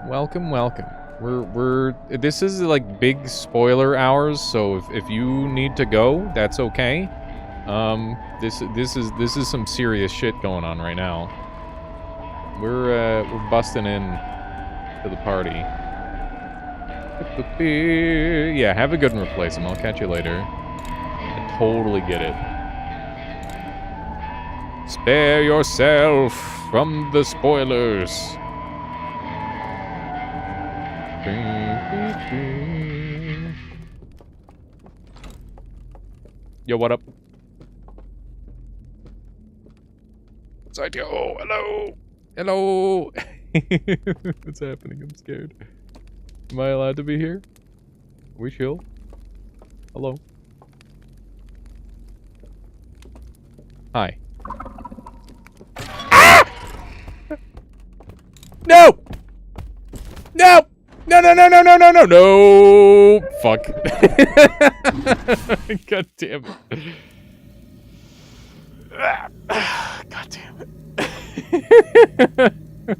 Welcome, welcome. This is like big spoiler hours, so if you need to go, that's okay. This is some serious shit going on right now. We're busting in to the party. Yeah, have a good one, replace him. I'll catch you later. I totally get it. Spare yourself from the spoilers. Yo, what up? Saito, hello! Hello! What's happening? I'm scared. Am I allowed to be here? Are we chill? Hello? Hi. Ah! No! No! No, no, no, no, no, no, no, no! Fuck. God damn it. God damn it.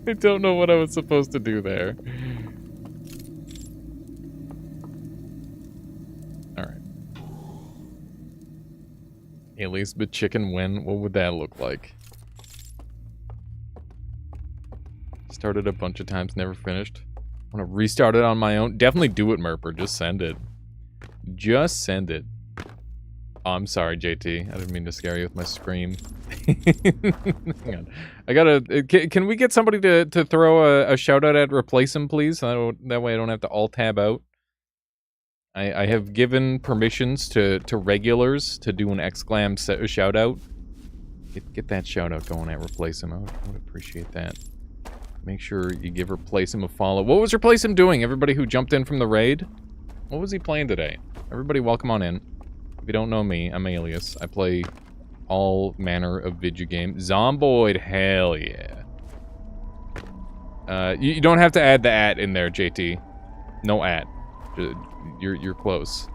I don't know what I was supposed to do there. Alright. Alias but chicken win. What would that look like? Started a bunch of times, never finished. Want to restart it on my own? Definitely do it, Merper. Just send it. Just send it. Oh, I'm sorry, JT. I didn't mean to scare you with my scream. Hang on. I gotta... Can we get somebody to throw a shout-out at Replace Him, please? That way I don't have to alt-tab out. I have given permissions to regulars to do an exclam shout-out. Get that shout-out going at Replace Him. I would appreciate that. Make sure you give Replace Him a follow. What was Replace Him doing? Everybody who jumped in from the raid? What was he playing today? Everybody welcome on in. If you don't know me, I'm Alias. I play all manner of video games. Zomboid, hell yeah. You don't have to add the @ in there, JT. No @ You're close.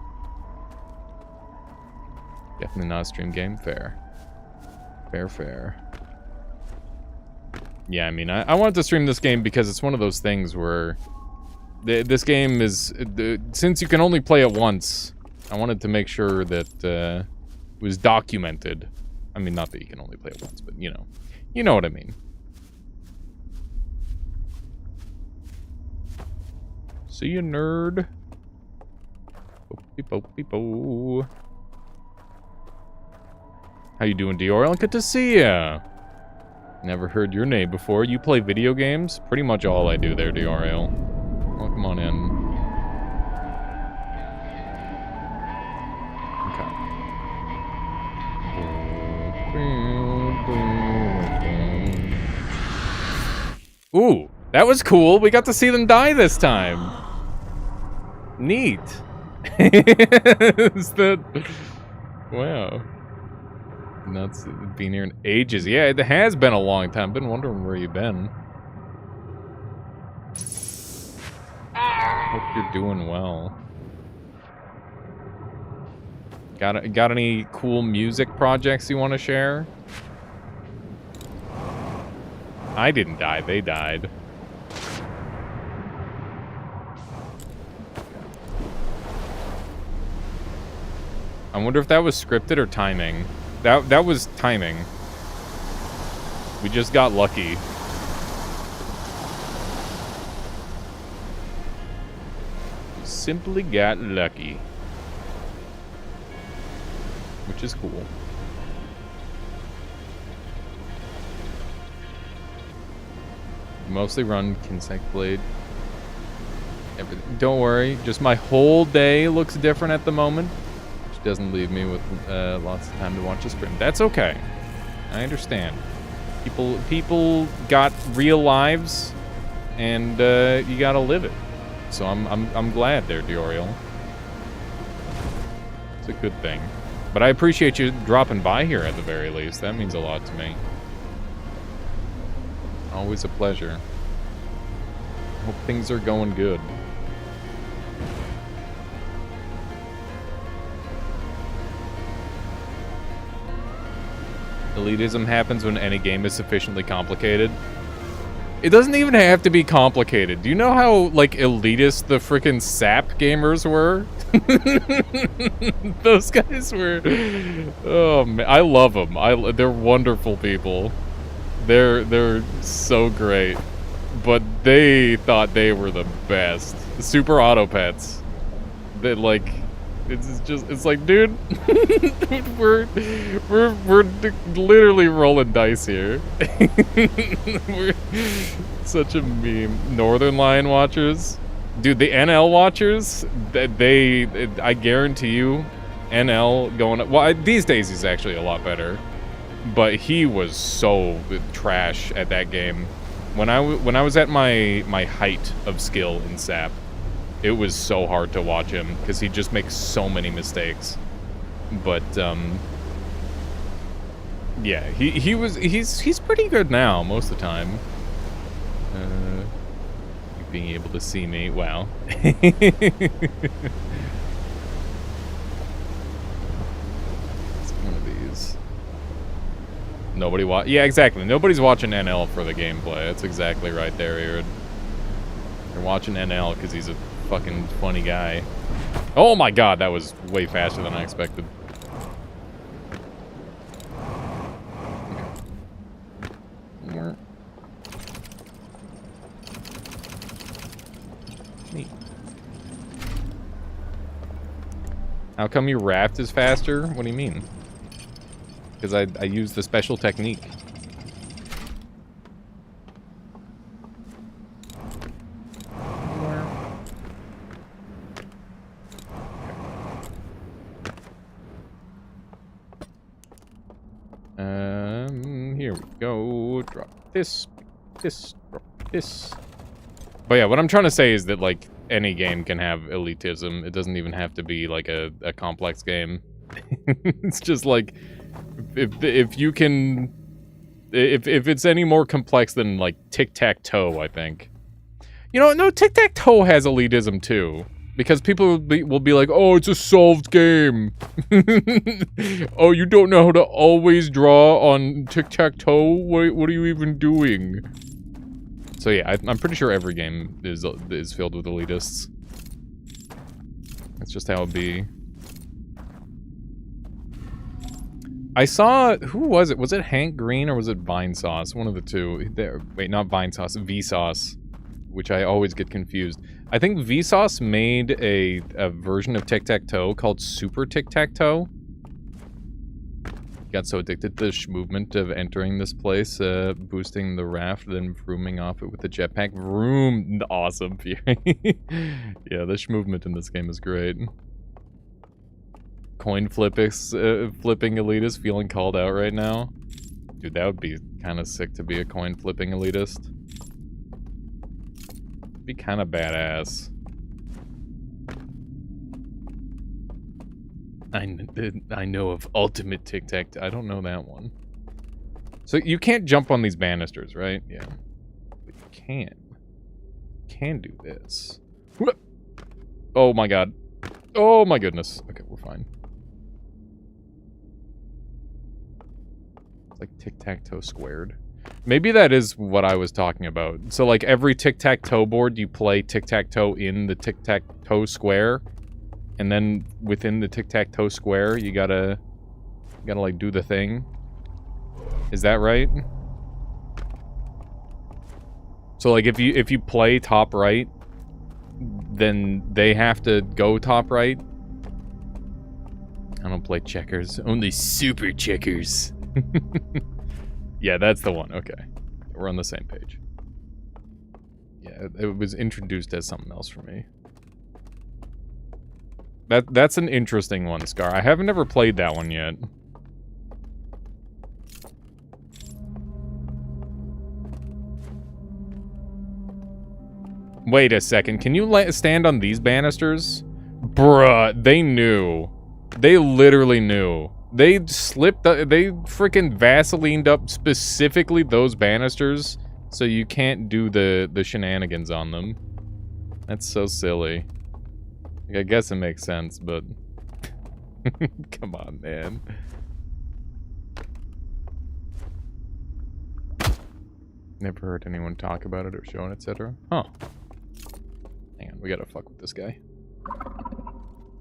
Definitely not a stream game. Fair. Fair. Yeah, I mean, I wanted to stream this game because it's one of those things where this game is... since you can only play it once, I wanted to make sure that it was documented. I mean, not that you can only play it once, but you know. You know what I mean. See you, nerd. Bo-be-bo-be-bo. How you doing, Dior? Good to see ya. Never heard your name before. You play video games? Pretty much all I do there, Dior. Welcome on in. Okay. Ooh, that was cool. We got to see them die this time. Neat. Is that... Wow. Nuts. Been here in ages. Yeah, it has been a long time. Been wondering where you've been. Hope you're doing well. Got any cool music projects you want to share? I didn't die. They died. I wonder if that was scripted or timing. That was timing. We just got lucky. Simply got lucky. Which is cool. Mostly run Kinsec Blade. Everything. Don't worry, just my whole day looks different at the moment. Which doesn't leave me with lots of time to watch a stream. That's okay. I understand. People got real lives, and you gotta live it. So I'm glad there, Dioriel. It's a good thing. But I appreciate you dropping by here at the very least. That means a lot to me. Always a pleasure. Hope things are going good. Elitism happens when any game is sufficiently complicated. It doesn't even have to be complicated. Do you know how, like, elitist the frickin' SAP gamers were? Those guys were... Oh, man. I love them. They're wonderful people. They're so great. But they thought they were the best. Super Auto Pets. That, like... It's like, dude, we're literally rolling dice here. We're such a meme. Northern Lion watchers, dude, the NL watchers, I guarantee you, NL going, well, these days he's actually a lot better, but he was so trash at that game. When I was at my height of skill in SAP, it was so hard to watch him because he just makes so many mistakes. But yeah, he's pretty good now most of the time. Being able to see me, wow. It's one of these. Nobody yeah, exactly. Nobody's watching NL for the gameplay. That's exactly right there, Aaron. You're watching NL because he's a fucking funny guy. Oh my god, that was way faster than I expected. Okay. Neat. How come your raft is faster? What do you mean? Because I use the special technique. Here we go. Drop this, drop this. But yeah, what I'm trying to say is that, like, any game can have elitism. It doesn't even have to be, like, a complex game. It's just, like, if you can If it's any more complex than, like, tic-tac-toe, I think. You know, no, tic-tac-toe has elitism, too. Because people will be like, oh, it's a solved game. Oh, you don't know how to always draw on tic-tac-toe? What are you even doing? So yeah, I'm pretty sure every game is filled with elitists. That's just how it be. I saw, who was it? Was it Hank Green or was it Vinesauce? One of the two. Wait, not Vinesauce, Vsauce, which I always get confused. I think Vsauce made a version of tic-tac-toe called Super Tic-Tac-Toe. Got so addicted to the movement of entering this place, boosting the raft, then vrooming off it with the jetpack. Vroom! Awesome, Fury. Yeah, the movement in this game is great. Coin flipping elitist feeling called out right now. Dude, that would be kind of sick to be a coin flipping elitist. Be kind of badass. I know of Ultimate Tic-Tac. I don't know that one. So you can't jump on these banisters, right? Yeah. But you can. You can do this. Oh my god. Oh my goodness. Okay, we're fine. It's like tic-tac-toe squared. Maybe that is what I was talking about. So, like, every tic-tac-toe board, you play tic-tac-toe in the tic-tac-toe square. And then, within the tic-tac-toe square, you gotta, like, do the thing. Is that right? So, like, if you play top right, then they have to go top right. I don't play checkers. Only super checkers. Yeah, that's the one. Okay. We're on the same page. Yeah, it was introduced as something else for me. That's an interesting one, Scar. I haven't ever played that one yet. Wait a second. Can you stand on these banisters? Bruh, they knew. They literally knew. They slipped, they freaking Vaselined up specifically those banisters so you can't do the shenanigans on them. That's so silly. Like, I guess it makes sense, but... Come on, man. Never heard anyone talk about it or show it, etc. Huh. Hang on, we gotta fuck with this guy.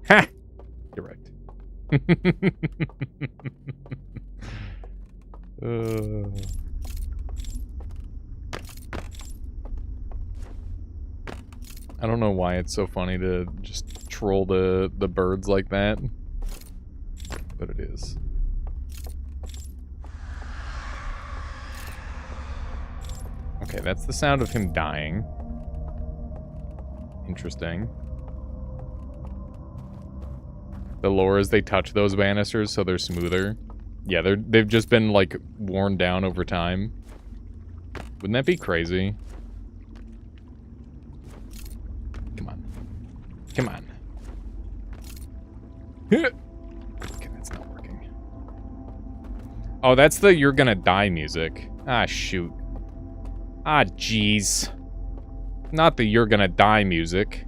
Ha! You're right. I don't know why it's so funny to just troll the birds like that, but it is. Okay, that's the sound of him dying. Interesting. The lore is they touch those banisters so they're smoother. Yeah, they've just been, like, worn down over time. Wouldn't that be crazy? Come on. Come on. Okay, that's not working. Oh, that's the You're Gonna Die music. Ah, shoot. Ah, jeez. Not the You're Gonna Die music.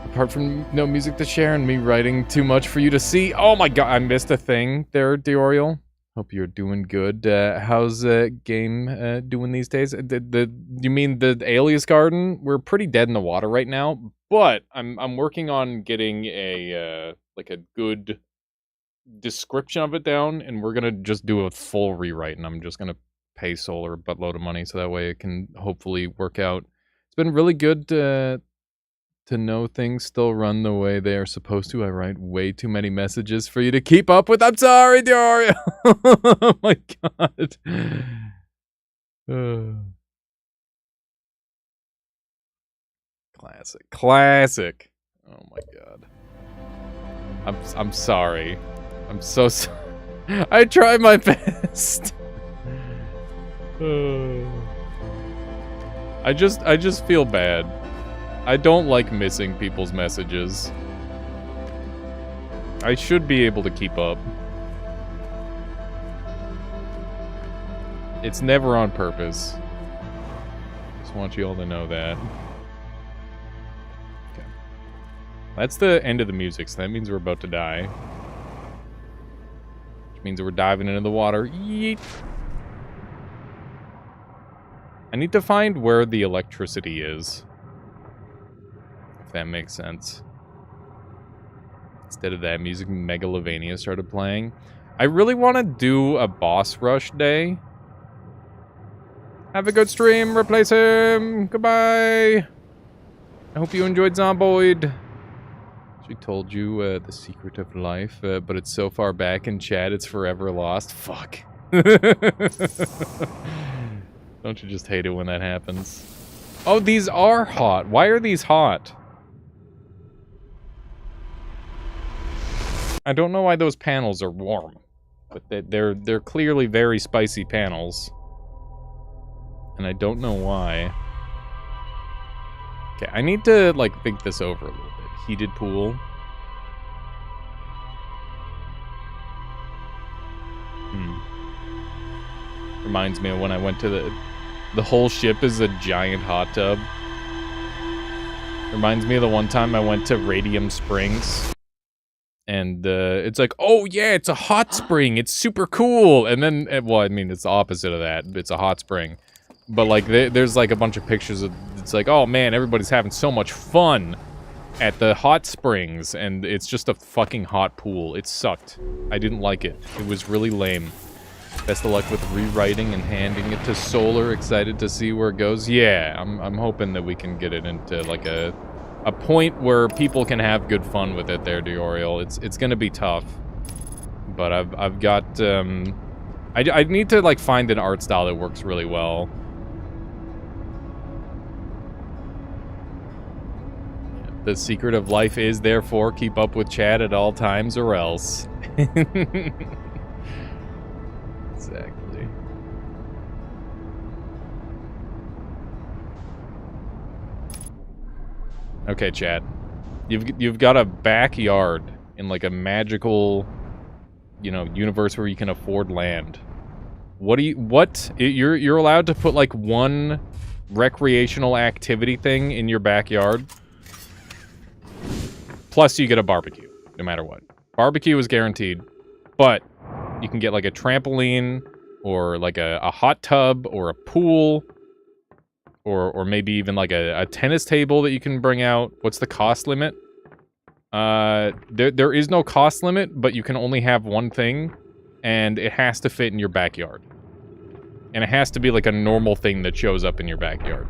Apart from no music to share and me writing too much for you to see. Oh my god, I missed a thing there, Dioriel. Hope you're doing good. How's game doing these days? You mean the Alias Garden? We're pretty dead in the water right now, but I'm working on getting a like a good description of it down, and we're gonna just do a full rewrite, and I'm just gonna pay Solar a buttload of money so that way it can hopefully work out. It's been really good to know things still run the way they are supposed to. I write way too many messages for you to keep up with. I'm sorry, Dario. Oh my god. Classic. Classic. Oh my god. I'm sorry. I'm so sorry. I try my best. I just feel bad. I don't like missing people's messages. I should be able to keep up. It's never on purpose. Just want you all to know that. Okay. That's the end of the music, so that means we're about to die. Which means we're diving into the water. Yeet! I need to find where the electricity is. If that makes sense. Instead of that, music Megalovania started playing. I really want to do a boss rush day. Have a good stream. Replace him. Goodbye. I hope you enjoyed Zomboid. She told you the secret of life, but it's so far back in chat, it's forever lost. Fuck. Don't you just hate it when that happens? Oh, these are hot. Why are these hot? I don't know why those panels are warm, but they're clearly very spicy panels. And I don't know why. Okay, I need to, like, think this over a little bit. Heated pool. Reminds me of when I went to the whole ship is a giant hot tub. Reminds me of the one time I went to Radium Springs. And it's like, oh yeah, it's a hot spring. It's super cool. And then, well, I mean, it's the opposite of that. It's a hot spring. But like, there's like a bunch of pictures of, it's like, oh man, everybody's having so much fun at the hot springs. And it's just a fucking hot pool. It sucked. I didn't like it. It was really lame. Best of luck with rewriting and handing it to Solar. Excited to see where it goes. Yeah, I'm hoping that we can get it into like a point where people can have good fun with it there, Dioriel. It's gonna be tough. But I've got I need to like find an art style that works really well. The secret of life is therefore keep up with chat at all times or else. Exactly. Okay, chat. You've got a backyard in like a magical, you know, universe where you can afford land. You're allowed to put like one recreational activity thing in your backyard. Plus you get a barbecue, no matter what. Barbecue is guaranteed, but you can get like a trampoline or like a hot tub or a pool or maybe even like a tennis table that you can bring out. What's the cost limit? There is no cost limit, but you can only have one thing and it has to fit in your backyard. And it has to be like a normal thing that shows up in your backyard.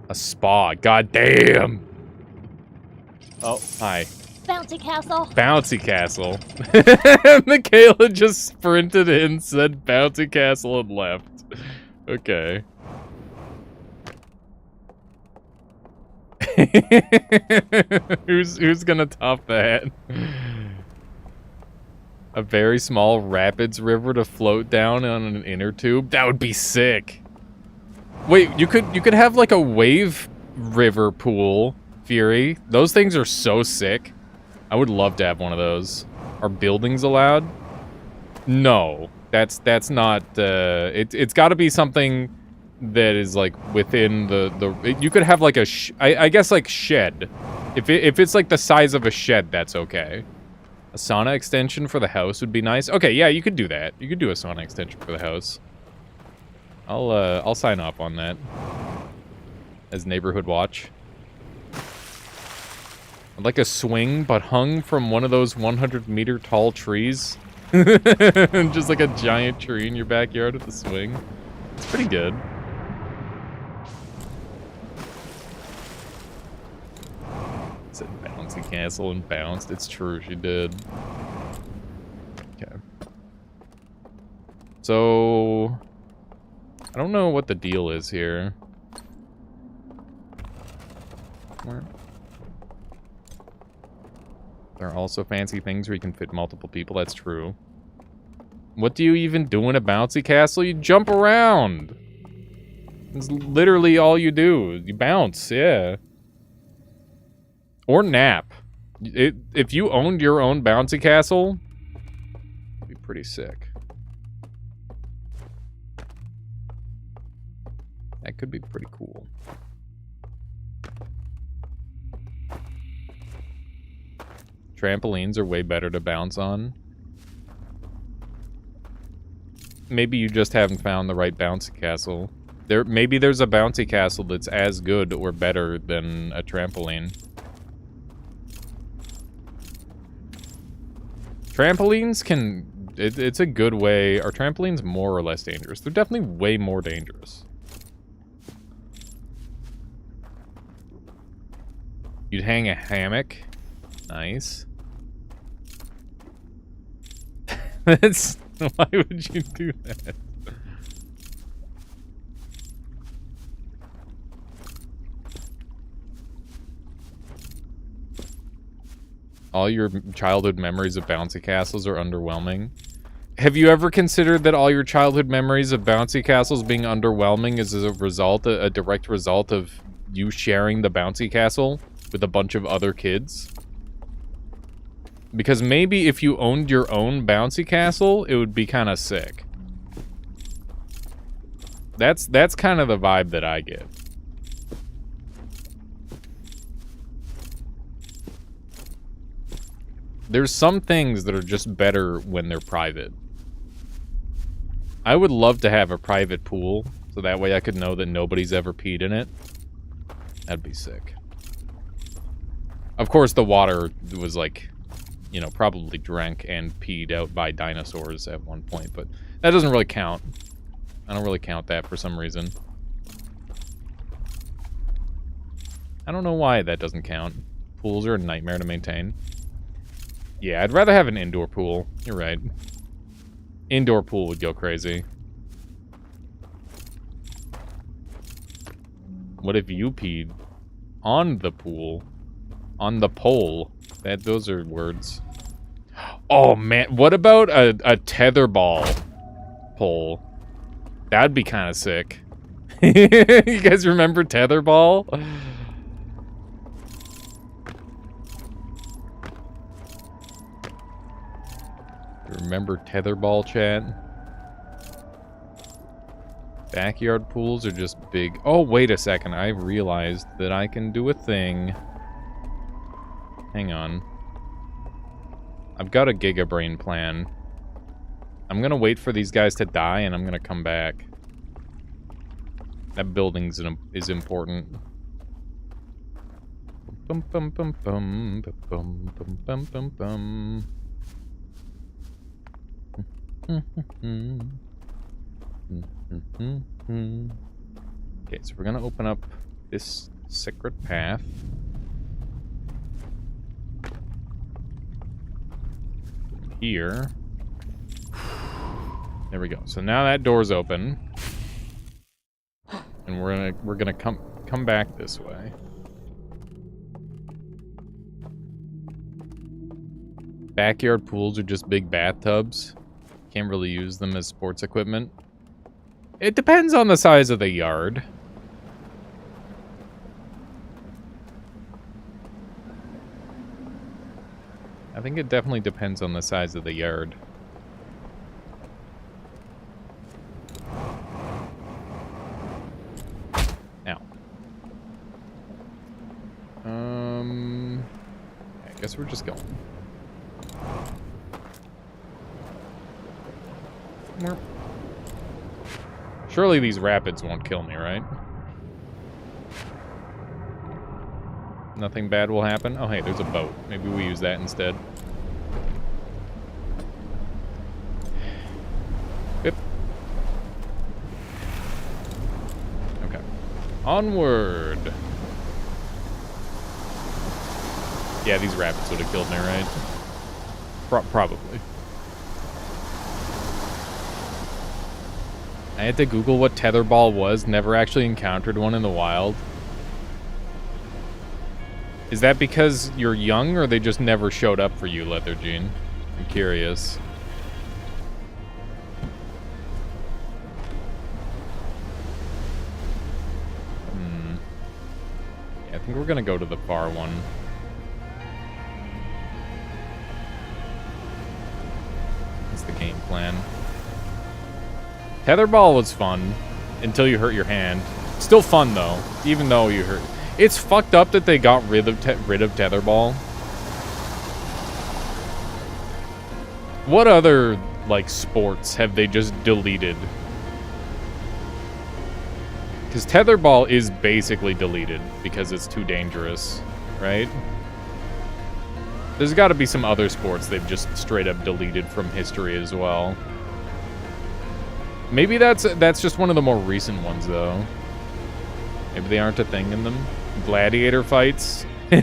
A spa, god damn. Oh, hi. Bouncy castle. Bouncy castle. Michaela just sprinted in, said bouncy castle, and left. Okay. Who's gonna top that? A very small rapids river to float down on an inner tube? That would be sick. Wait, you could have like a wave river pool, Fury. Those things are so sick. I would love to have one of those. Are buildings allowed? No. That's not, it's gotta be something that is, like, within you could have, like, I guess, like, shed. If it's, like, the size of a shed, that's okay. A sauna extension for the house would be nice. Okay, yeah, you could do that. You could do a sauna extension for the house. I'll sign up on that. As neighborhood watch. I'd like a swing, but hung from one of those 100-meter tall trees. Just like a giant tree in your backyard with a swing. It's pretty good. Said bouncy castle and bounced. It's true, she did. Okay. So I don't know what the deal is here. Where? There are also fancy things where you can fit multiple people. That's true. What do you even do in a bouncy castle? You jump around. It's literally all you do. You bounce, yeah. Or nap. If you owned your own bouncy castle, it'd be pretty sick. That could be pretty cool. Trampolines are way better to bounce on. Maybe you just haven't found the right bouncy castle. Maybe there's a bouncy castle that's as good or better than a trampoline. Trampolines can... It's a good way... Are trampolines more or less dangerous? They're definitely way more dangerous. You'd hang a hammock. Nice. That's... Why would you do that? All your childhood memories of bouncy castles are underwhelming. Have you ever considered that all your childhood memories of bouncy castles being underwhelming is as a result, a direct result of you sharing the bouncy castle with a bunch of other kids? Because maybe if you owned your own bouncy castle, it would be kind of sick. That's kind of the vibe that I get. There's some things that are just better when they're private. I would love to have a private pool, so that way I could know that nobody's ever peed in it. That'd be sick. Of course, the water was like... you know, probably drank and peed out by dinosaurs at one point, but that doesn't really count. I don't really count that for some reason. I don't know why that doesn't count. Pools are a nightmare to maintain. Yeah, I'd rather have an indoor pool. You're right. Indoor pool would go crazy. What if you peed on the pool? On the pole? Those are words. Oh man, what about a tetherball pole? That'd be kind of sick. You guys remember tetherball? Remember tetherball, chat? Backyard pools are just big. Oh, wait a second. I realized that I can do a thing. Hang on. I've got a Gigabrain plan. I'm gonna wait for these guys to die, and I'm gonna come back. That building is important. Bum bum bum bum bum bum bum bum bum. Okay, so we're gonna open up this secret path. Here. There we go. So now that door's open. And we're gonna come back this way. Backyard pools are just big bathtubs. Can't really use them as sports equipment. It depends on the size of the yard. I think it definitely depends on the size of the yard. Now. I guess we're just going. Surely these rapids won't kill me, right? Nothing bad will happen. Oh, hey, there's a boat. Maybe we use that instead. Yep. Okay. Onward. Yeah, these rapids would have killed me, right? Probably. I had to Google what tetherball was. Never actually encountered one in the wild. Is that because you're young, or they just never showed up for you, Leathergene? I'm curious. Yeah, I think we're gonna go to the far one. That's the game plan. Tetherball was fun until you hurt your hand. Still fun though, even though you hurt. It's fucked up that they got rid of Tetherball. What other like sports have they just deleted? Because Tetherball is basically deleted because it's too dangerous, right? There's got to be some other sports they've just straight up deleted from history as well. Maybe that's just one of the more recent ones, though. Maybe they aren't a thing in them. Gladiator fights. Hell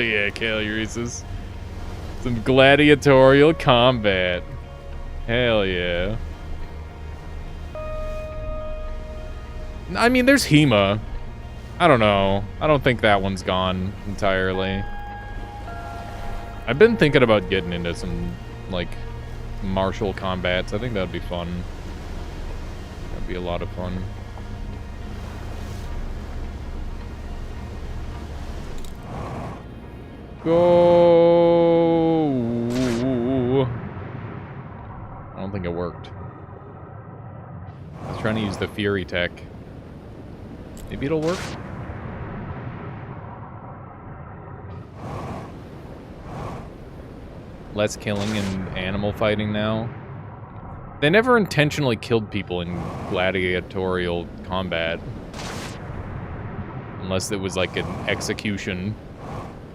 yeah, Calyresis. Some gladiatorial combat. Hell yeah. I mean, there's HEMA. I don't know. I don't think that one's gone entirely. I've been thinking about getting into some, like, martial combats. I think that'd be fun. That'd be a lot of fun. Go! I don't think it worked. I was trying to use the Fury tech. Maybe it'll work? Less killing and animal fighting now. They never intentionally killed people in gladiatorial combat. Unless it was like an execution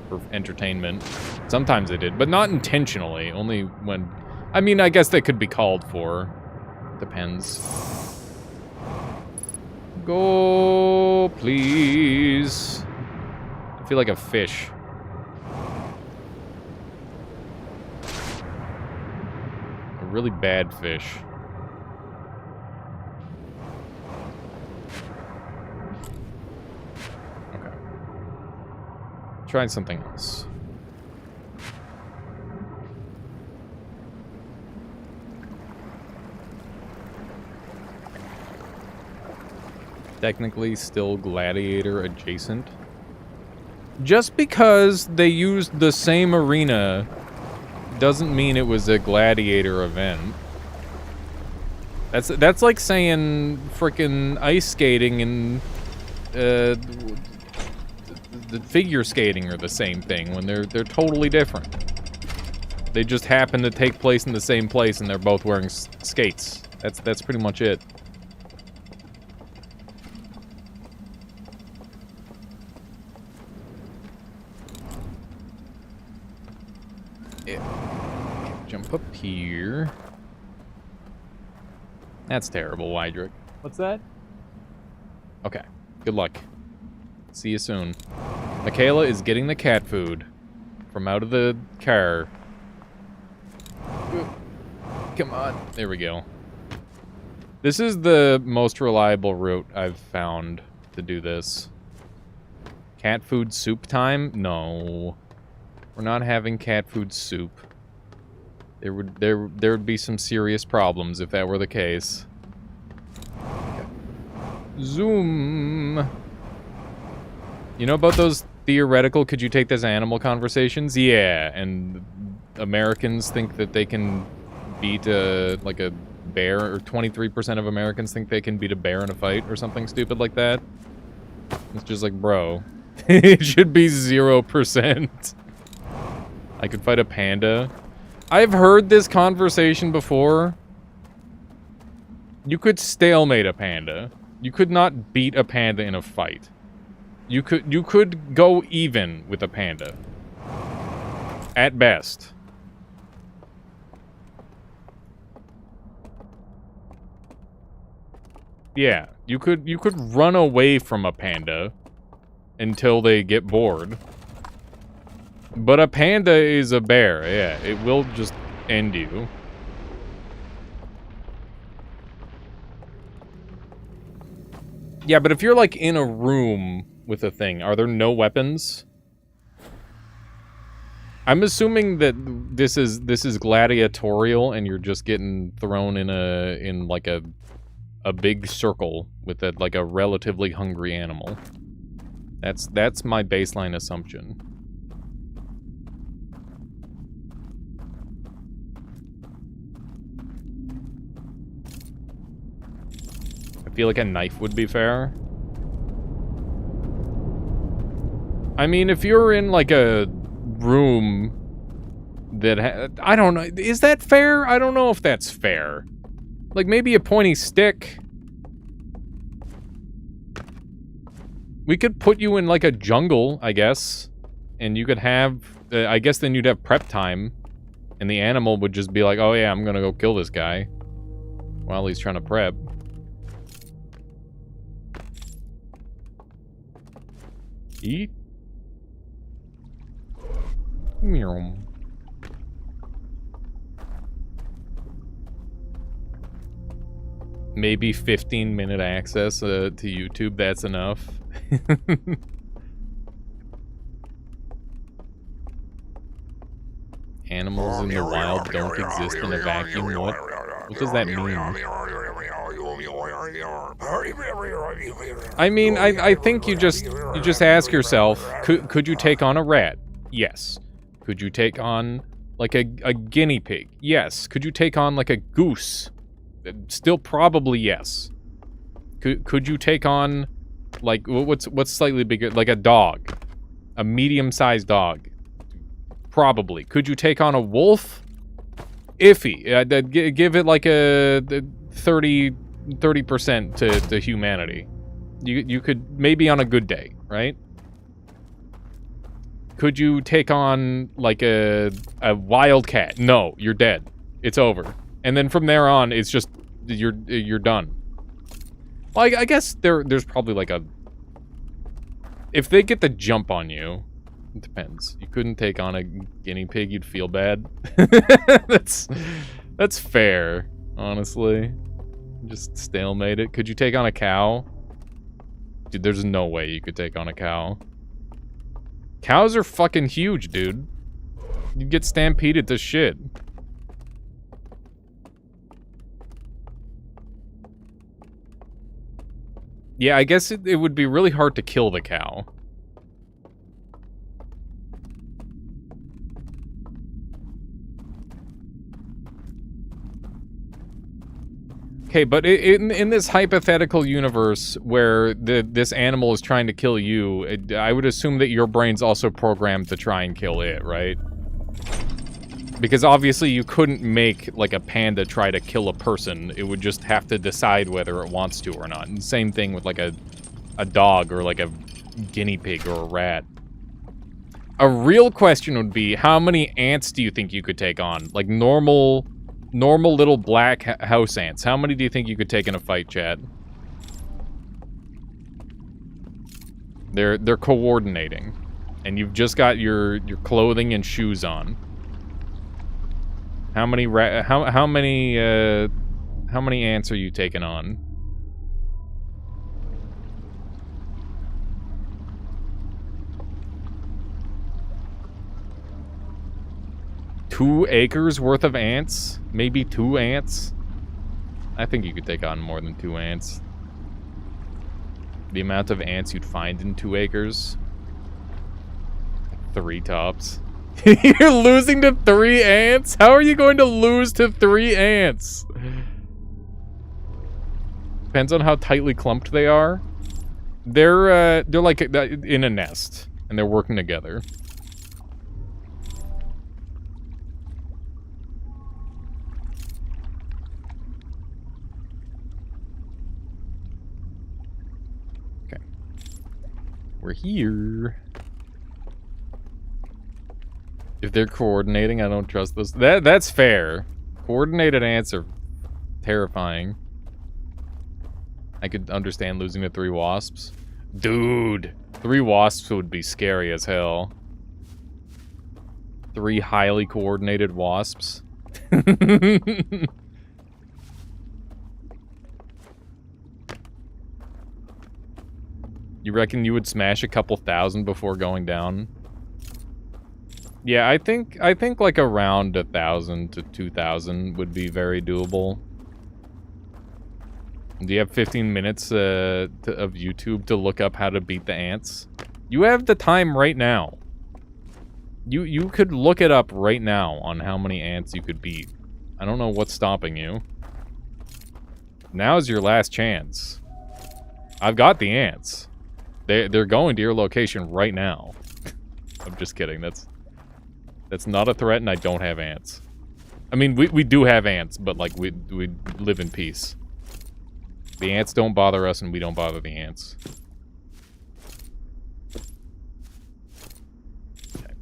for entertainment. Sometimes they did, but not intentionally. Only when... I mean, I guess they could be called for. Depends. Go, please. I feel like a fish. A really bad fish. Okay. Try something else. Technically still gladiator adjacent. Just because they used the same arena doesn't mean it was a gladiator event. That's like saying frickin' ice skating and the figure skating are the same thing when they're totally different. They just happen to take place in the same place and they're both wearing skates. That's pretty much it. Jump up here. That's terrible, Wydrick. What's that? Okay. Good luck. See you soon. Michaela is getting the cat food from out of the car. Come on. There we go. This is the most reliable route I've found to do this. Cat food soup time? No. We're not having cat food soup. There would be some serious problems if that were the case. Okay. Zoom. You know about those theoretical could you take this animal conversations? Yeah, and Americans think that they can beat like a bear, or 23% of Americans think they can beat a bear in a fight or something stupid like that. It's just like, bro, it should be 0%. I could fight a panda. I've heard this conversation before. You could stalemate a panda. You could not beat a panda in a fight. You could go even with a panda. At best. Yeah, you could run away from a panda until they get bored. But a panda is a bear, yeah. It will just end you. Yeah, but if you're, like, in a room with a thing? Are there no weapons? I'm assuming that this is gladiatorial, and you're just getting thrown in like a big circle with like a relatively hungry animal. That's my baseline assumption. I feel like a knife would be fair. I mean, if you're in like a room that I don't know, is that fair? I don't know if that's fair. Like maybe a pointy stick. We could put you in like a jungle, I guess, and you could have I guess then you'd have prep time, and the animal would just be like, oh yeah, I'm gonna go kill this guy while he's trying to prep. Eat. Meow. Maybe 15-minute access to YouTube, that's enough. Animals in the wild don't exist in a vacuum. What does that mean? I mean, I think you just ask yourself, could you take on a rat? Yes. Could you take on like a guinea pig? Yes. Could you take on like a goose? Still probably yes. Could you take on like what's slightly bigger, like a dog, a medium-sized dog? Probably. Could you take on a wolf? Iffy. Give it like a 30% to humanity. You could maybe on a good day, right? Could you take on like a wildcat? No, you're dead. It's over. And then from there on, it's just you're done. Well, I guess there's probably like a, if they get the jump on you, it depends. You couldn't take on a guinea pig, you'd feel bad. That's fair, honestly. Just stalemate it. Could you take on a cow? Dude, there's no way you could take on a cow. Cows are fucking huge, dude. You'd get stampeded to shit. Yeah, I guess it would be really hard to kill the cow. Okay, but in this hypothetical universe where this animal is trying to kill you, I would assume that your brain's also programmed to try and kill it, right? Because obviously you couldn't make like a panda try to kill a person. It would just have to decide whether it wants to or not. And same thing with like a dog or like a guinea pig or a rat. A real question would be, how many ants do you think you could take on? Like normal little black house ants. How many do you think you could take in a fight, chat? They're coordinating, and you've just got your clothing and shoes on. How many how many ants are you taking on? Two acres worth of ants? Maybe 2 ants? I think you could take on more than 2 ants. The amount of ants you'd find in 2 acres. 3 tops. You're losing to 3 ants? How are you going to lose to 3 ants? Depends on how tightly clumped they are. They're like in a nest, and they're working together. We're here. If they're coordinating, I don't trust this. That's fair. Coordinated ants are terrifying. I could understand losing to 3 wasps. Dude, 3 wasps would be scary as hell. 3 highly coordinated wasps. You reckon you would smash a couple thousand before going down? Yeah, I think like around 1,000 to 2,000 would be very doable. Do you have 15 minutes of YouTube to look up how to beat the ants? You have the time right now. You could look it up right now on how many ants you could beat. I don't know what's stopping you. Now's your last chance. I've got the ants. They're going to your location right now. I'm just kidding. That's not a threat, and I don't have ants. I mean, we do have ants, but like we live in peace. The ants don't bother us, and we don't bother the ants. Okay.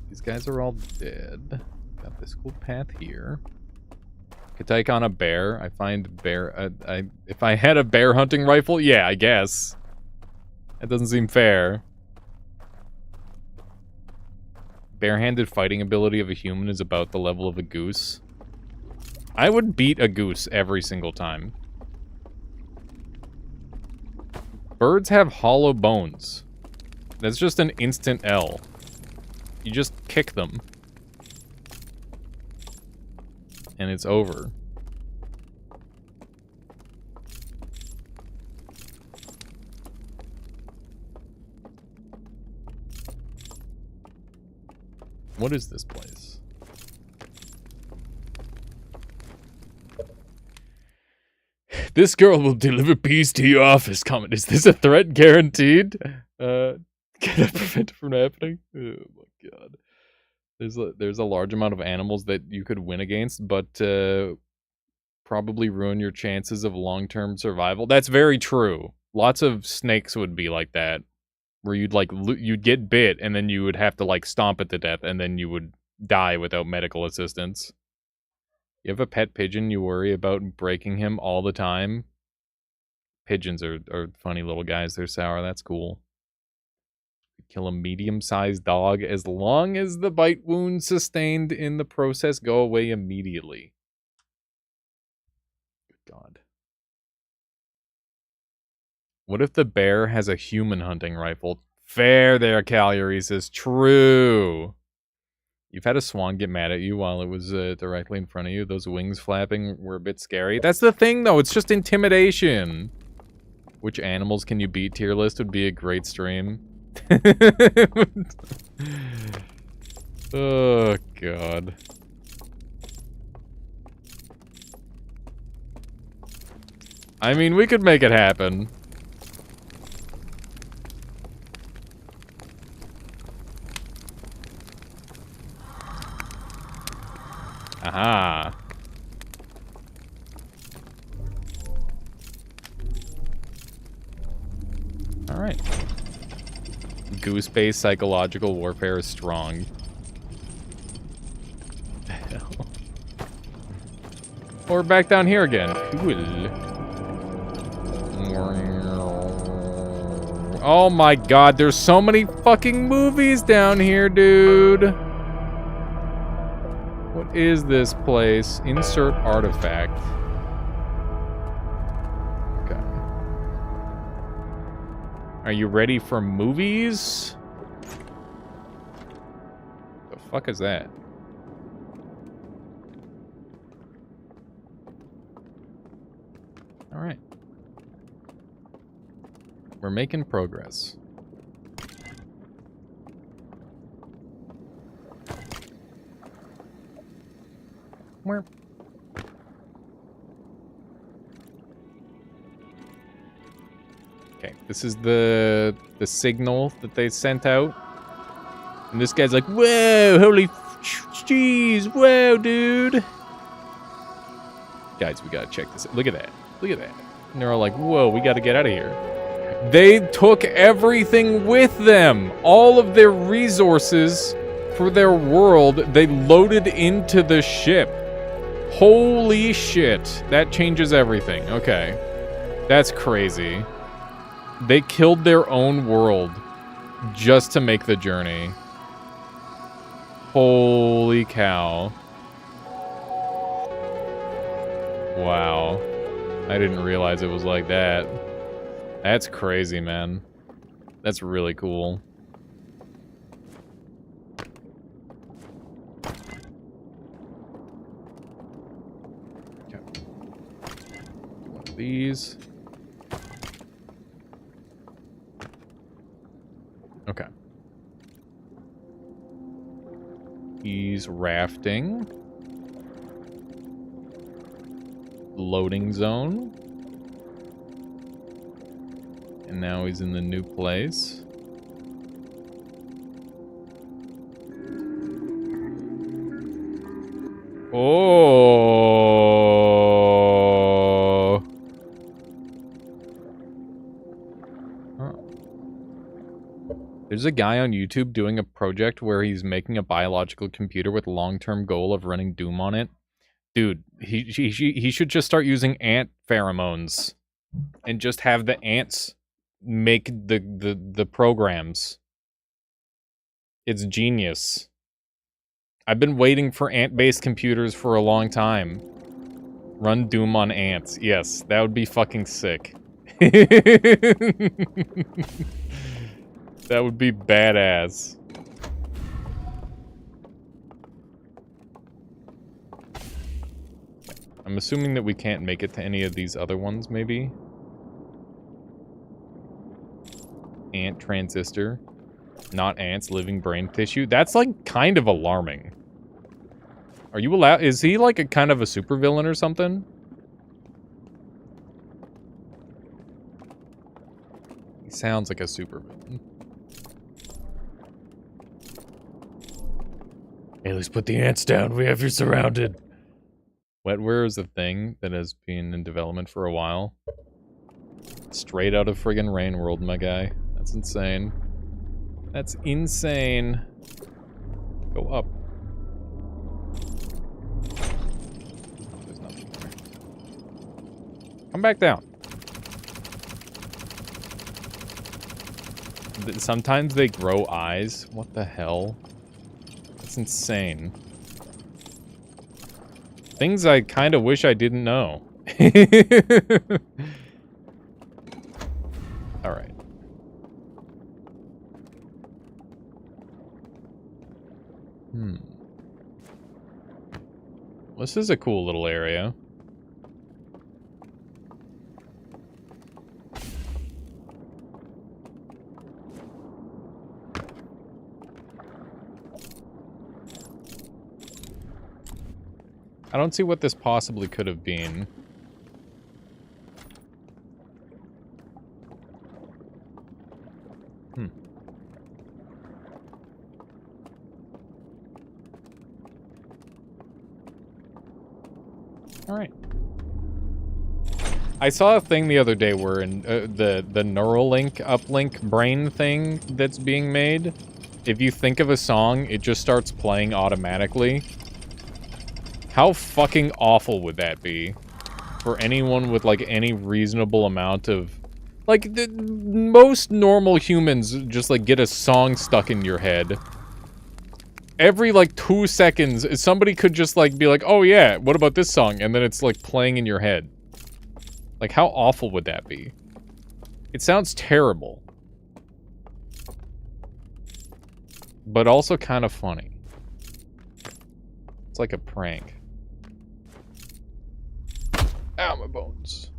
These guys are all dead. Got this cool path here. Could take on a bear. I find bear. If I had a bear hunting rifle, yeah, I guess. That doesn't seem fair. Barehanded fighting ability of a human is about the level of a goose. I would beat a goose every single time. Birds have hollow bones. That's just an instant L. You just kick them. And it's over. What is this place? This girl will deliver peace to your office. Comment, is this a threat guaranteed? Can I prevent it from happening? Oh my god. There's a large amount of animals that you could win against, but probably ruin your chances of long-term survival. That's very true. Lots of snakes would be like that, where you'd get bit and then you would have to like stomp it to death, and then you would die without medical assistance. You have a pet pigeon you worry about breaking him all the time? Pigeons are funny little guys. They're sour. That's cool. Kill a medium-sized dog as long as the bite wounds sustained in the process go away immediately. Good God. What if the bear has a human hunting rifle? Fair there, Calories is true. You've had a swan get mad at you while it was directly in front of you. Those wings flapping were a bit scary. That's the thing, though. It's just intimidation. Which animals can you beat tier list would be a great stream. Oh, God. I mean, we could make it happen. Aha. All right. Goose-based psychological warfare is strong. The hell? Or back down here again. Cool. Oh my god, there's so many fucking movies down here, dude. What is this place? Insert artifact. Okay. Are you ready for movies? The fuck is that? All right. We're making progress. Where? Okay, this is the signal that they sent out. And this guy's like, whoa, holy jeez, whoa, dude. Guys, we gotta check this out. Look at that. Look at that. And they're all like, whoa, we gotta get out of here. They took everything with them. All of their resources for their world, they loaded into the ship. Holy shit. That changes everything. Okay. That's crazy. They killed their own world just to make the journey. Holy cow. Wow. I didn't realize it was like that. That's crazy, man. That's really cool. Okay. One of these. Okay. He's rafting. Loading zone. And now he's in the new place. Oh. Huh. There's a guy on YouTube doing a project where he's making a biological computer with long-term goal of running Doom on it. Dude, he should just start using ant pheromones and just have the ants make the programs. It's genius. I've been waiting for ant-based computers for a long time. Run Doom on ants. Yes, that would be fucking sick. That would be badass. I'm assuming that we can't make it to any of these other ones, maybe? Ant transistor. Not ants, living brain tissue. That's, like, kind of alarming. Are you allowed... Is he, like, a kind of a supervillain or something? He sounds like a supervillain. Hey, let's put the ants down. We have you surrounded. Wetware is a thing that has been in development for a while. Straight out of friggin' Rain World, my guy. That's insane. That's insane. Go up. There's nothing there. Come back down. Sometimes they grow eyes. What the hell? That's insane. Things I kind of wish I didn't know. Alright. This is a cool little area. I don't see what this possibly could have been. Alright. I saw a thing the other day where in the Neuralink uplink brain thing that's being made, if you think of a song, it just starts playing automatically. How fucking awful would that be? For anyone with, like, any reasonable amount of... Like, most normal humans just, like, get a song stuck in your head. Every, like, 2 seconds, somebody could just, like, be like, oh yeah, what about this song? And then it's, like, playing in your head. Like, how awful would that be? It sounds terrible. But also kind of funny. It's like a prank. Ow, my bones.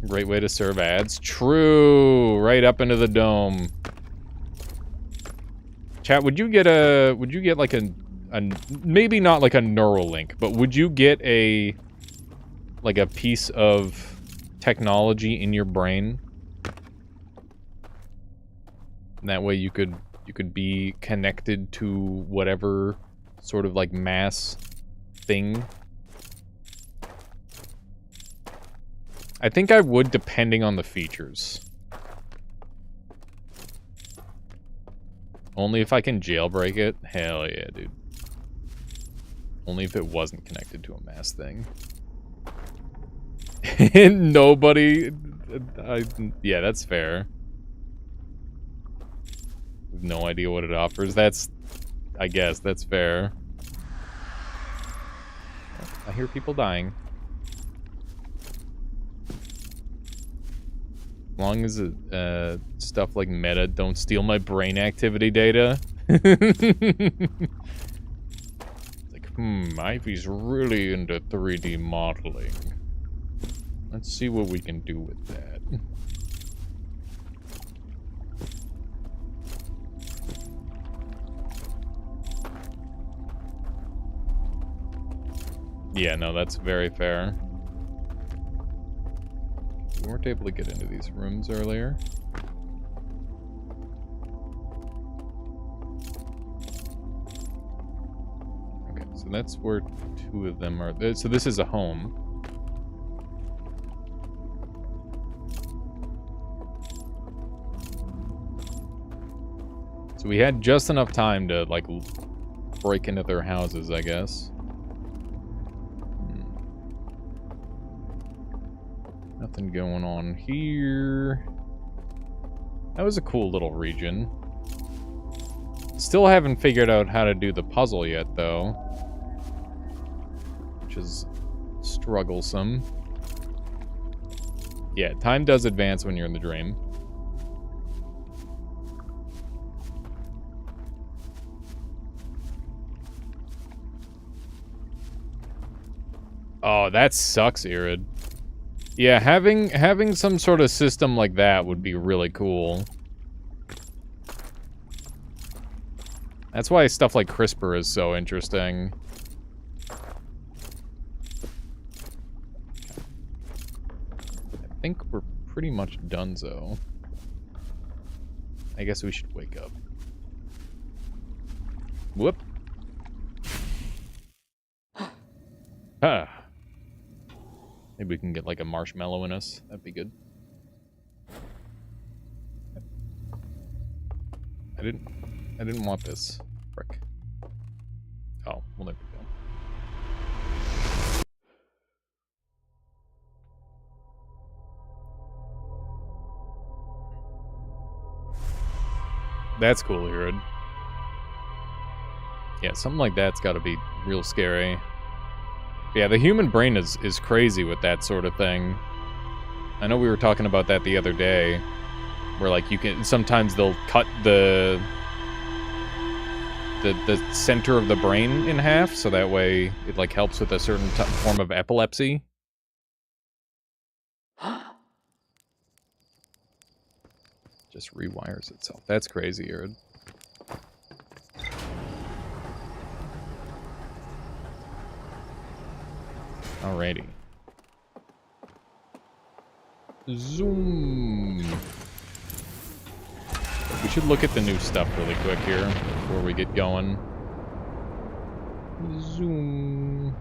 Great way to serve ads. True! Right up into the dome. Chat, would you get like a maybe not like a Neuralink, but would you get a piece of technology in your brain? And that way you could be connected to whatever sort of like mass thing. I think I would, depending on the features. Only if I can jailbreak it? Hell yeah, dude. Only if it wasn't connected to a mass thing. Nobody... yeah, that's fair. No idea what it offers. That's... I guess, that's fair. I hear people dying. long as stuff like meta don't steal my brain activity data. Ivy's really into 3D modeling. Let's see what we can do with that. Yeah, no, that's very fair. We weren't able to get into these rooms earlier. So that's where 2 of them are. So this is a home. So we had just enough time to, like, break into their houses, I guess. Nothing going on here. That was a cool little region. Still haven't figured out how to do the puzzle yet, though. Which is strugglesome. Yeah, time does advance when you're in the dream. Oh, that sucks, Irid. Yeah, having some sort of system like that would be really cool. That's why stuff like CRISPR is so interesting. I think we're pretty much donezo. I guess we should wake up. Whoop. Ah. Maybe we can get like a marshmallow in us. That'd be good. I didn't want this. Frick. Oh, well, there we go. That's cool, Irid. Yeah, something like that's gotta be real scary. Yeah, the human brain is crazy with that sort of thing. I know we were talking about that the other day, where like you can sometimes they'll cut the center of the brain in half, so that way it like helps with a certain form of epilepsy. Just rewires itself. That's crazy, Irid. Alrighty. Zoom. We should look at the new stuff really quick here before we get going. Zoom.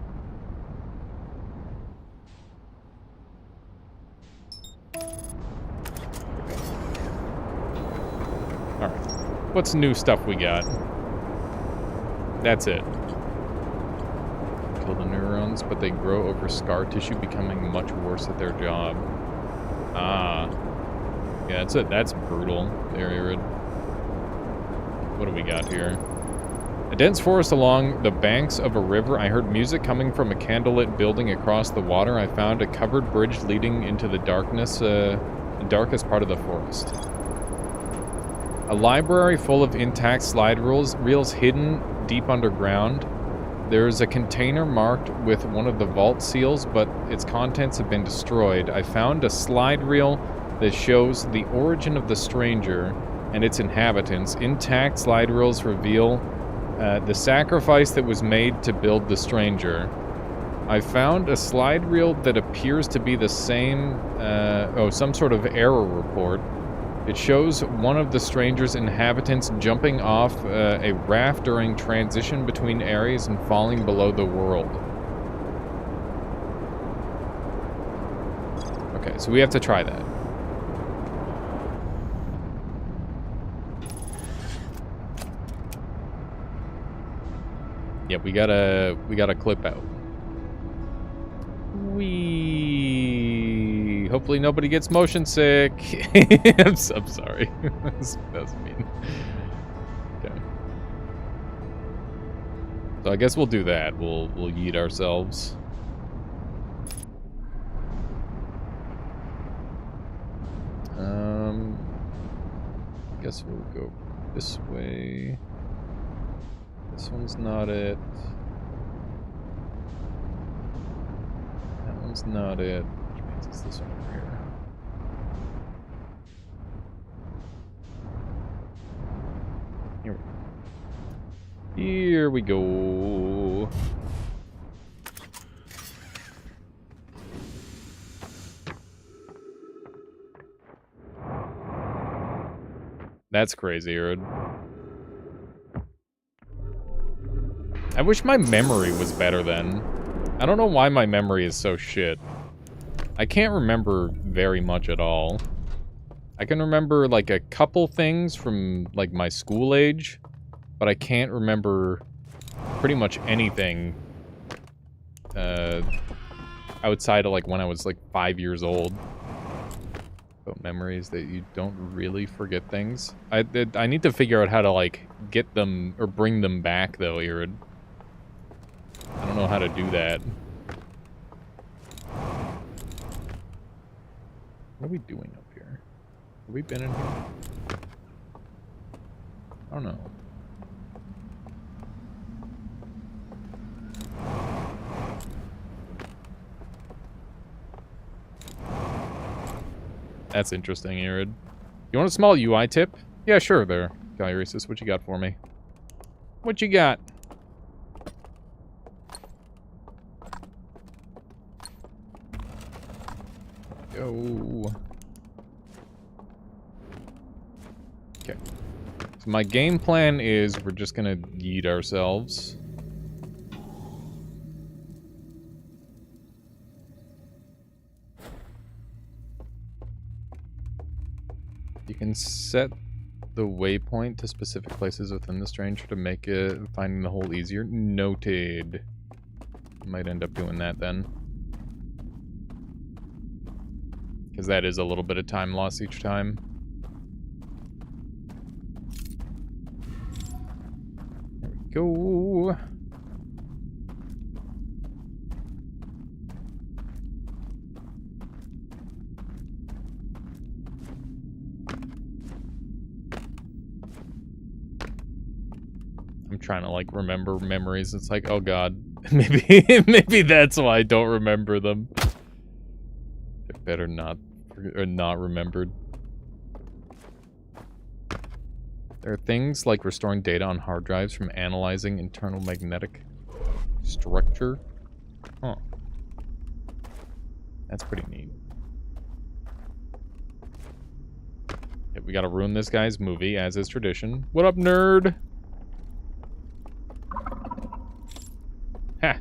Alright. What's new stuff we got? That's it. Kill the neurons, but they grow over scar tissue, becoming much worse at their job. Ah. Yeah, that's it. That's brutal. There, Irid. What do we got here? A dense forest along the banks of a river. I heard music coming from a candlelit building across the water. I found a covered bridge leading into the darkness, the darkest part of the forest. A library full of intact slide reels hidden deep underground. There is a container marked with one of the vault seals, but its contents have been destroyed. I found a slide reel that shows the origin of the stranger and its inhabitants. Intact slide reels reveal the sacrifice that was made to build the stranger. I found a slide reel that appears to be the same, some sort of error report. It shows one of the stranger's inhabitants jumping off a raft during transition between areas and falling below the world. Okay, so we have to try that. Yeah, we gotta clip out. Hopefully nobody gets motion sick. I'm sorry. That was mean. Okay. So I guess we'll do that. We'll yeet ourselves. Guess we'll go this way. This one's not it. That one's not it. Which means it's this one over here. Here we go. That's crazy, Erd. I wish my memory was better then. I don't know why my memory is so shit. I can't remember very much at all. I can remember, like, a couple things from, like, my school age, but I can't remember pretty much anything outside of, like, when I was, like, 5 years old. But memories that you don't really forget things. I need to figure out how to, like, get them, or bring them back, though, Irid. I don't know how to do that. What are we doing up here? Have we been in here? I don't know. That's interesting, Irid. You want a small UI tip? Yeah, sure, there. Galerisis, what you got for me? What you got? Go. Okay. So my game plan is we're just gonna yeet ourselves. You can set the waypoint to specific places within the stranger to make it finding the hole easier. Noted. Might end up doing that then. Because that is a little bit of time loss each time. There we go. I'm trying to, like, remember memories. It's like, oh god, maybe that's why I don't remember them. They're better not, or not remembered. There are things like restoring data on hard drives from analyzing internal magnetic structure. Huh. That's pretty neat. Yeah, we gotta ruin this guy's movie, as is tradition. What up, nerd? Ha!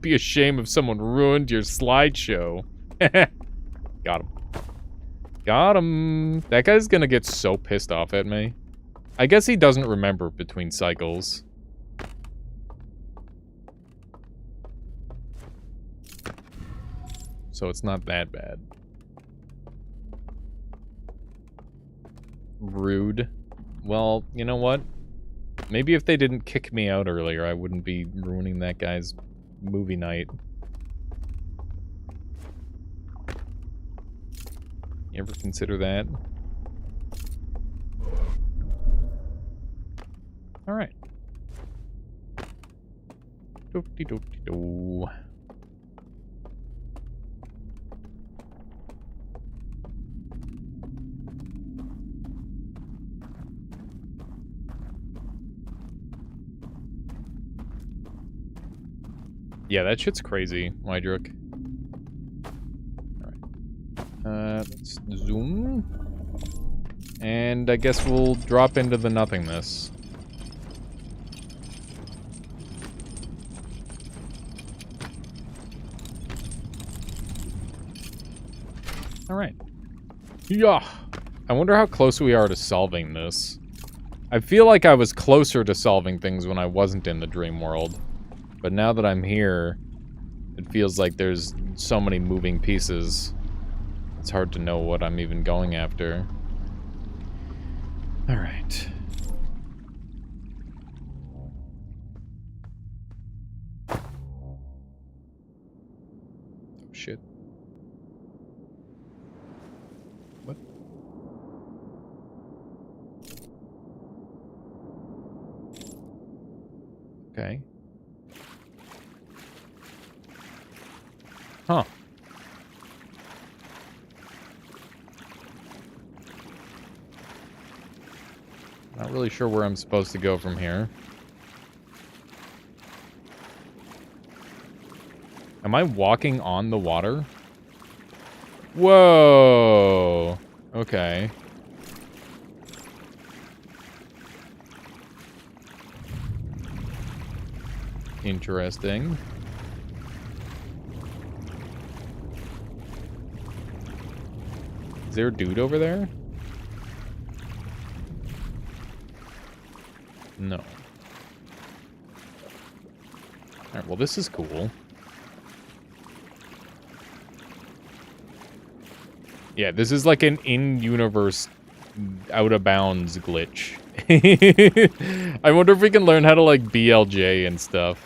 Be a shame if someone ruined your slideshow. Got him. Got him. That guy's gonna get so pissed off at me. I guess he doesn't remember between cycles. So it's not that bad. Rude. Well, you know what? Maybe if they didn't kick me out earlier, I wouldn't be ruining that guy's movie night. You ever consider that? Alright. Doop-de-doop-de-doo. Yeah, that shit's crazy, Wydrick. Alright. Let's zoom. And I guess we'll drop into the nothingness. Alright. Yeah. I wonder how close we are to solving this. I feel like I was closer to solving things when I wasn't in the dream world. But now that I'm here, it feels like there's so many moving pieces. It's hard to know what I'm even going after. Alright. Oh, shit. What? Okay. Huh. Not really sure where I'm supposed to go from here. Am I walking on the water? Whoa. Okay. Interesting. Is there a dude over there? No. Alright, well this is cool. Yeah, this is like an in-universe, out-of-bounds glitch. I wonder if we can learn how to, like, BLJ and stuff.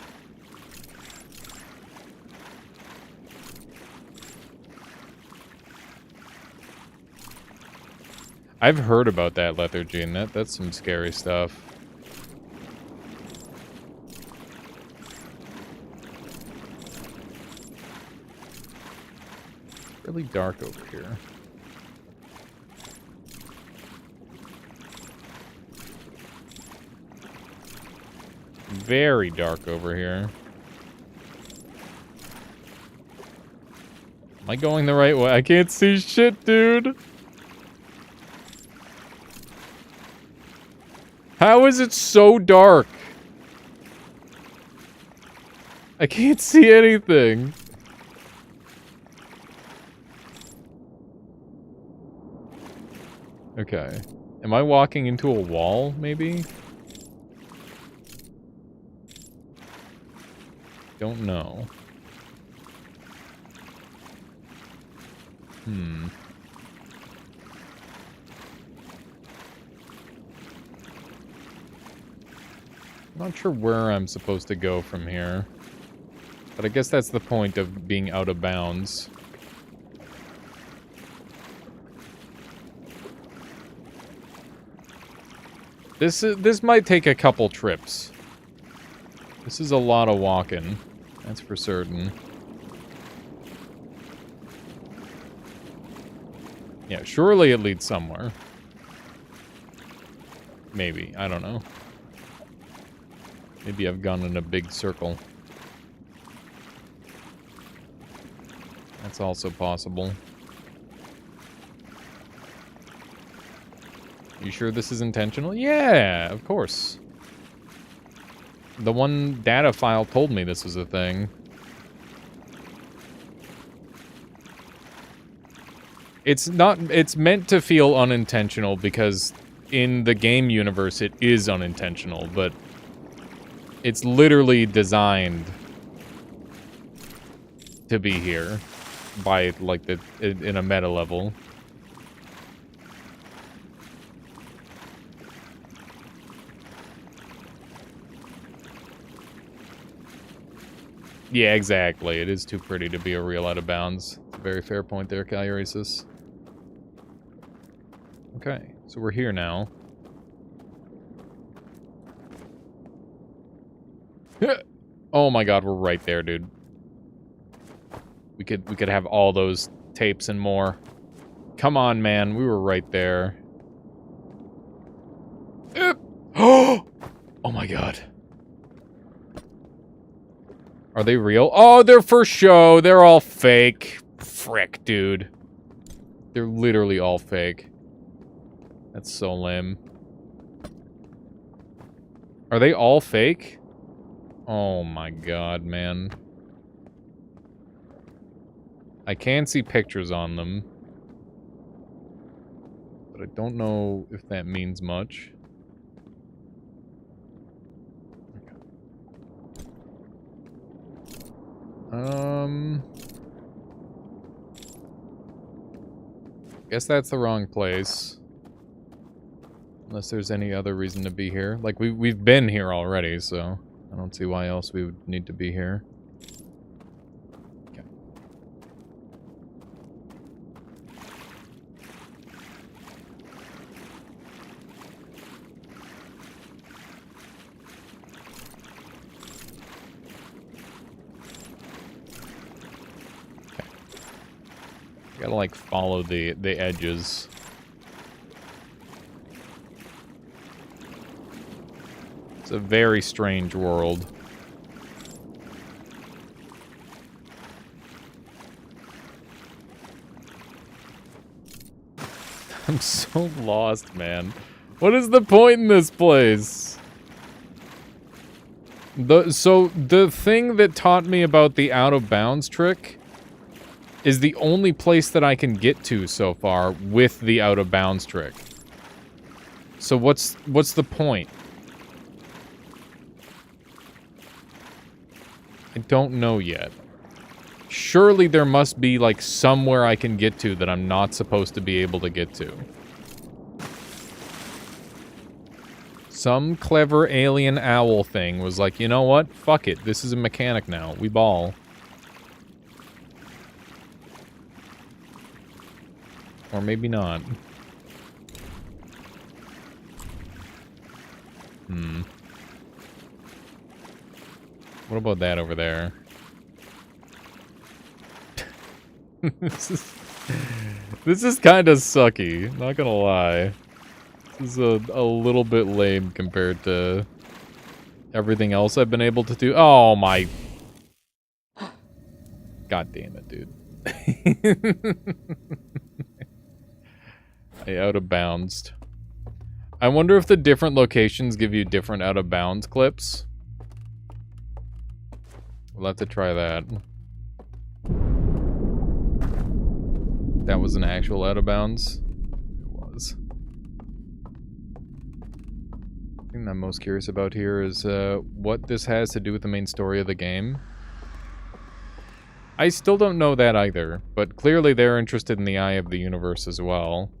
I've heard about that lethargy, and that's some scary stuff. Really dark over here. Very dark over here. Am I going the right way? I can't see shit, dude. How is it so dark? I can't see anything. Okay. Am I walking into a wall, maybe? Don't know. I'm not sure where I'm supposed to go from here. But I guess that's the point of being out of bounds. This might take a couple trips. This is a lot of walking. That's for certain. Yeah, surely it leads somewhere. Maybe. I don't know. Maybe I've gone in a big circle. That's also possible. You sure this is intentional? Yeah, of course. The one data file told me this was a thing. It's meant to feel unintentional because in the game universe it is unintentional, but it's literally designed to be here by like in a meta level. Yeah, exactly. It is too pretty to be a real out of bounds. Very fair point there, Calyresis. Okay, so we're here now. Oh my god, we're right there, dude. We could have all those tapes and more. Come on, man. We were right there. Oh my god. Are they real? Oh, they're for show. They're all fake. Frick, dude. They're literally all fake. That's so lame. Are they all fake? Oh my god, man. I can see pictures on them. But I don't know if that means much. Guess that's the wrong place. Unless there's any other reason to be here. Like, we've been here already, so I don't see why else we would need to be here. Okay. Gotta, like, follow the edges. It's a very strange world. I'm so lost, man. What is the point in this place? So, the thing that taught me about the out-of-bounds trick is the only place that I can get to so far with the out-of-bounds trick. So what's the point? I don't know yet. Surely there must be, like, somewhere I can get to that I'm not supposed to be able to get to. Some clever alien owl thing was like, you know what? Fuck it. This is a mechanic now. We ball. Or maybe not. What about that over there? This is kind of sucky, not gonna lie. This is a little bit lame compared to everything else I've been able to do. Oh my... God damn it, dude. I out-of-bounced. I wonder if the different locations give you different out-of-bounds clips. We'll have to try that. That was an actual out-of-bounds? It was. The thing I'm most curious about here is what this has to do with the main story of the game. I still don't know that either, but clearly they're interested in the Eye of the Universe as well.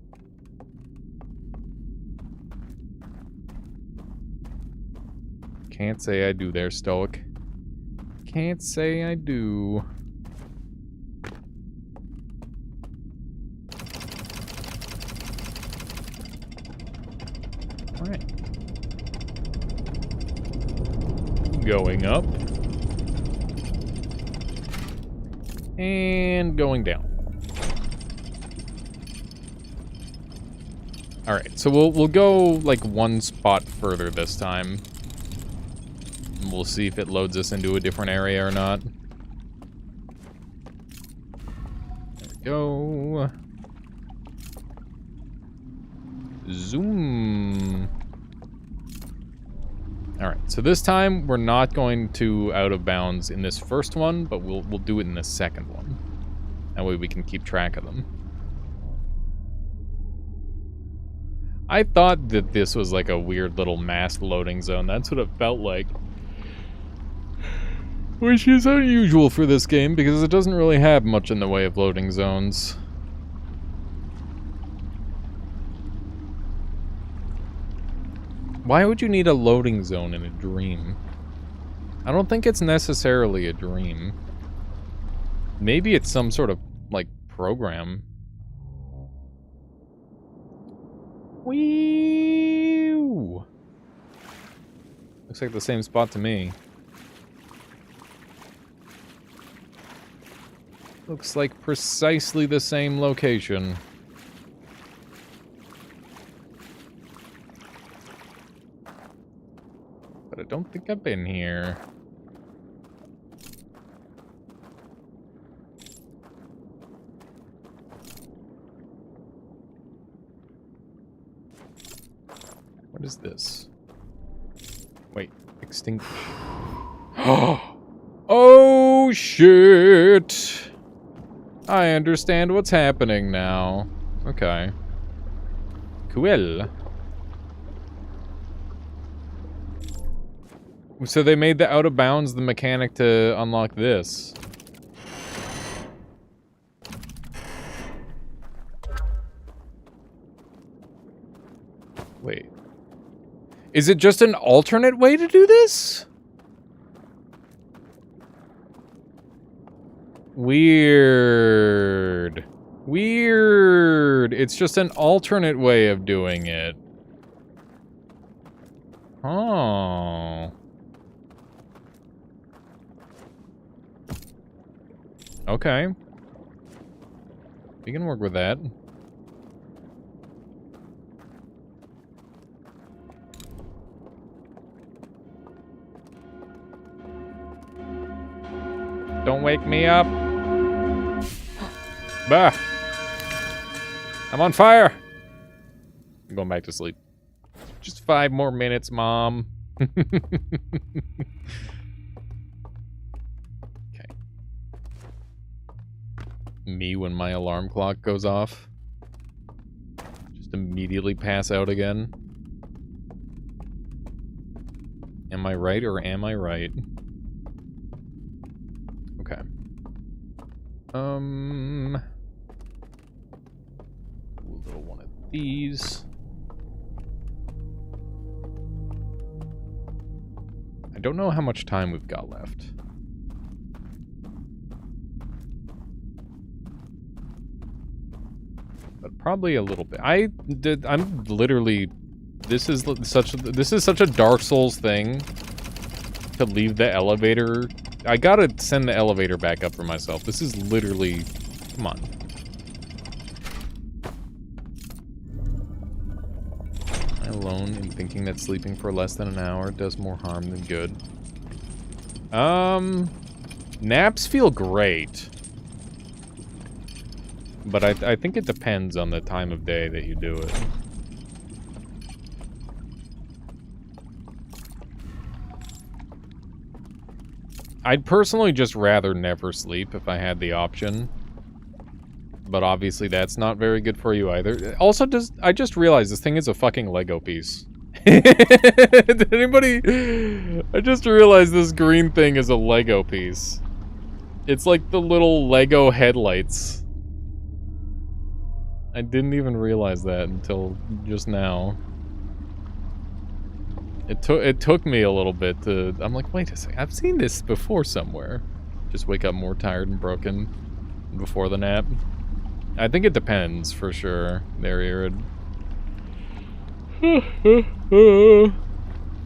Can't say I do there, Stoic. Can't say I do. Alright. Going up. And going down. Alright, so we'll go like one spot further this time. And we'll see if it loads us into a different area or not. There we go. Zoom. Alright, so this time we're not going to out of bounds in this first one, but we'll do it in the second one. That way we can keep track of them. I thought that this was like a weird little mass loading zone. That's what it felt like. Which is unusual for this game, because it doesn't really have much in the way of loading zones. Why would you need a loading zone in a dream? I don't think it's necessarily a dream. Maybe it's some sort of, like, program. Whee! Looks like the same spot to me. Looks like precisely the same location. But I don't think I've been here. What is this? Wait, extinguish. Oh, shit! I understand what's happening now. Okay. Cool. So they made the out of bounds the mechanic to unlock this. Wait. Is it just an alternate way to do this? Weird. Weird. It's just an alternate way of doing it. Oh. Okay. We can work with that. Don't wake me up. Bah! I'm on fire! I'm going back to sleep. Just 5 more minutes, Mom. Okay. Me when my alarm clock goes off. Just immediately pass out again. Am I right or am I right? Okay. A little one of these. I don't know how much time we've got left. But probably a little bit. I'm literally... This is such a Dark Souls thing. To leave the elevator... I gotta send the elevator back up for myself. This is literally... Come on. Am I alone in thinking that sleeping for less than an hour does more harm than good? Naps feel great. But I think it depends on the time of day that you do it. I'd personally just rather never sleep if I had the option. But obviously that's not very good for you either. Also, I just realized this thing is a fucking Lego piece. Did anybody... I just realized this green thing is a Lego piece. It's like the little Lego headlights. I didn't even realize that until just now. It took me a little bit to... I'm like, wait a second, I've seen this before somewhere. Just wake up more tired and broken before the nap. I think it depends, for sure, there, Irid.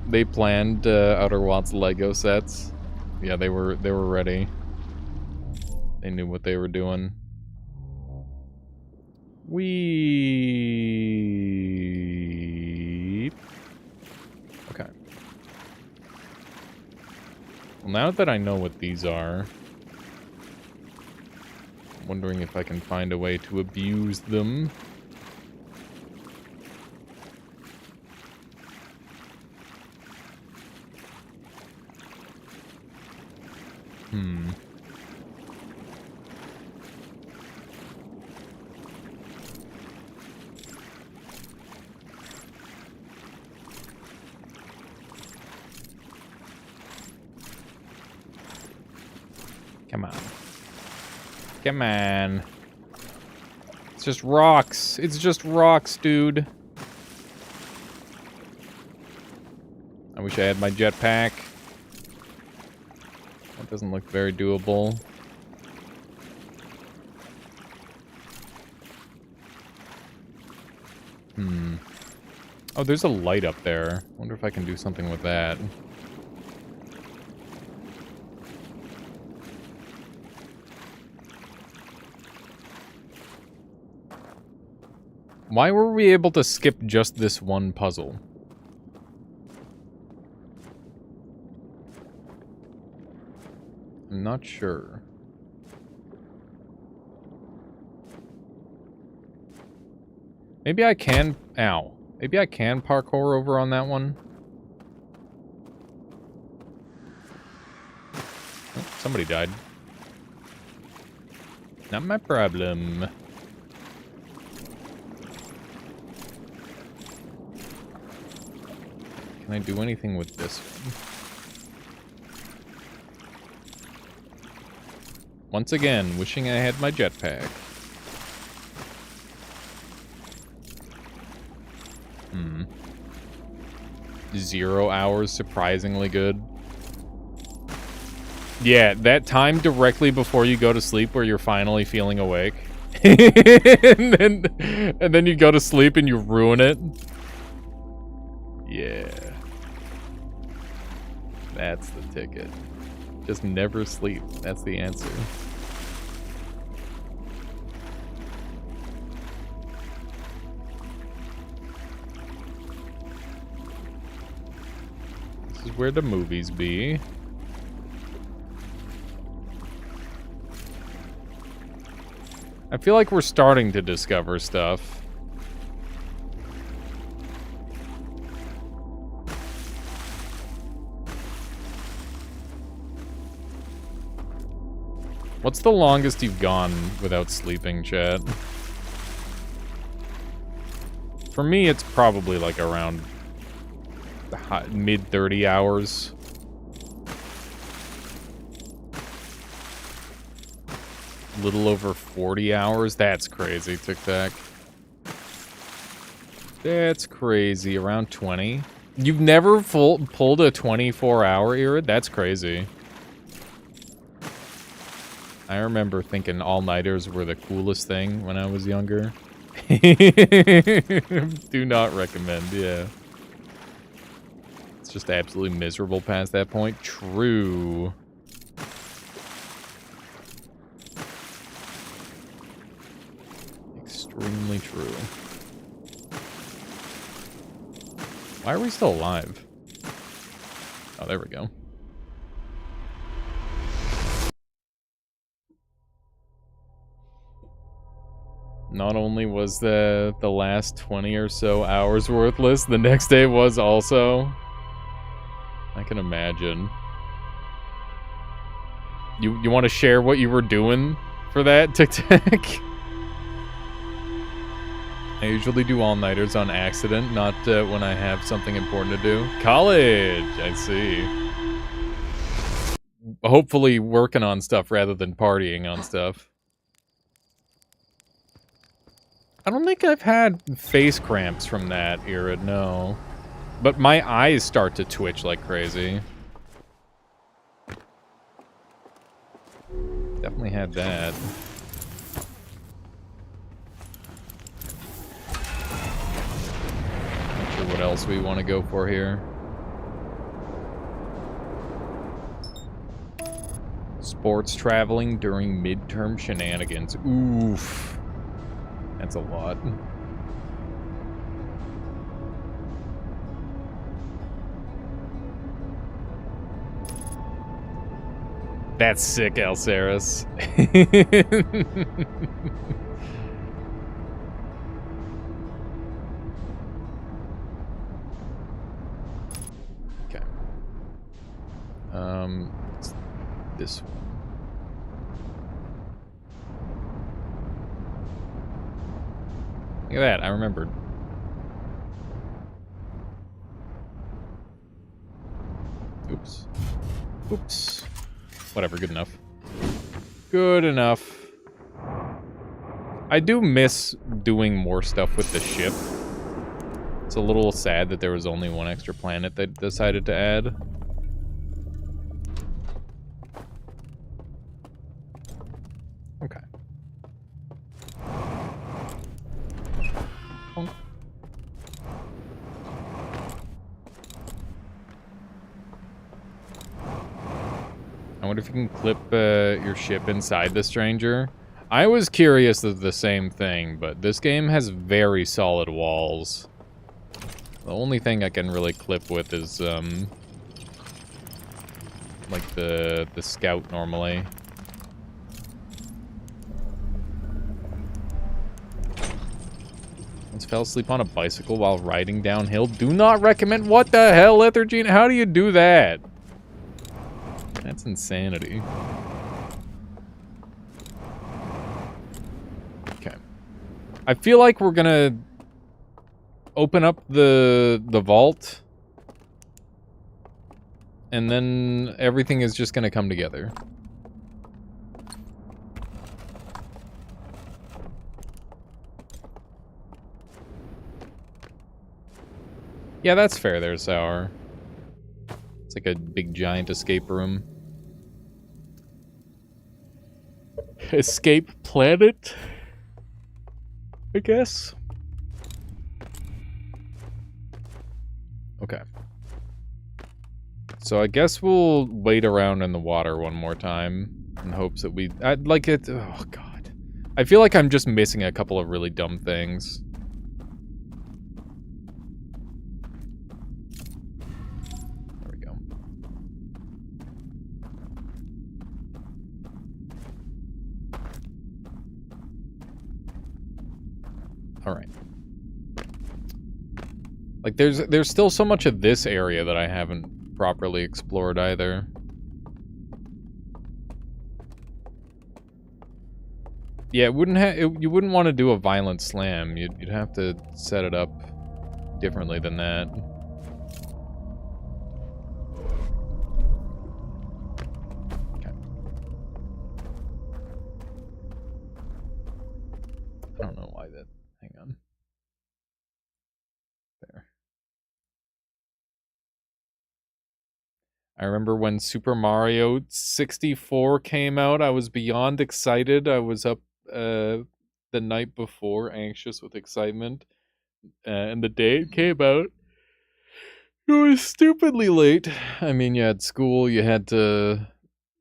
They planned Outer Wilds Lego sets. Yeah, they were ready. They knew what they were doing. Okay. Well, now that I know what these are, I'm wondering if I can find a way to abuse them. Come on. Come on. It's just rocks. It's just rocks, dude. I wish I had my jetpack. That doesn't look very doable. Oh, there's a light up there. I wonder if I can do something with that. Why were we able to skip just this one puzzle? I'm not sure. Maybe I can... Ow. Maybe I can parkour over on that one. Oh, somebody died. Not my problem. Can I do anything with this one? Once again, wishing I had my jetpack. 0 hours, surprisingly good. Yeah, that time directly before you go to sleep where you're finally feeling awake. and then you go to sleep and you ruin it. Yeah. That's the ticket. Just never sleep. That's the answer. where the movies be. I feel like we're starting to discover stuff. What's the longest you've gone without sleeping, chat? For me, it's probably like around mid 30 hours. Little over 40 hours. That's crazy, Tic Tac. That's crazy. Around 20. You've never pulled a 24-hour Irid? That's crazy. I remember thinking all-nighters were the coolest thing when I was younger. Do not recommend, yeah. It's just absolutely miserable past that point. True. Extremely true. Why are we still alive? Oh, there we go. Not only was the last 20 or so hours worthless, the next day was also. I can imagine. You want to share what you were doing for that, Tic Tac? I usually do all-nighters on accident, not when I have something important to do. College! I see. Hopefully working on stuff rather than partying on stuff. I don't think I've had face cramps from that, Irid, no. But my eyes start to twitch like crazy. Definitely had that. Not sure what else we want to go for here. Sports traveling during midterm shenanigans. Oof. That's a lot. That's sick, Alceris. Okay. It's this one. Look at that, I remembered. Oops. Oops. Whatever, good enough. Good enough. I do miss doing more stuff with the ship. It's a little sad that there was only one extra planet they decided to add. Okay. I wonder if you can clip your ship inside the stranger. I was curious of the same thing, but this game has very solid walls. The only thing I can really clip with is, like the scout normally. Once fell asleep on a bicycle while riding downhill. Do not recommend. What the hell, Lethargine? How do you do that? That's insanity. Okay. I feel like we're gonna open up the vault, and then everything is just gonna come together. Yeah, that's fair there, Sour. It's like a big giant escape room. Escape planet, I guess. Okay. So I guess we'll wait around in the water one more time in hopes that I'd like it. Oh, God. I feel like I'm just missing a couple of really dumb things. There we go. Alright. Like, there's still so much of this area that I haven't properly explored either. Yeah, it wouldn't you wouldn't want to do a violent slam. You'd have to set it up differently than that. Okay. I don't know why that. Hang on. There. I remember when Super Mario 64 came out, I was beyond excited. I was up the night before, anxious with excitement. And the day it came out, it was stupidly late. I mean, you had school, you had to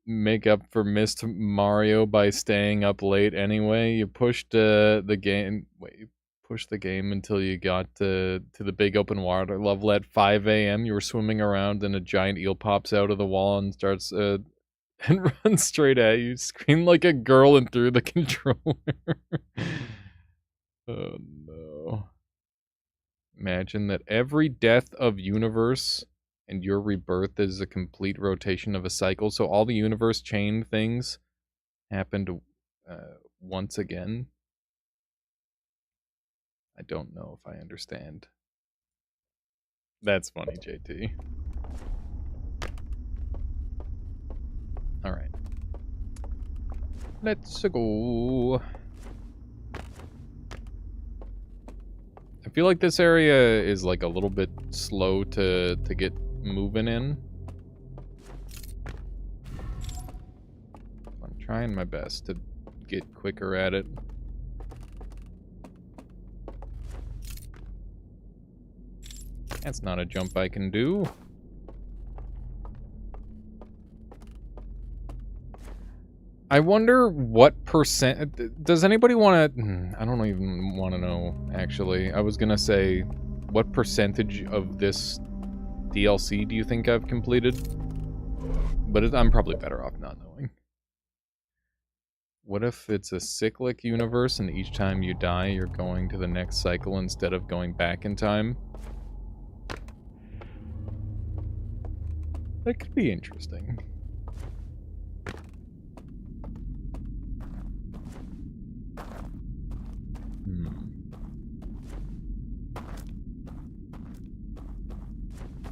make up for missed Mario by staying up late anyway. You pushed the game. Wait, you pushed the game until you got to the big open water level at 5 a.m. You were swimming around, and a giant eel pops out of the wall and starts and runs straight at you. Screamed like a girl and threw the controller. Oh no. Imagine that every death of universe and your rebirth is a complete rotation of a cycle. So all the universe chain things happened once again. I don't know if I understand. That's funny, JT. Alright. Let's go. I feel like this area is like a little bit slow to get moving in. I'm trying my best to get quicker at it. That's not a jump I can do. I wonder what percent... Does anybody want to... I don't even want to know, actually. I was going to say, what percentage of this DLC do you think I've completed? But I'm probably better off not knowing. What if it's a cyclic universe and each time you die, you're going to the next cycle instead of going back in time? That could be interesting.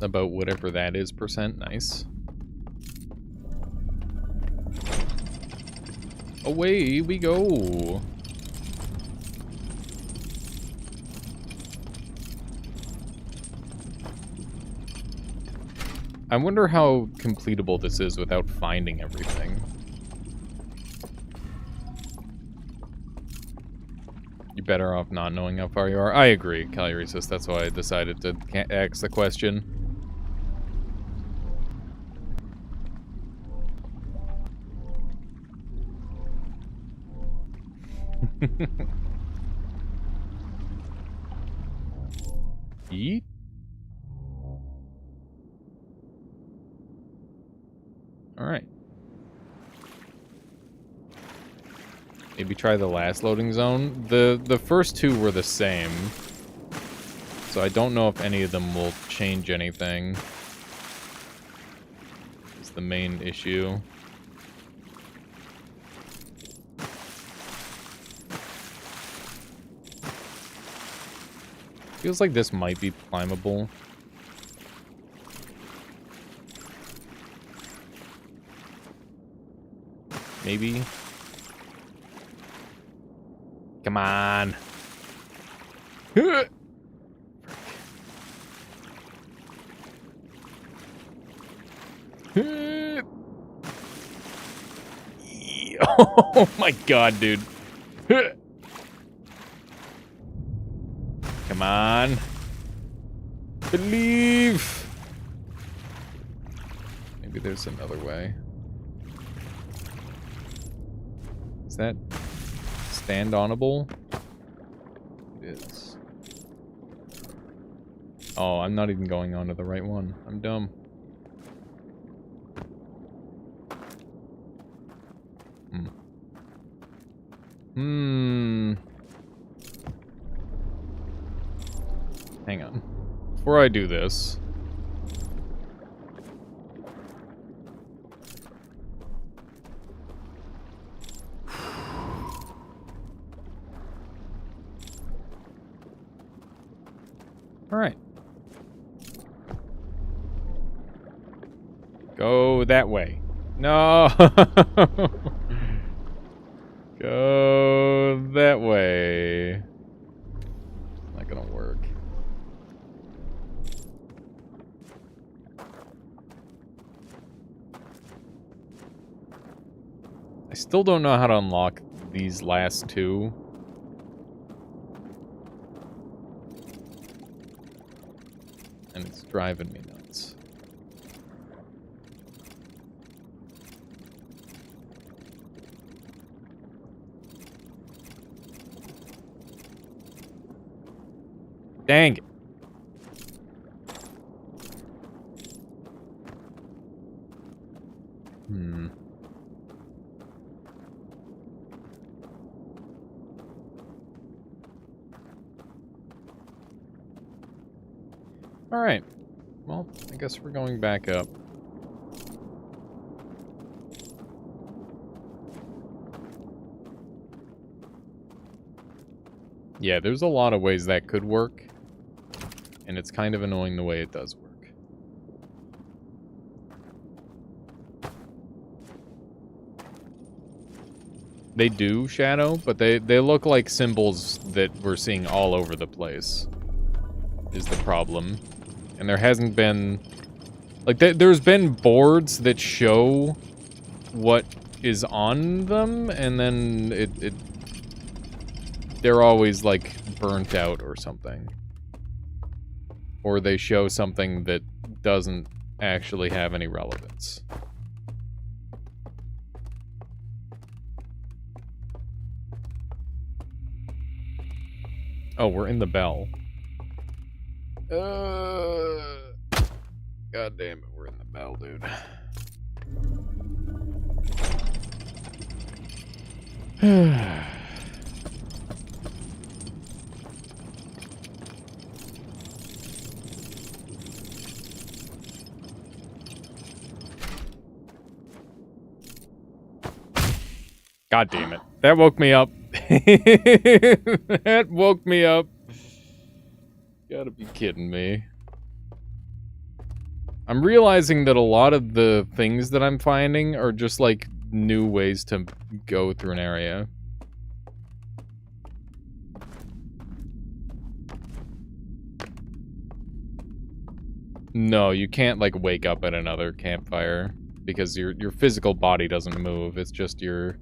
About whatever that is percent. Nice. Away we go. I wonder how completable this is without finding everything. You're better off not knowing how far you are. I agree, Calyresis. That's why I decided to ask the question. Eat? Alright. Maybe try the last loading zone. The first two were the same. So I don't know if any of them will change anything. It's the main issue. Feels like this might be climbable. Maybe. Come on. Oh my god, dude. Come on. Believe. Maybe there's another way. Is that stand-onable? It is. Oh, I'm not even going onto the right one. I'm dumb. hang on. Before I do this... Alright. Go that way. No! Go that way. Not gonna work. I still don't know how to unlock these last two. And it's driving me nuts. Dang it. Alright. Well, I guess we're going back up. Yeah, there's a lot of ways that could work. And it's kind of annoying the way it does work. They do, Shadow, but they look like symbols that we're seeing all over the place. Is the problem. And there hasn't been... Like, there's been boards that show what is on them, and then they're always, like, burnt out or something. Or they show something that doesn't actually have any relevance. Oh, we're in the bell. God damn it, we're in the bell, dude. God damn it. That woke me up. That woke me up. Gotta be kidding me. I'm realizing that a lot of the things that I'm finding are just like new ways to go through an area. No, you can't like wake up at another campfire because your physical body doesn't move. It's just your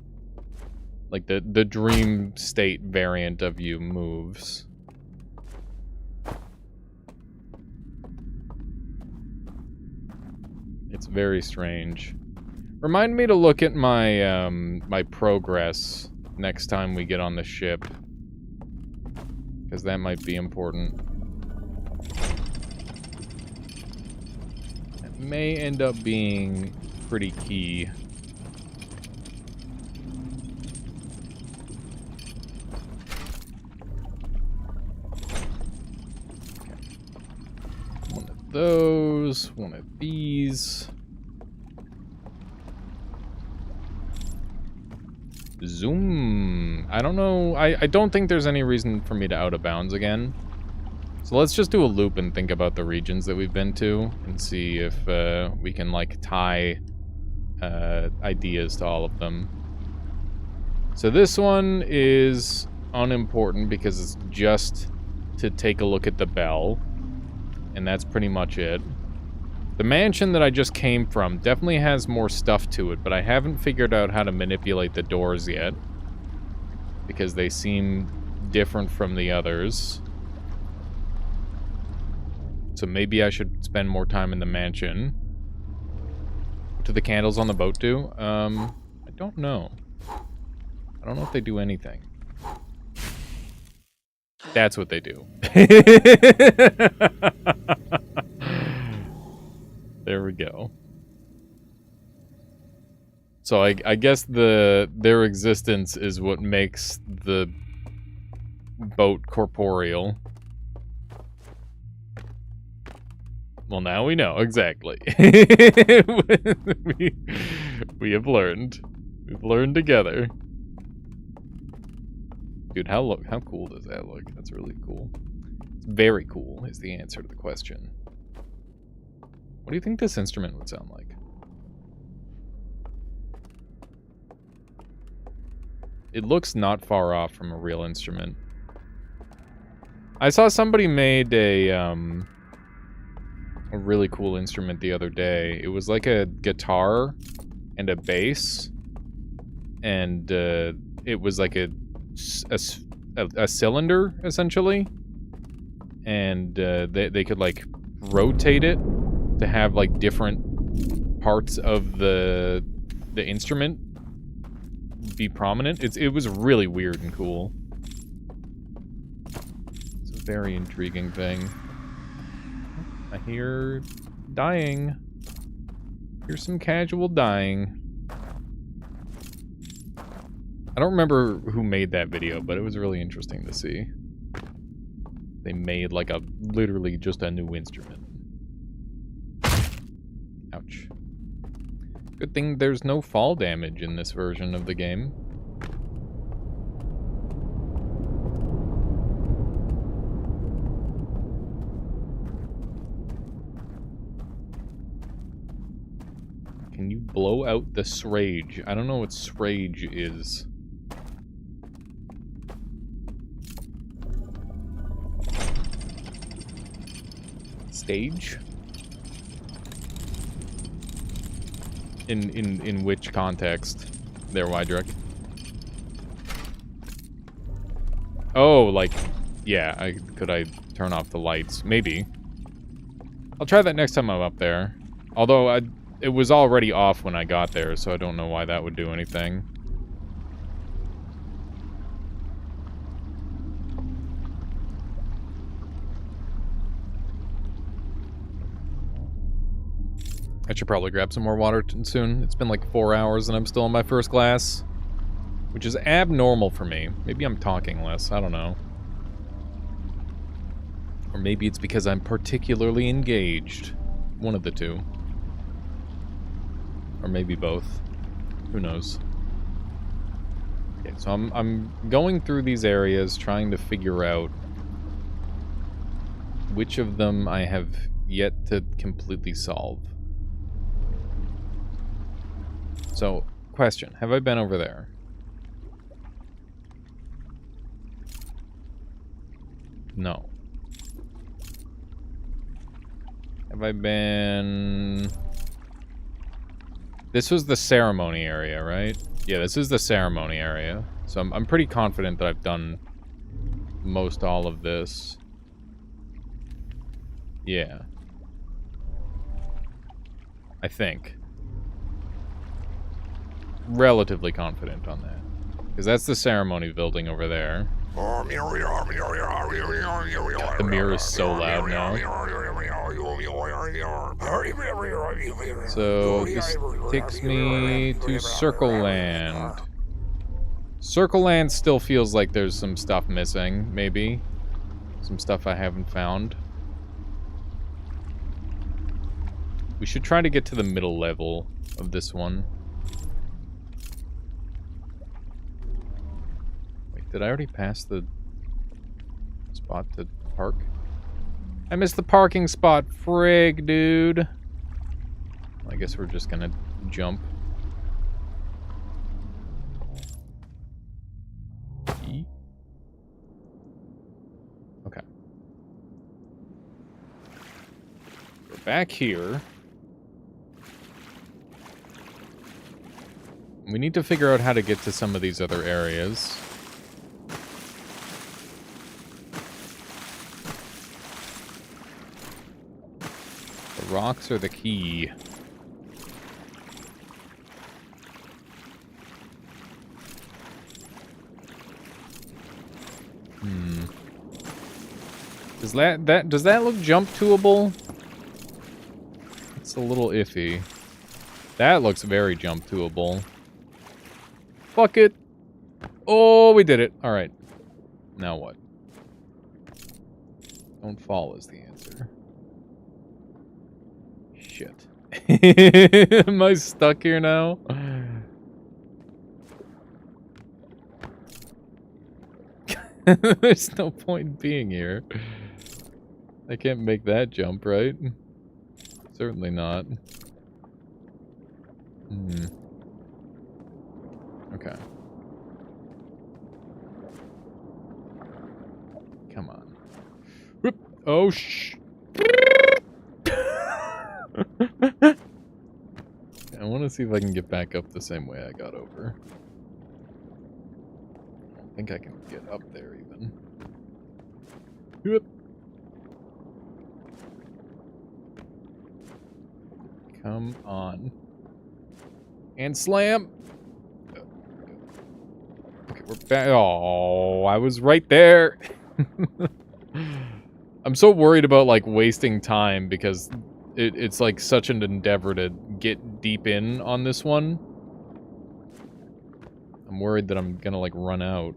like the dream state variant of you moves. It's very strange. Remind me to look at my my progress next time we get on the ship, because that might be important. It may end up being pretty key. Those, one of these. Zoom. I don't know. I don't think there's any reason for me to out of bounds again. So let's just do a loop and think about the regions that we've been to and see if we can like tie ideas to all of them. So this one is unimportant because it's just to take a look at the bell. And that's pretty much it. The mansion that I just came from definitely has more stuff to it, but I haven't figured out how to manipulate the doors yet. Because they seem different from the others. So maybe I should spend more time in the mansion. What do the candles on the boat do? I don't know. I don't know if they do anything. That's what they do. There we go. So I guess their existence is what makes the boat corporeal. Well, now we know, exactly. we have learned. We've learned together. Dude, how cool does that look? That's really cool. It's very cool is the answer to the question. What do you think this instrument would sound like? It looks not far off from a real instrument. I saw somebody made a really cool instrument the other day. It was like a guitar and a bass, and it was like a cylinder essentially, and they could like rotate it to have like different parts of the instrument be prominent. It was really weird and cool. It's a very intriguing thing. I hear dying. Here's some casual dying. I don't remember who made that video, but it was really interesting to see. They made like literally just a new instrument. Ouch. Good thing there's no fall damage in this version of the game. Can you blow out the srage? I don't know what srage is. Stage? In which context? There, Wydrek. Oh, like, yeah, could I turn off the lights? Maybe. I'll try that next time I'm up there. Although, it was already off when I got there, so I don't know why that would do anything. I should probably grab some more water soon. It's been like 4 hours and I'm still in my first glass, which is abnormal for me. Maybe I'm talking less, I don't know. Or maybe it's because I'm particularly engaged. One of the two. Or maybe both. Who knows? Okay, so I'm going through these areas trying to figure out which of them I have yet to completely solve. So, question, have I been over there? No. Have I been... This was the ceremony area, right? Yeah, this is the ceremony area. So I'm pretty confident that I've done most all of this. Yeah. I think. Relatively confident on that. Because that's the ceremony building over there. God, the mirror is so loud now. So, this takes me to Circle Land. Circle Land still feels like there's some stuff missing, maybe. Some stuff I haven't found. We should try to get to the middle level of this one. Did I already pass the spot to park? I missed the parking spot. Frig, dude. Well, I guess we're just gonna jump. E? Okay. We're back here. We need to figure out how to get to some of these other areas. Rocks are the key. Does that look jump toable? It's a little iffy. That looks very jump toable. Fuck it. Oh, we did it. All right. Now what? Don't fall is the answer. Shit. Am I stuck here now? There's no point in being here. I can't make that jump, right? Certainly not. Okay. Come on. Whoop. Oh, I want to see if I can get back up the same way I got over. I don't think I can get up there even. Whoop. Come on. And slam! Okay, we're back. Oh, I was right there! I'm so worried about, like, wasting time because it's, like, such an endeavor to get deep in on this one. I'm worried that I'm gonna, like, run out.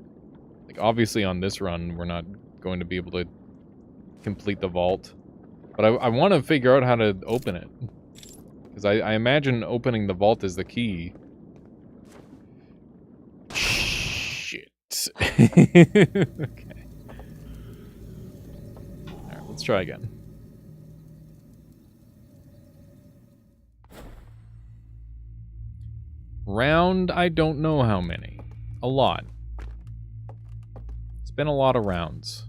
Like, obviously on this run, we're not going to be able to complete the vault. But I want to figure out how to open it. Because I imagine opening the vault is the key. Shit. Okay. Alright, let's try again. Round, I don't know how many. A lot. It's been a lot of rounds.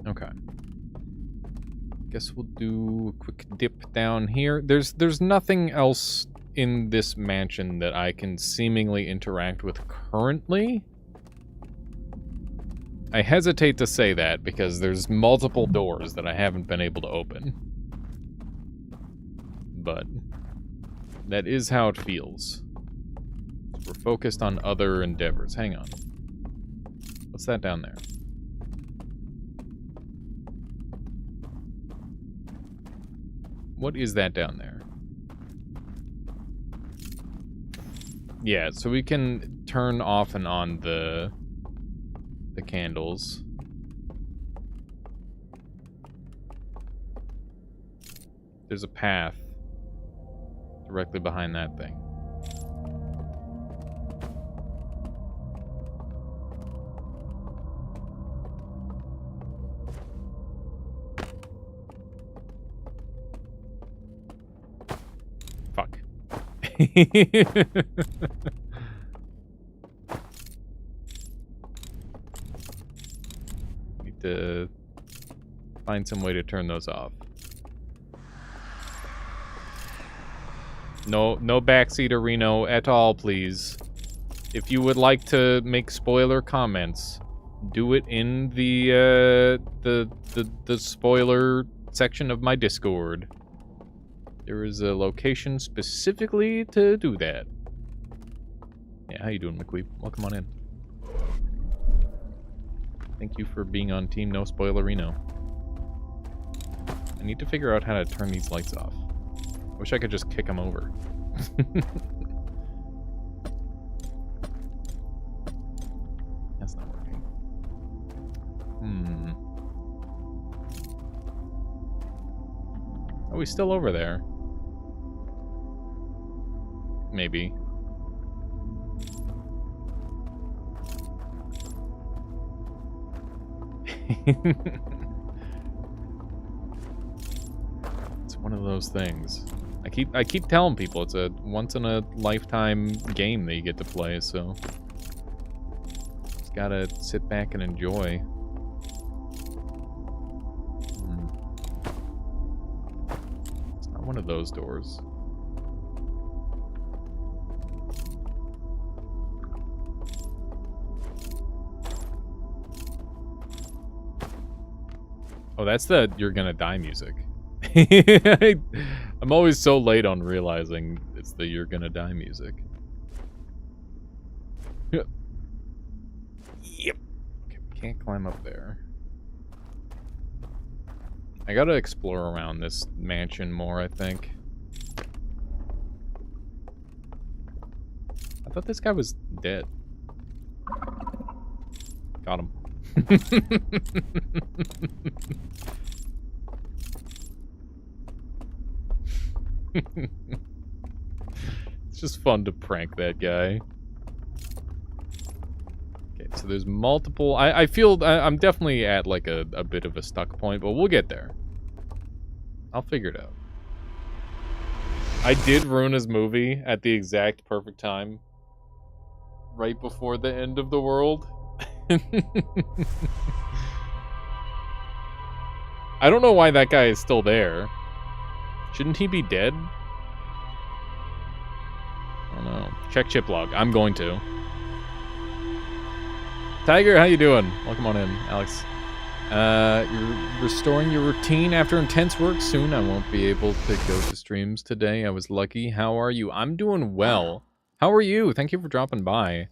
Okay. Guess we'll do a quick dip down here. There's nothing else in this mansion that I can seemingly interact with currently. I hesitate to say that because there's multiple doors that I haven't been able to open. But that is how it feels. We're focused on other endeavors. Hang on. What's that down there? What is that down there? Yeah, so we can turn off and on the candles. There's a path directly behind that thing. Fuck. Need to find some way to turn those off. No backseater Reno at all, please. If you would like to make spoiler comments, do it in the spoiler section of my Discord. There is a location specifically to do that. Yeah, how you doing, McQueep? Welcome on in. Thank you for being on Team No Spoilerino. I need to figure out how to turn these lights off. I wish I could just kick them over. That's not working. Are we still over there? Maybe. It's one of those things. I keep telling people it's a once in a lifetime game that you get to play, so just gotta sit back and enjoy. It's not one of those doors. Oh, that's the "you're gonna die" music. I'm always so late on realizing it's the "you're gonna die" music. Yep. Okay, we can't climb up there. I gotta explore around this mansion more, I think. I thought this guy was dead. Got him. It's just fun to prank that guy. Okay, so there's multiple... I feel... I'm definitely at, like, a bit of a stuck point, but we'll get there. I'll figure it out. I did ruin his movie at the exact perfect time. Right before the end of the world. I don't know why that guy is still there. Shouldn't he be dead? I don't know. Check chip log. I'm going to. Tiger, how you doing? Welcome on in, Alex. You're restoring your routine after intense work soon. I won't be able to go to streams today. I was lucky. How are you? I'm doing well. How are you? Thank you for dropping by.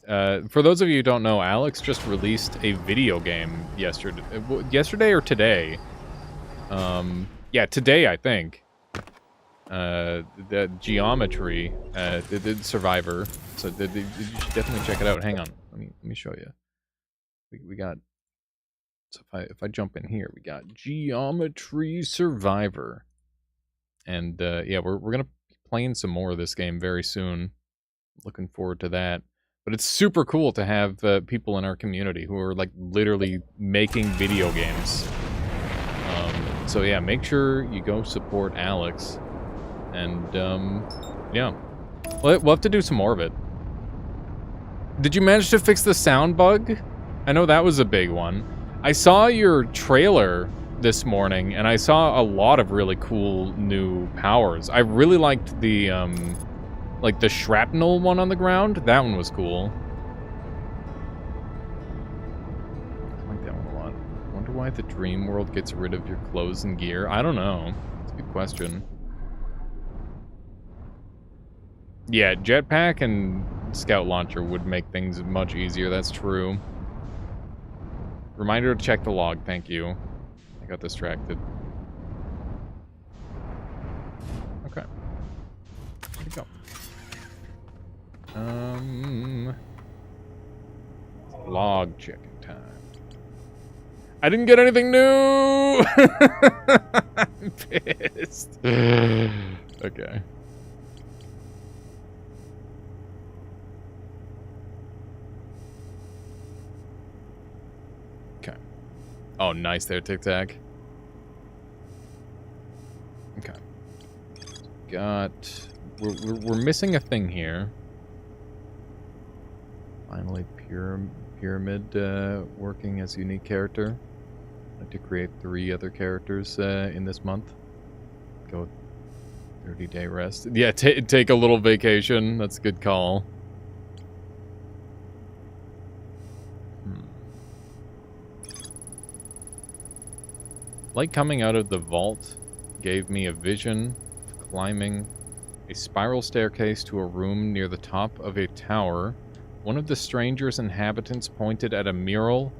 For those of you who don't know, Alex just released a video game yesterday or today. Yeah, today, I think. The Geometry, the Survivor. So you should definitely check it out. Hang on, let me show you. We got. So if I jump in here, we got Geometry Survivor, and yeah, we're gonna be playing some more of this game very soon. Looking forward to that. But it's super cool to have people in our community who are like literally making video games. So yeah, make sure you go support Alex. And, yeah. We'll have to do some more of it. Did you manage to fix the sound bug? I know that was a big one. I saw your trailer this morning, and I saw a lot of really cool new powers. I really liked the, like the shrapnel one on the ground. That one was cool. I like that one a lot. I wonder why the dream world gets rid of your clothes and gear. I don't know. It's a good question. Yeah, jetpack and scout launcher would make things much easier. That's true. Reminder to check the log. Thank you. I got distracted. Okay. Here we go. Log checking time. I didn't get anything new! I'm pissed. Okay. Okay. Oh, nice there, Tic Tac. Okay. We're missing a thing here. Finally, Pyramid working as a unique character. I'd like to create 3 other characters in this month. Go 30-day rest. Yeah, take a little vacation. That's a good call. Light coming out of the vault gave me a vision of climbing a spiral staircase to a room near the top of a tower. One of the stranger's inhabitants pointed at a mural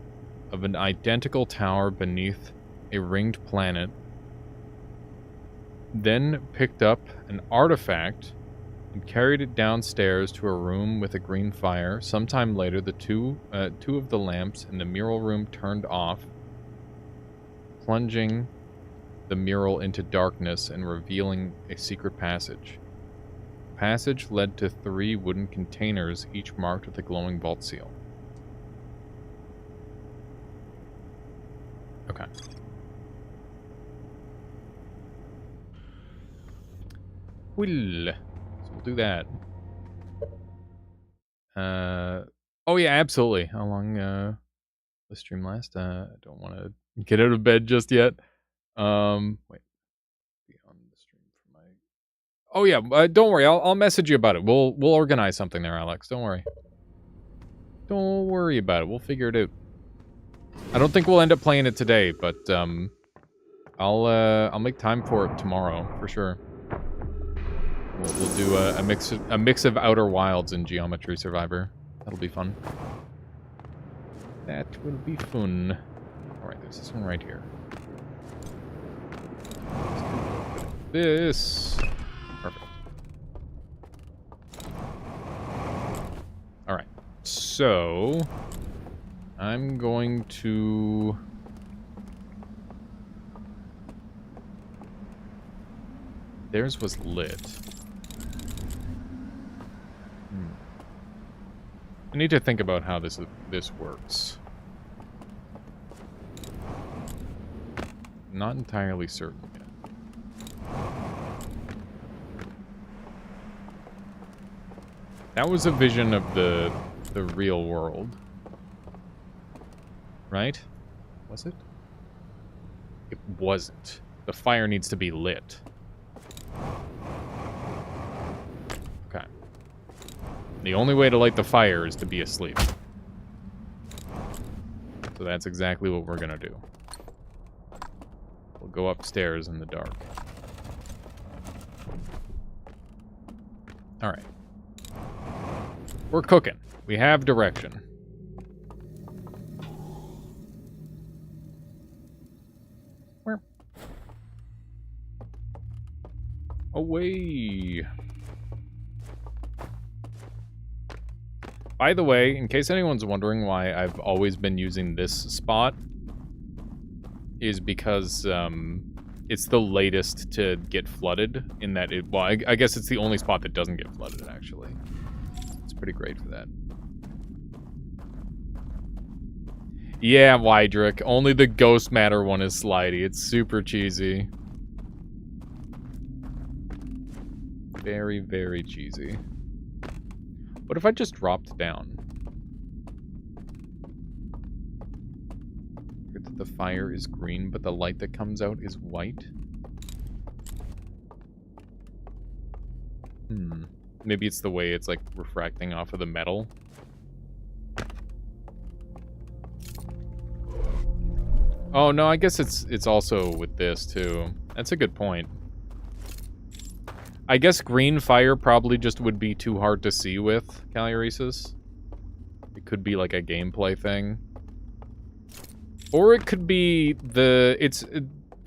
of an identical tower beneath a ringed planet, then picked up an artifact and carried it downstairs to a room with a green fire. Sometime later, the two of the lamps in the mural room turned off, plunging the mural into darkness and revealing a secret passage. The passage led to 3 wooden containers, each marked with a glowing vault seal. Okay. Well, so we'll do that. Oh yeah, absolutely. How long the stream last? I don't want to get out of bed just yet. Wait. Be on the stream for my. Oh yeah, don't worry. I'll message you about it. We'll organize something there, Alex. Don't worry. Don't worry about it. We'll figure it out. I don't think we'll end up playing it today, but I'll make time for it tomorrow for sure. We'll do a mix of Outer Wilds and Geometry Survivor. That'll be fun. That will be fun. All right, there's this one right here. This perfect. So, I'm going to... Theirs was lit. I need to think about how this works. Not entirely certain yet. That was a vision of the real world. Right? Was it? It wasn't. The fire needs to be lit. Okay. The only way to light the fire is to be asleep. So that's exactly what we're gonna do. We'll go upstairs in the dark. Alright. We're cooking. We have direction. Where? Away. By the way, in case anyone's wondering why I've always been using this spot, is because it's the latest to get flooded in that it... Well, I guess it's the only spot that doesn't get flooded, actually. It's pretty great for that. Yeah, Wydrick. Only the Ghost Matter one is slidey. It's super cheesy. Very, very cheesy. What if I just dropped down? That the fire is green, but the light that comes out is white? Maybe it's the way it's, like, refracting off of the metal. Oh, no, I guess it's also with this, too. That's a good point. I guess green fire probably just would be too hard to see with Caluresis. It could be like a gameplay thing. Or it could be the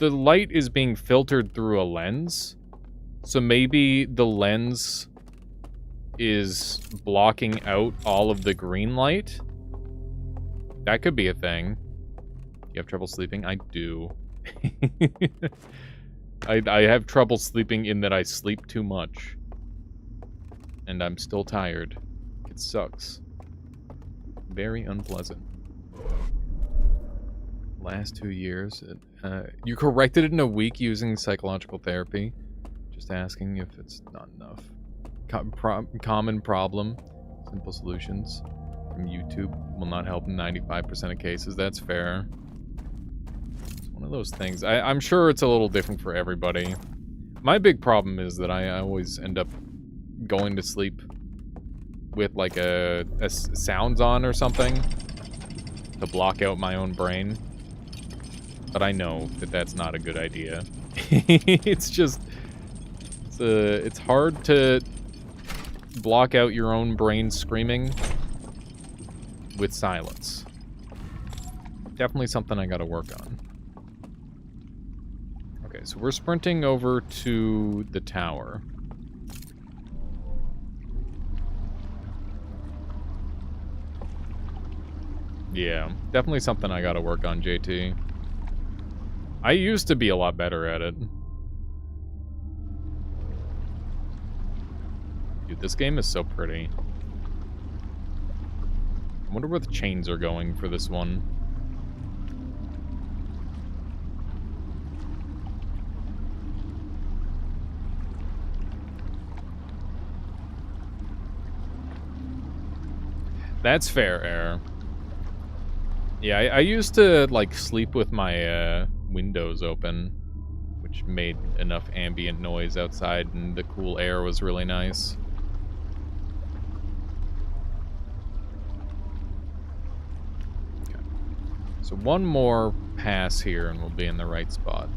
light is being filtered through a lens. So maybe the lens is blocking out all of the green light. That could be a thing. You have trouble sleeping? I do. I have trouble sleeping in that I sleep too much. And I'm still tired. It sucks. Very unpleasant. Last 2 years. You corrected it in a week using psychological therapy. Just asking if it's not enough. Common problem. Simple solutions from YouTube will not help in 95% of cases. That's fair. One of those things. I'm sure it's a little different for everybody. My big problem is that I always end up going to sleep with like a sounds on or something to block out my own brain. But I know that that's not a good idea. It's just it's hard to block out your own brain screaming with silence. Definitely something I gotta work on. Okay, so we're sprinting over to the tower. Yeah, definitely something I gotta work on, JT. I used to be a lot better at it. Dude, this game is so pretty. I wonder where the chains are going for this one. That's fair, Air. Yeah, I used to, like, sleep with my windows open, which made enough ambient noise outside, and the cool air was really nice. Okay. So one more pass here, and we'll be in the right spot.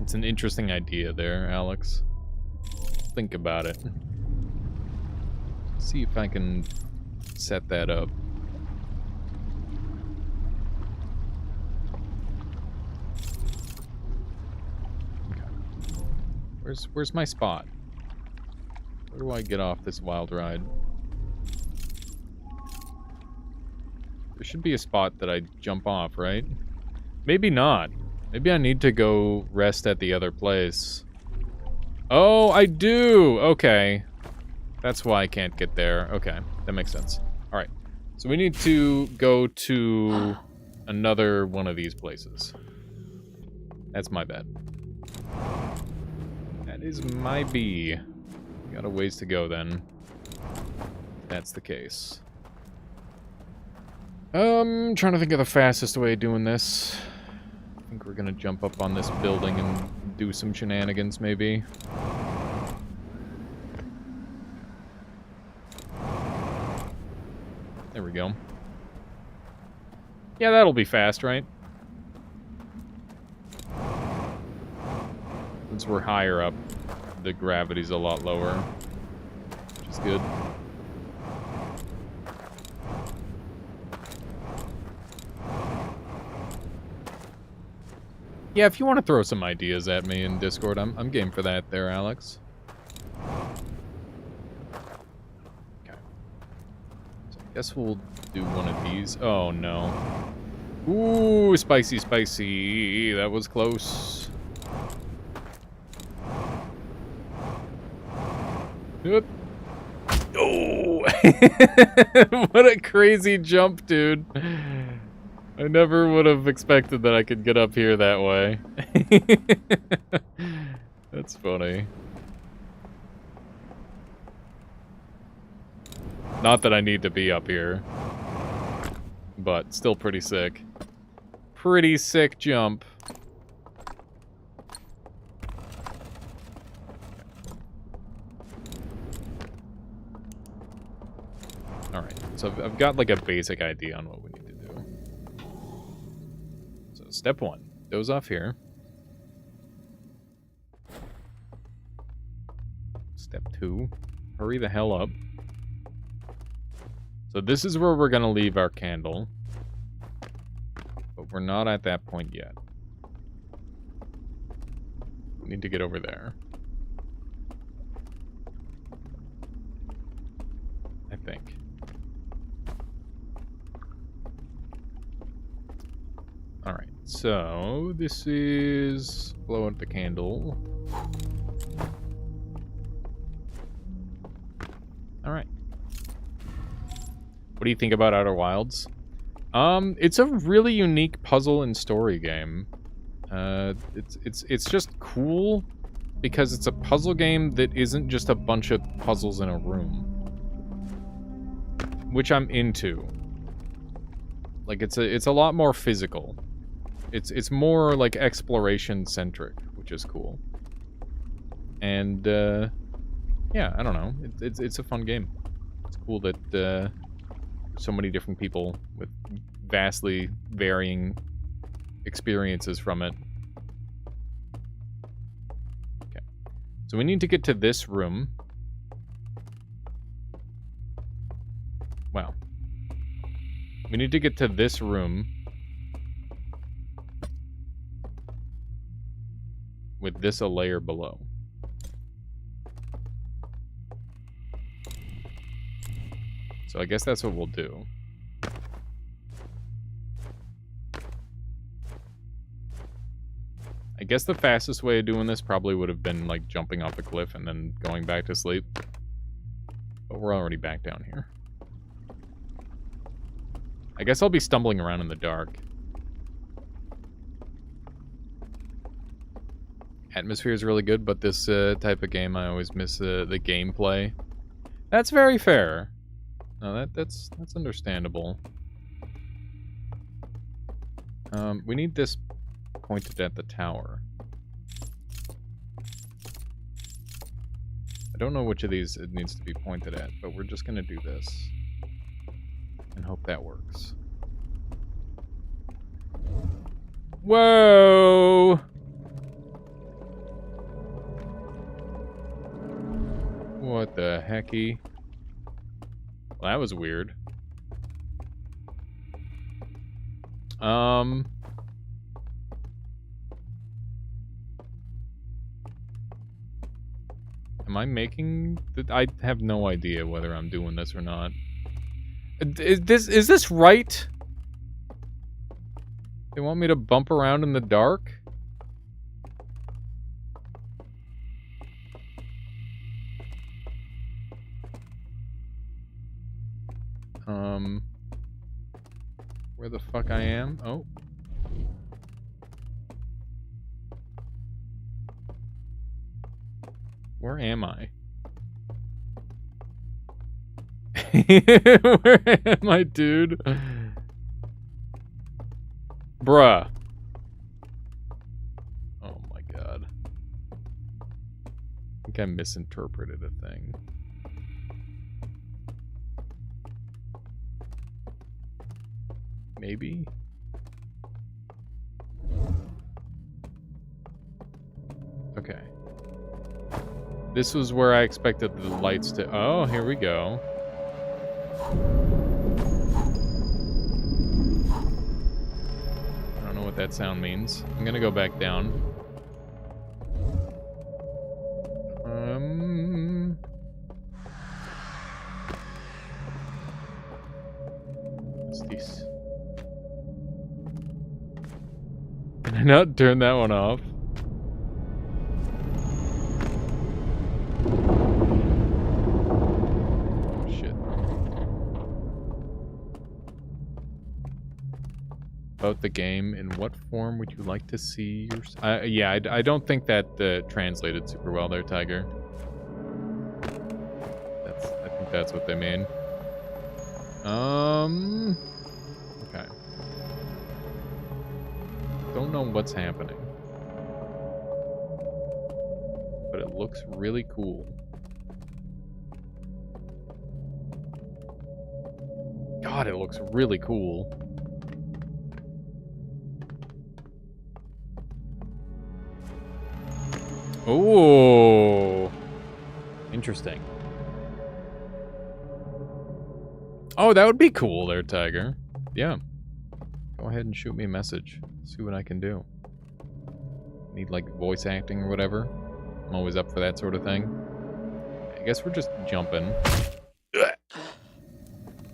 It's an interesting idea there, Alex. Think about it. See if I can set that up. Where's my spot? Where do I get off this wild ride? There should be a spot that I jump off, right? Maybe not. Maybe I need to go rest at the other place. Oh, I do! Okay. That's why I can't get there. Okay, that makes sense. Alright. So we need to go to another one of these places. That's my bad. That is my B. Got a ways to go then. That's the case. Trying to think of the fastest way of doing this. I think we're gonna jump up on this building and do some shenanigans, maybe. There we go. Yeah, that'll be fast, right? Since we're higher up, the gravity's a lot lower, which is good. Yeah, if you want to throw some ideas at me in Discord, I'm game for that there, Alex. Okay. So I guess we'll do one of these. Oh, no. Ooh, spicy, spicy. That was close. Oop. Oh! What a crazy jump, dude. I never would have expected that I could get up here that way. That's funny. Not that I need to be up here. But still pretty sick. Pretty sick jump. Alright, so I've got like a basic idea on what we need to do. So step 1, doze off here. Step 2, hurry the hell up. So this is where we're gonna leave our candle. But we're not at that point yet. We need to get over there. I think. Alright, so this is blow out the candle. Alright. What do you think about Outer Wilds? It's a really unique puzzle and story game. It's just cool because it's a puzzle game that isn't just a bunch of puzzles in a room. Which I'm into. Like it's a lot more physical. It's more like exploration centric, which is cool. And yeah, I don't know. It's a fun game. It's cool that so many different people with vastly varying experiences from it. Okay. So we need to get to this room. Wow. We need to get to this room with this a layer below. So I guess that's what we'll do. I guess the fastest way of doing this probably would have been like jumping off a cliff and then going back to sleep. But we're already back down here. I guess I'll be stumbling around in the dark. Atmosphere is really good, but this type of game, I always miss the gameplay. That's very fair. No, that's understandable. We need this pointed at the tower. I don't know which of these it needs to be pointed at, but we're just gonna do this. And hope that works. Whoa! What the hecky? Well, that was weird. Am I making... I have no idea whether I'm doing this or not. Is this right? They want me to bump around in the dark? Where the fuck I am? Oh. Where am I? Where am I, dude? Bruh. Oh my god. I think I misinterpreted a thing. Maybe? Okay. This was where I expected the lights to... Oh, here we go. I don't know what that sound means. I'm gonna go back down. What's this? Can I not turn that one off? Oh, shit. About the game, in what form would you like to see your... yeah, I don't think that translated super well there, Tiger. I think that's what they mean. Okay. Don't know what's happening. But it looks really cool. God, it looks really cool. Oh, interesting. Oh, that would be cool there, Tiger. Yeah. Go ahead and shoot me a message. See what I can do. Need, like, voice acting or whatever. I'm always up for that sort of thing. I guess we're just jumping.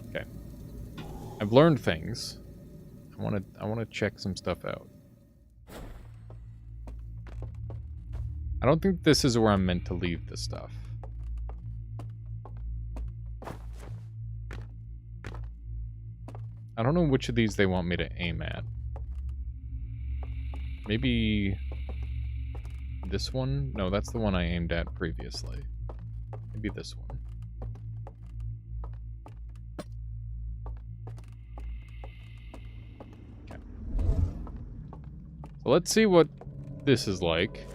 Okay. I've learned things. I wanna check some stuff out. I don't think this is where I'm meant to leave the stuff. I don't know which of these they want me to aim at. Maybe this one? No, that's the one I aimed at previously. Maybe this one. Okay. So let's see what this is like.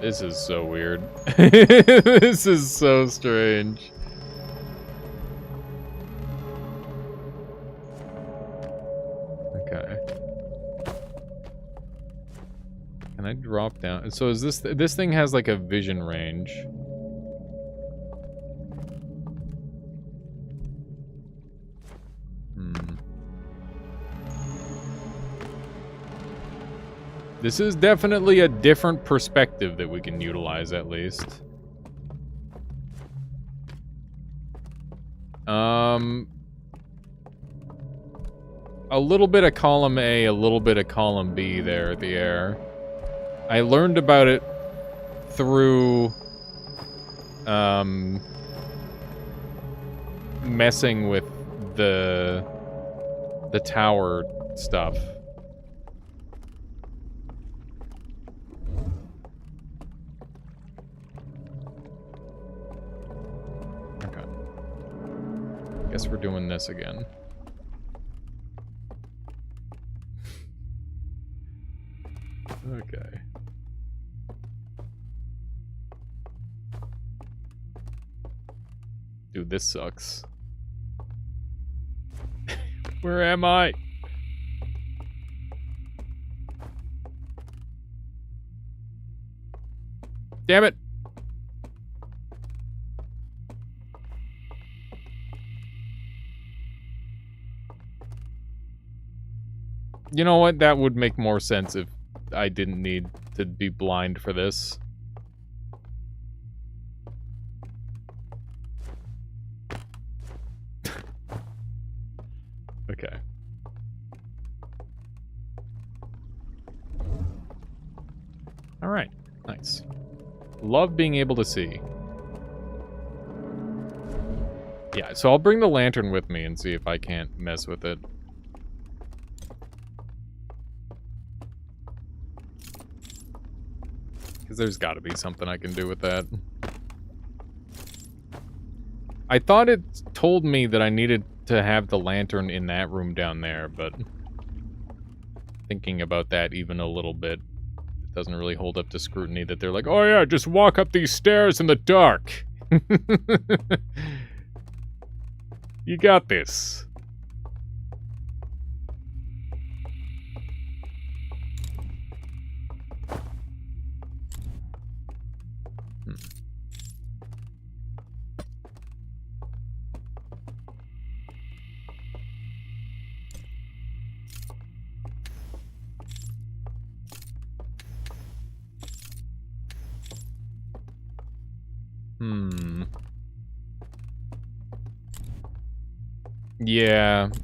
This is so weird. This is so strange. Okay. Can I drop down? So is this thing has like a vision range. This is definitely a different perspective that we can utilize, at least. A little bit of column A, a little bit of column B there at the air. I learned about it through messing with the tower stuff. Guess we're doing this again. Okay. Dude, this sucks. Where am I? Damn it! You know what? That would make more sense if I didn't need to be blind for this. Okay. Alright, nice. Love being able to see. Yeah, so I'll bring the lantern with me and see if I can't mess with it. Because there's got to be something I can do with that. I thought it told me that I needed to have the lantern in that room down there, but thinking about that even a little bit, it doesn't really hold up to scrutiny that they're like, oh yeah, just walk up these stairs in the dark. You got this.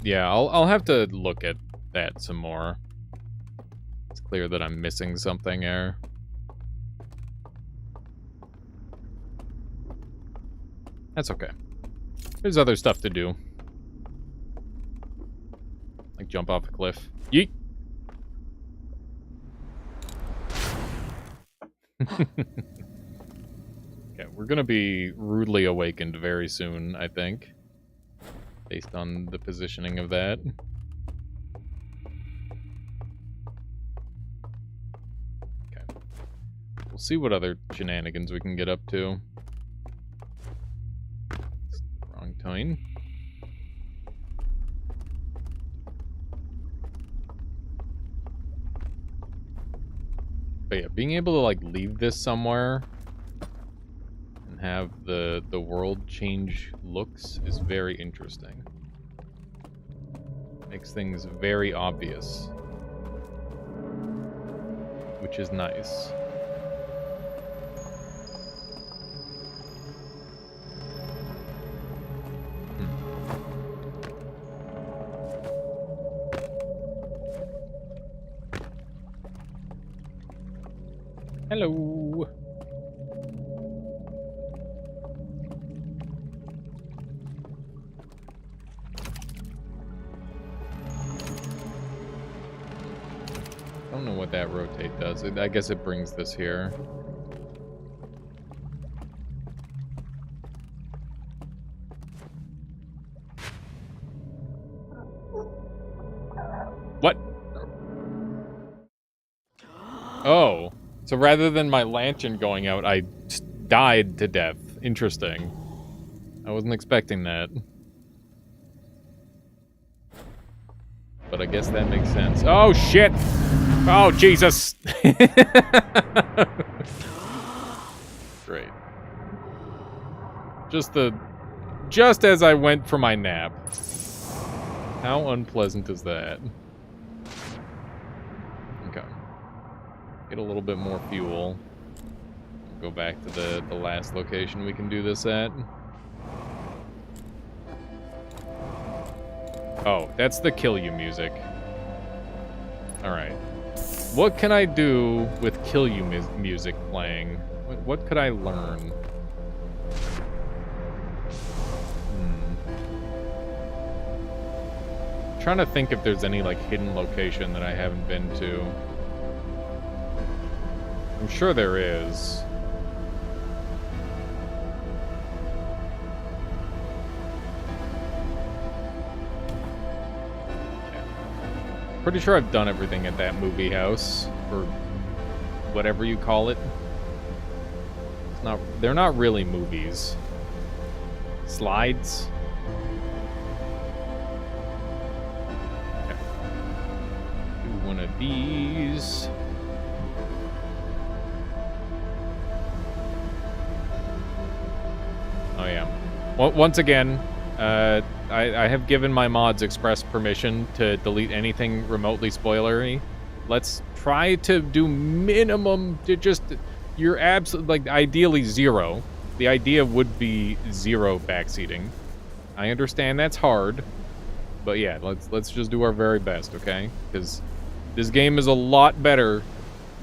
Yeah, I'll have to look at that some more. It's clear that I'm missing something here. That's okay. There's other stuff to do. Like jump off a cliff. Yeet! Okay, we're gonna be rudely awakened very soon, I think. Based on the positioning of that. Okay. We'll see what other shenanigans we can get up to. It's the wrong time. But yeah, being able to like leave this somewhere and have the world change looks is very interesting. Makes things very obvious, which is nice. Hello. I don't know what that rotate does. I guess it brings this here. What? Oh. So rather than my lantern going out, I just died to death. Interesting. I wasn't expecting that. But I guess that makes sense. Oh, shit! Oh, Jesus! Great. Just as I went for my nap. How unpleasant is that? Okay. Get a little bit more fuel. Go back to the last location we can do this at. Oh, that's the kill you music. Alright. What can I do with kill you music playing? What could I learn? Trying to think if there's any like hidden location that I haven't been to. I'm sure there is. Pretty sure I've done everything at that movie house, or whatever you call it. It's not. They're not really movies. Slides. Okay. Do one of these. Oh yeah. Well, once again, I have given my mods express permission to delete anything remotely spoilery. Let's try to do minimum to just... You're absolutely... Like, ideally 0. The idea would be 0 backseating. I understand that's hard. But yeah, let's just do our very best, okay? Because this game is a lot better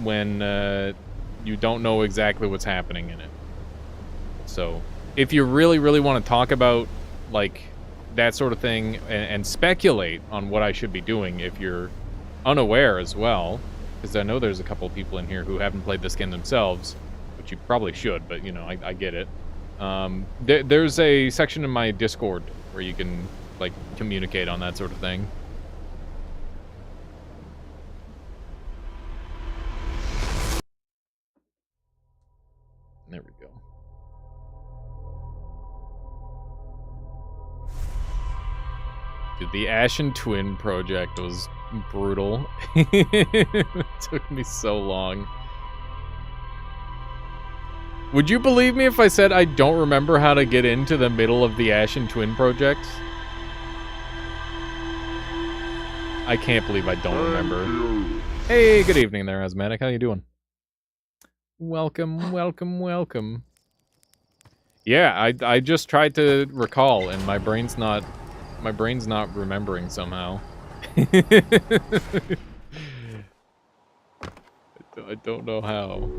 when you don't know exactly what's happening in it. So, if you really, really want to talk about, like, that sort of thing and speculate on what I should be doing if you're unaware as well, because I know there's a couple of people in here who haven't played this game themselves, which you probably should, but, you know, I get it. There's a section in my Discord where you can, like, communicate on that sort of thing. There we go. Dude, the Ashen Twin project was brutal. It took me so long. Would you believe me if I said I don't remember how to get into the middle of the Ashen Twin project? I can't believe I don't remember. Hey, good evening there, Asthmatic. How you doing? Welcome, welcome, welcome. Yeah, I just tried to recall, and my brain's not remembering somehow. I don't know how.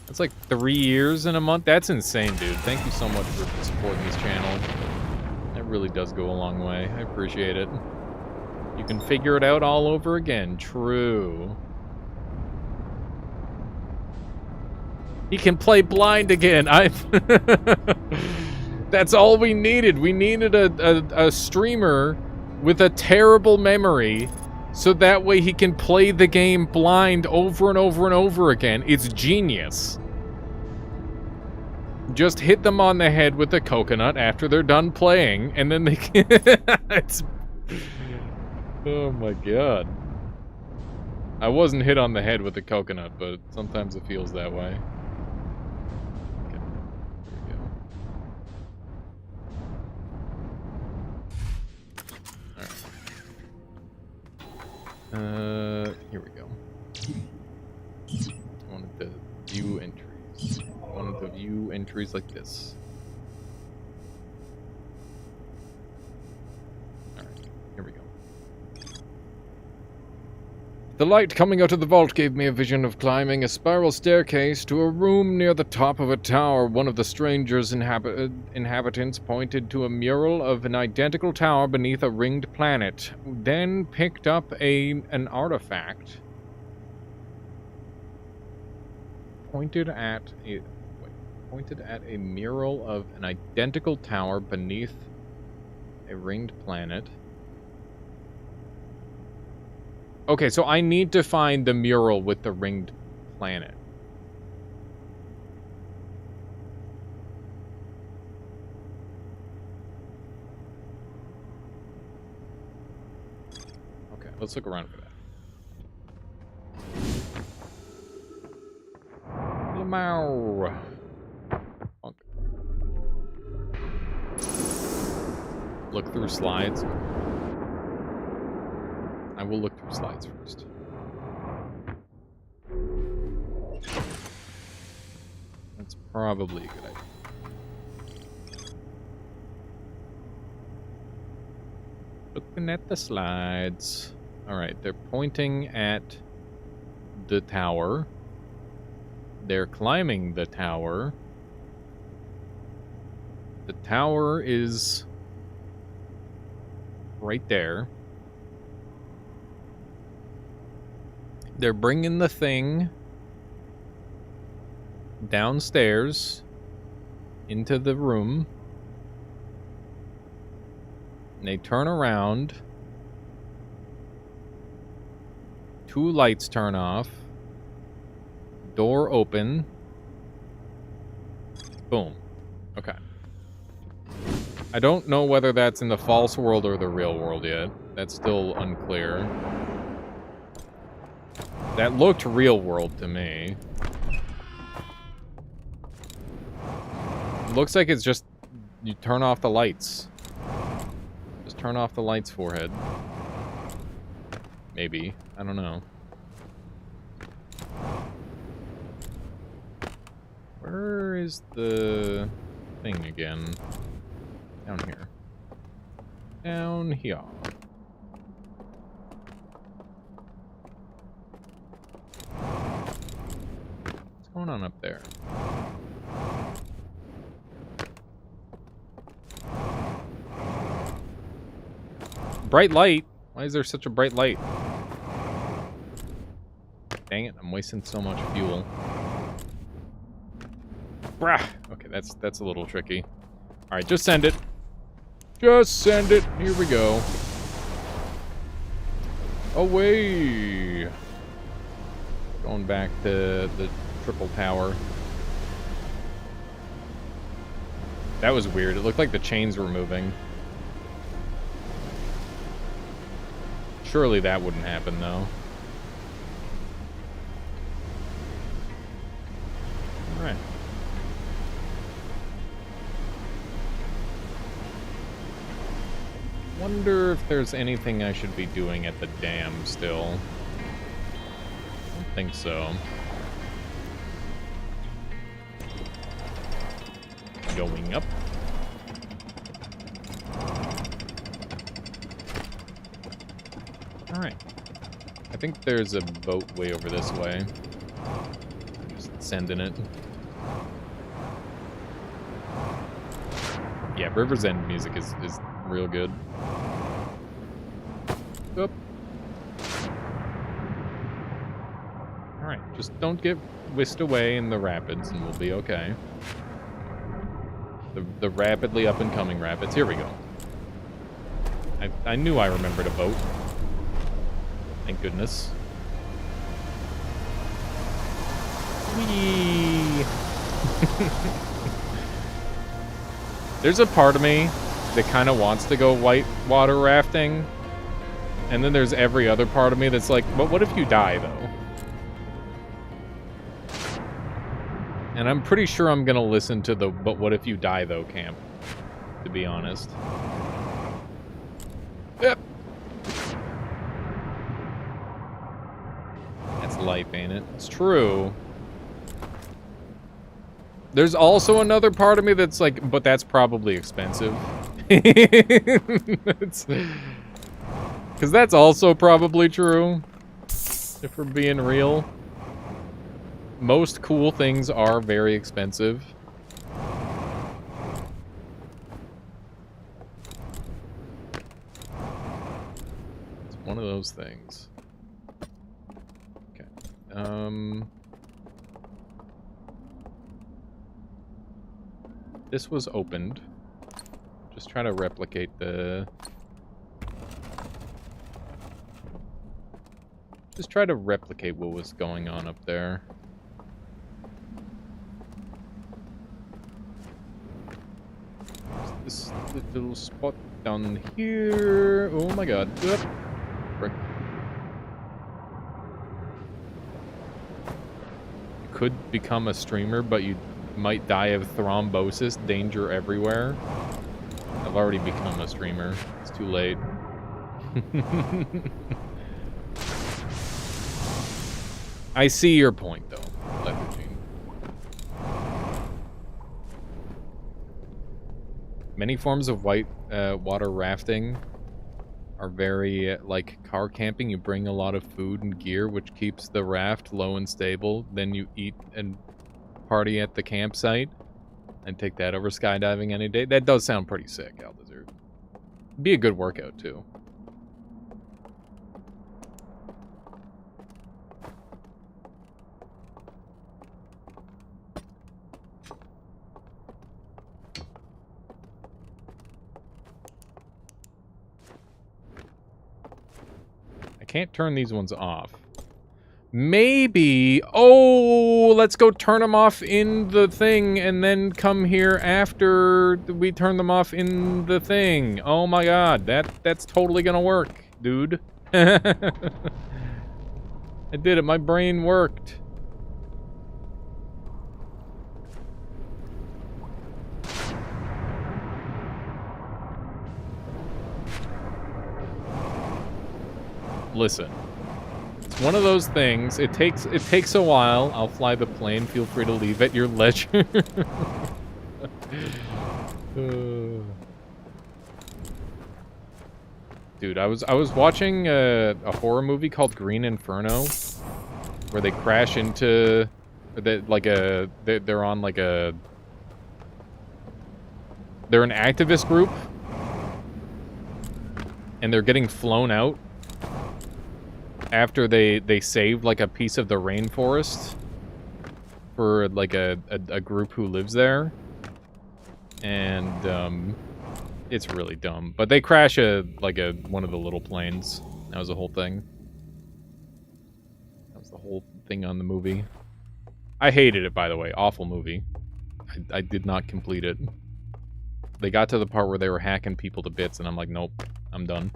It's like 3 years in a month. That's insane, dude. Thank you so much for supporting this channel. That really does go a long way. I appreciate it. You can figure it out all over again. True. He can play blind again. That's all we needed. We needed a streamer with a terrible memory so that way he can play the game blind over and over and over again. It's genius. Just hit them on the head with a coconut after they're done playing, and then they can... Oh my god. I wasn't hit on the head with a coconut, but sometimes it feels that way. Okay, here we go. Alright. Here we go. I wanted to view entries. I wanted to view entries like this. Alright, here we go. The light coming out of the vault gave me a vision of climbing a spiral staircase to a room near the top of a tower. One of the stranger's inhabitants pointed to a mural of an identical tower beneath a ringed planet, then picked up an artifact. Pointed at a mural of an identical tower beneath a ringed planet. Okay, so I need to find the mural with the ringed planet. Okay, let's look around for that. Lamau. Look through slides. I will look through slides first. That's probably a good idea. Looking at the slides. Alright, they're pointing at the tower. They're climbing the tower. The tower is right there. They're bringing the thing downstairs into the room. And they turn around. 2 lights turn off. Door open. Boom. Okay. I don't know whether that's in the false world or the real world yet. That's still unclear. That looked real world to me. Looks like it's just... you turn off the lights. Just turn off the lights, forehead. Maybe. I don't know. Where is the thing again? Down here. Down here. What's going on up there? Bright light? Why is there such a bright light? Dang it, I'm wasting so much fuel. Brah! Okay, that's a little tricky. Alright, just send it. Just send it. Here we go. Away! Going back to the triple tower. That was weird. It looked like the chains were moving. Surely that wouldn't happen, though. Alright. Wonder if there's anything I should be doing at the dam still. I don't think so. Going up. Alright. I think there's a boat way over this way. Just sending it. Yeah, River's End music is real good. Oop. Alright, just don't get whisked away in the rapids and we'll be okay. The rapidly up and coming rapids. Here we go. I knew I remembered a boat. Thank goodness. Whee! There's a part of me that kind of wants to go white water rafting. And then there's every other part of me that's like, but what if you die, though? And I'm pretty sure I'm going to listen to the but what if you die, though camp, to be honest. Yep. That's life, ain't it? It's true. There's also another part of me that's like, but that's probably expensive. Because that's also probably true. If we're being real. Most cool things are very expensive. It's one of those things. Okay. This was opened. Just try to replicate the... Just try to replicate what was going on up there. This little spot down here. Oh my god. Yep. Frick. You could become a streamer, but you might die of thrombosis. Danger everywhere. I've already become a streamer. It's too late. I see your point, though, Leveraging. Many forms of white water rafting are very like car camping. You bring a lot of food and gear, which keeps the raft low and stable. Then you eat and party at the campsite and take that over skydiving any day. That does sound pretty sick, Aldezert. Be a good workout, too. Can't turn these ones off. Maybe... Oh, let's go turn them off in the thing and then come here after we turn them off in the thing. Oh my god, that's totally gonna work, dude. I did it, my brain worked. Listen, It's one of those things. It takes a while. I'll fly the plane. Feel free to leave at your leisure. Dude, I was watching a horror movie called Green Inferno, where they crash into they're on like a they're an activist group, and they're getting flown out after they saved like a piece of the rainforest for like a group who lives there, and it's really dumb. But they crash one of the little planes. That was the whole thing. That was the whole thing on the movie. I hated it, by the way. Awful movie. I did not complete it. They got to the part where they were hacking people to bits, and I'm like, nope, I'm done.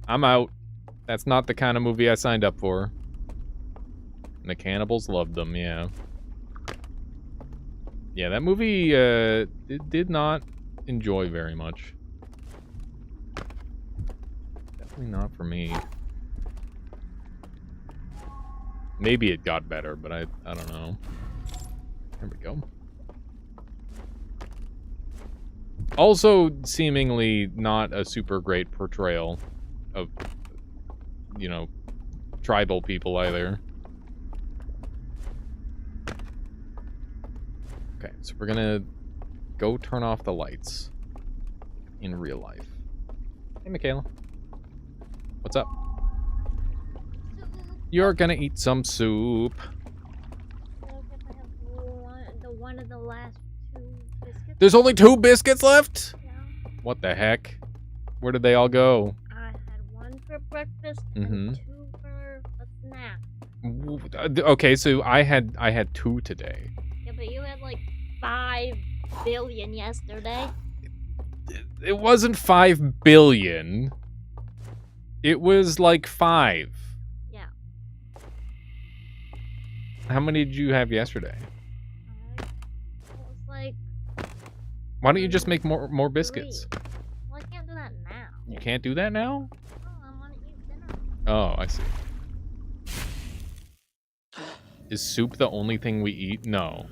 I'm out. That's not the kind of movie I signed up for. And the cannibals loved them, yeah. Yeah, that movie did not enjoy very much. Definitely not for me. Maybe it got better, but I don't know. There we go. Also, seemingly not a super great portrayal of, you know, tribal people either. Okay, so we're gonna go turn off the lights in real life. Hey, Michaela. What's up? You're gonna eat some soup. One of the last 2 biscuits. There's only 2 biscuits left? Yeah. What the heck? Where did they all go? I had 1 for breakfast Mm-hmm. and 2 for a snack. Okay, so I had 2 today. Yeah, but you had like 5 billion yesterday. It wasn't 5 billion. It was like 5. Yeah. How many did you have yesterday? It was like Why don't you just make more biscuits? 3. Well, I can't do that now. You can't do that now? Oh, I want to eat dinner. Oh, I see. Is soup the only thing we eat? No.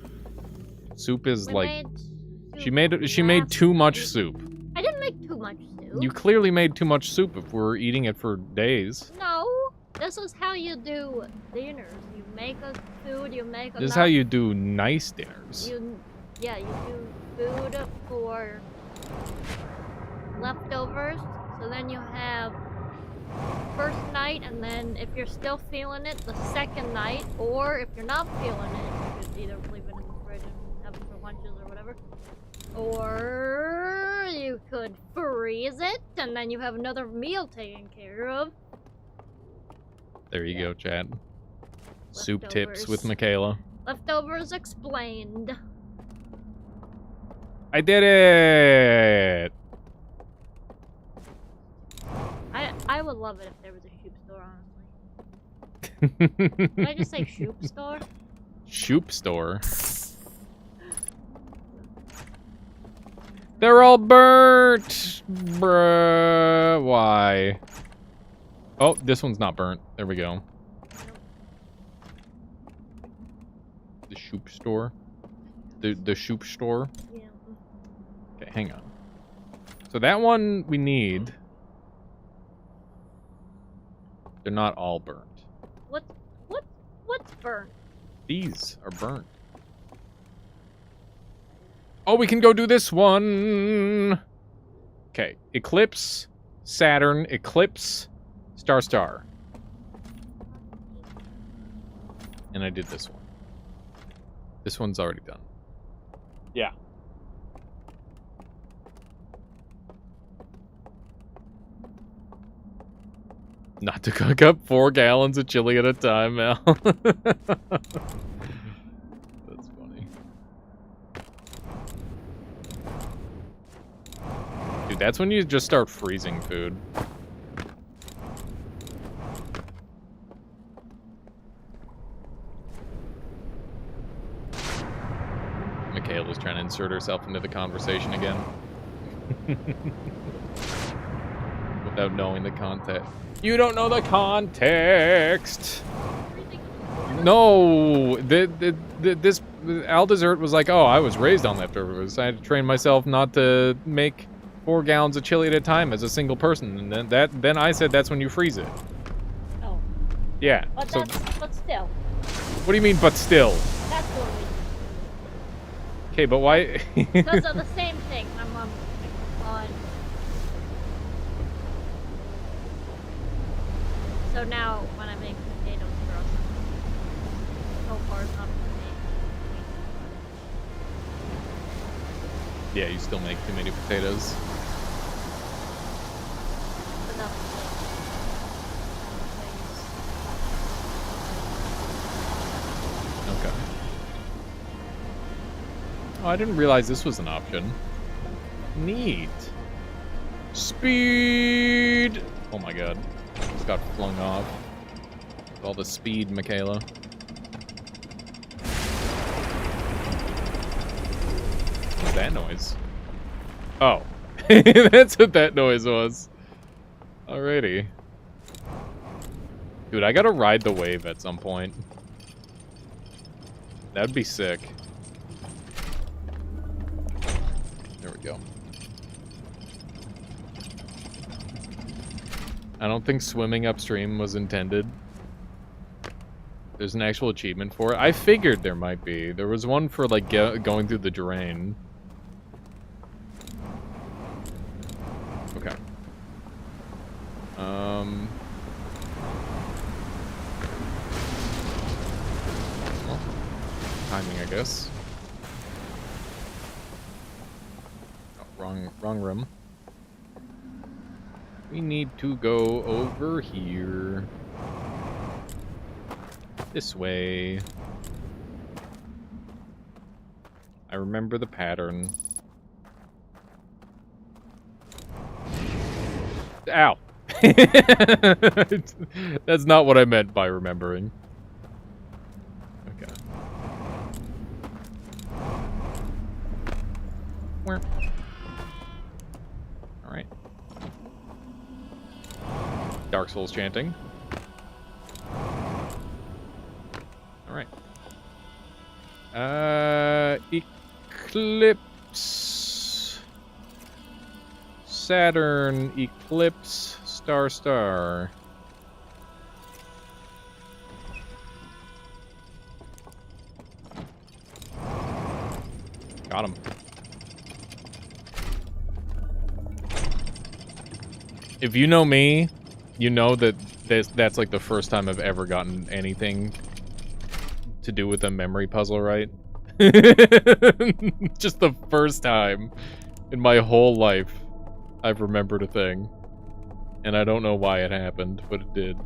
Soup is We like made she made last too much week. soup. I didn't make too much soup. You clearly made too much soup if we're eating it for days. No, this is how you do dinners. You make a food. You make This is how you do nice dinners. You do food for leftovers. So then you have first night, and then if you're still feeling it, the second night. Or if you're not feeling it, you could either leave it in the fridge and have it for lunches or whatever. Or you could freeze it, and then you have another meal taken care of. There you go, Chad. Soup tips Leftovers. with Michaela. Leftovers explained. I did it! I would love it if there was a shoop store, honestly. Did I just say shoop store? Shoop store. They're all burnt! Bruh. Why? Oh, this one's not burnt. There we go. The shoop store. The shoop store. Yeah. Okay, hang on. So that one we need. They're not all burnt. What's burnt? These are burnt. Oh, we can go do this one. Okay, Eclipse, Saturn, Eclipse, Star. And I did this one. This one's already done. Yeah. Not to cook up 4 gallons of chili at a time, Mal. That's funny. Dude, that's when you just start freezing food. Michaela's trying to insert herself into the conversation again. without knowing the context. You don't know the context. No, this Aldezert was like, oh, I was raised on leftovers. I had to train myself not to make 4 gallons of chili at a time as a single person, and then I said that's when you freeze it. Oh. Yeah. But So, but still. what do you mean, but still? That's what we. Okay, but why? Because of the same thing. My mom on. So now when I make potatoes for us, so far it's not for me. Yeah, you still make too many potatoes. Enough Okay. Oh, I didn't realize this was an option. Neat. Speed! Oh my god. Just got flung off. With all the speed, Michaela. What's that noise? Oh. That's what that noise was. Alrighty. Dude, I gotta ride the wave at some point. That'd be sick. There we go. I don't think swimming upstream was intended. There's an actual achievement for it. I figured there might be. There was one for, like, going through the drain. Okay. Well, timing, I guess. Oh, wrong room. We need to go over here. This way. I remember the pattern. Ow! That's not what I meant by remembering. Okay. Where? Alright. Dark Souls chanting. Alright. Eclipse. Saturn, Eclipse, Star. Got him. If you know me, you know that that's like the first time I've ever gotten anything to do with a memory puzzle right. Just the first time in my whole life I've remembered a thing. And I don't know why it happened, but it did.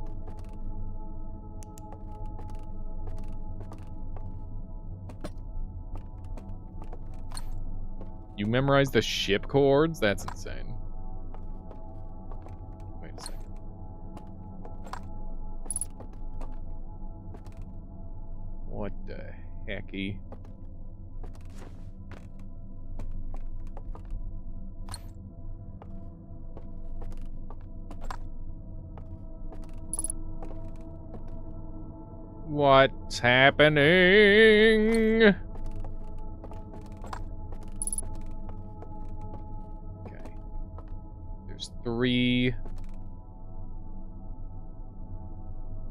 You memorized the ship chords? That's insane. Wait a second. What the hecky? What's happening? Okay. There's 3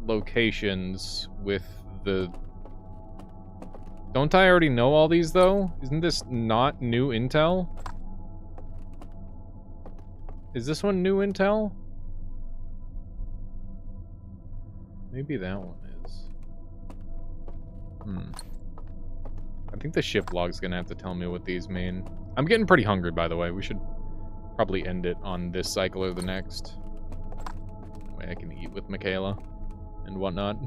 locations with the... Don't I already know all these, though? Isn't this not new intel? Is this one new intel? Maybe that one is. I think the ship log's gonna have to tell me what these mean. I'm getting pretty hungry, by the way. We should probably end it on this cycle or the next. That way I can eat with Michaela and whatnot.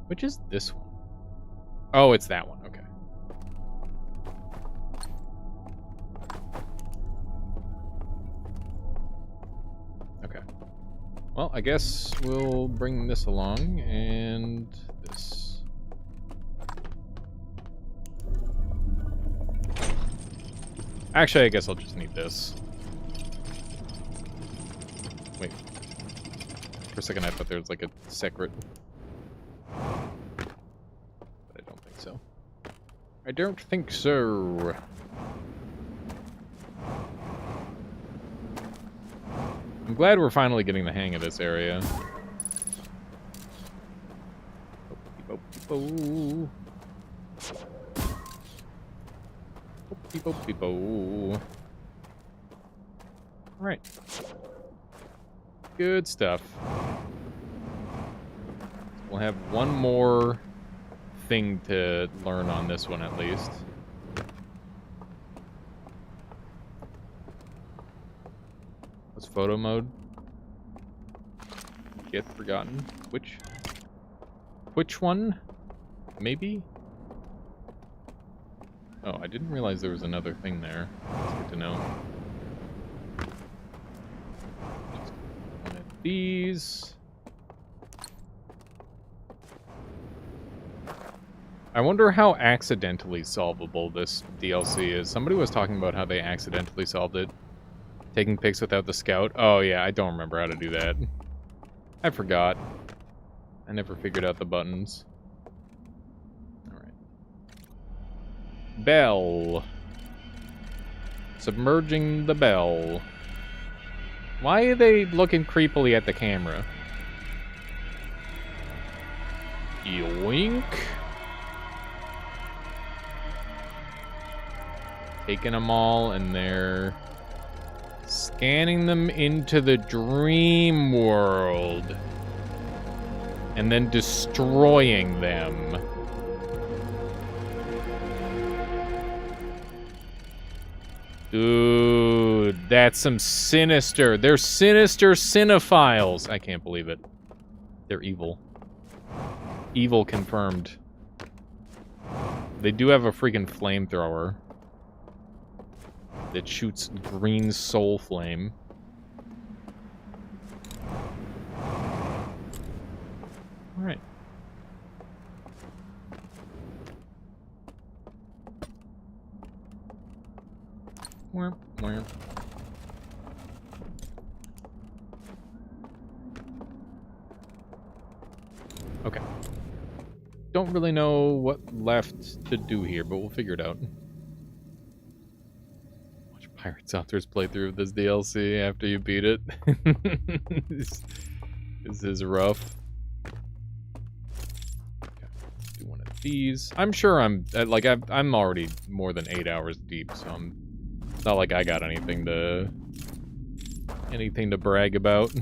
Which is this one? Oh, it's that one. Okay. Okay. Well, I guess we'll bring this along, and this. Actually, I guess I'll just need this. Wait. For a second, I thought there was like a secret. But I don't think so. I don't think so. I'm glad we're finally getting the hang of this area. Alright. Good stuff. We'll have one more thing to learn on this one at least. What's photo mode? Get forgotten. Which one? Maybe? Oh, I didn't realize there was another thing there. That's good to know. One of these. I wonder how accidentally solvable this DLC is. Somebody was talking about how they accidentally solved it. Taking pics without the scout. Oh yeah, I don't remember how to do that. I forgot. I never figured out the buttons. Alright. Bell. Submerging the bell. Why are they looking creepily at the camera? Yoink. Taking them all, and they're scanning them into the dream world. And then destroying them. Dude, that's some sinister. They're sinister cinephiles. I can't believe it. They're evil. Evil confirmed. They do have a freaking flamethrower that shoots green soul flame. Alright. Where? Okay. Don't really know what left to do here, but we'll figure it out. Watch Pirate Software's playthrough of this DLC after you beat it. This is rough. Okay, let's do one of these. I'm sure I'm already more than 8 hours deep, so it's not like I got anything to brag about.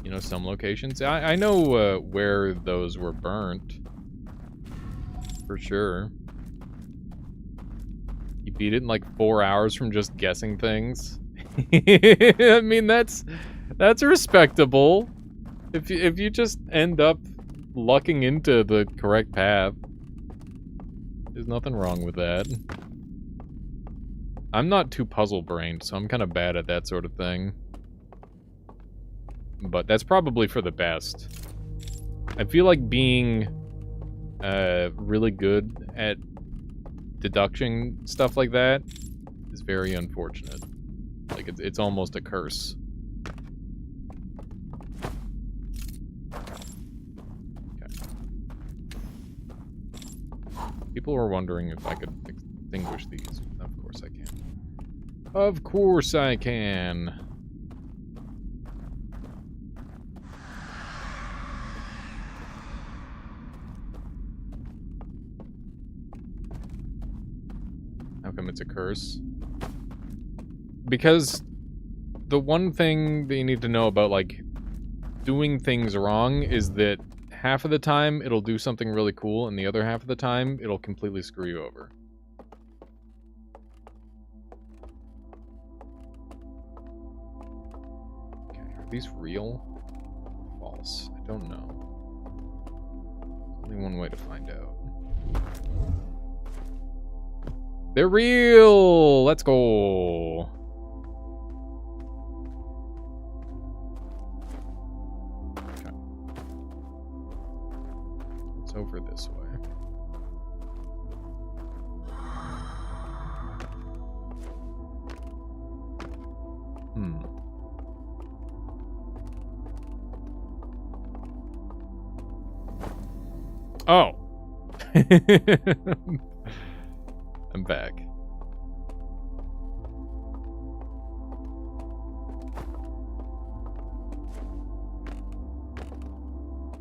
You know, some locations. I know where those were burnt. For sure. You beat it in like 4 hours from just guessing things. I mean, that's respectable. If you just end up lucking into the correct path, there's nothing wrong with that. I'm not too puzzle-brained, so I'm kind of bad at that sort of thing. But that's probably for the best. I feel like being really good at deduction stuff like that is very unfortunate. Like, it's almost a curse. Okay. People were wondering if I could extinguish these. Of course I can. Of course I can. How come it's a curse? Because the one thing that you need to know about, like, doing things wrong is that half of the time it'll do something really cool, and the other half of the time it'll completely screw you over. Okay, are these real or false? I don't know. There's only one way to find out. They're real! Let's go! Okay. It's over this way. Oh. I'm back.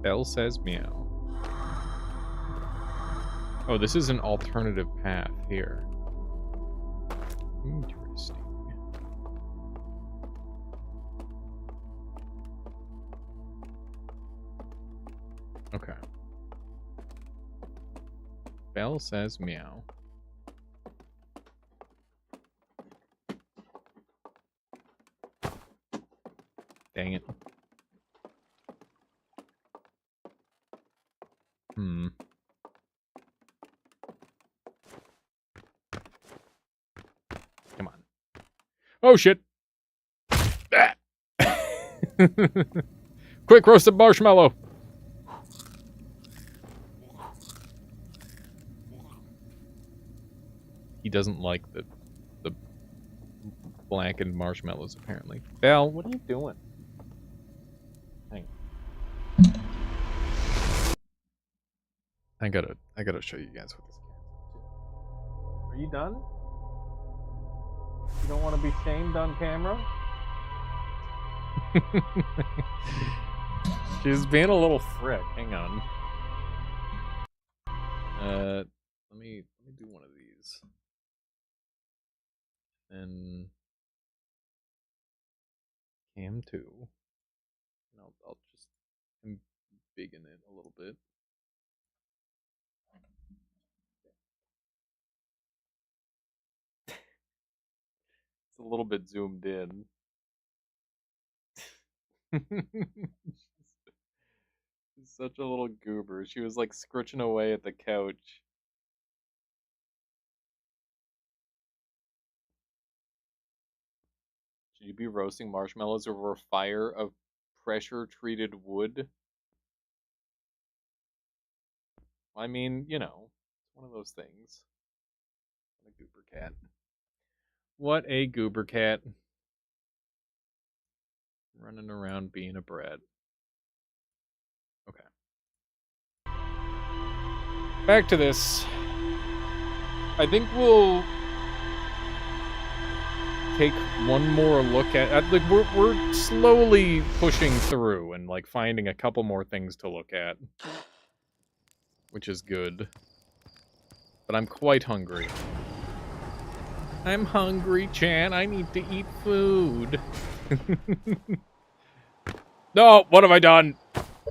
Belle says meow. Oh, this is an alternative path here. Interesting. Okay. Belle says meow. Dang it. Come on. Oh, shit. Ah. Quick, roasted marshmallow. He doesn't like the blackened marshmallows, apparently. Belle, what are you doing? Hang on. I gotta show you guys what this is. Are you done? You don't want to be shamed on camera? She's being a little frick. Hang on. Let me do one of these. And cam 2. And I'll just embiggen it a little bit. It's a little bit zoomed in. She's such a little goober. She was like scritching away at the couch. Should you be roasting marshmallows over a fire of pressure-treated wood? I mean, you know, it's one of those things. What a goober cat. What a goober cat. Running around being a brat. Okay. Back to this. I think we'll take one more look at like we're slowly pushing through and like finding a couple more things to look at, which is good. But I'm quite hungry. I'm hungry, Chan. I need to eat food. No, what have I done?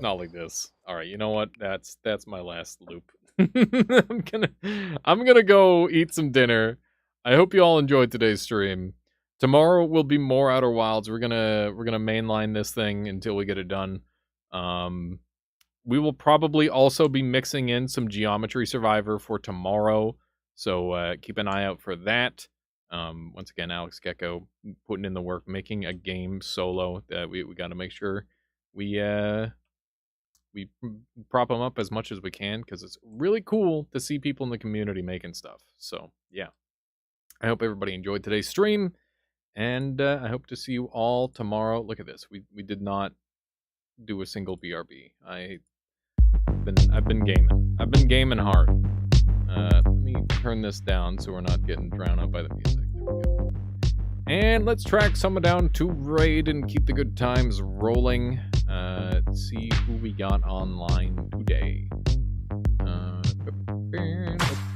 Not like this. All right, you know what? That's my last loop. I'm gonna go eat some dinner. I hope you all enjoyed today's stream. Tomorrow will be more Outer Wilds. We're gonna mainline this thing until we get it done. We will probably also be mixing in some Geometry Survivor for tomorrow, so keep an eye out for that. Once again, Alex Gecko putting in the work, making a game solo that we got to make sure we prop them up as much as we can, because it's really cool to see people in the community making stuff. So yeah, I hope everybody enjoyed today's stream, and I hope to see you all tomorrow. Look at this, we did not do a single BRB. I've been gaming hard. Let me turn this down so we're not getting drowned out by the music. There we go. And let's track someone down to raid and keep the good times rolling. See who we got online today.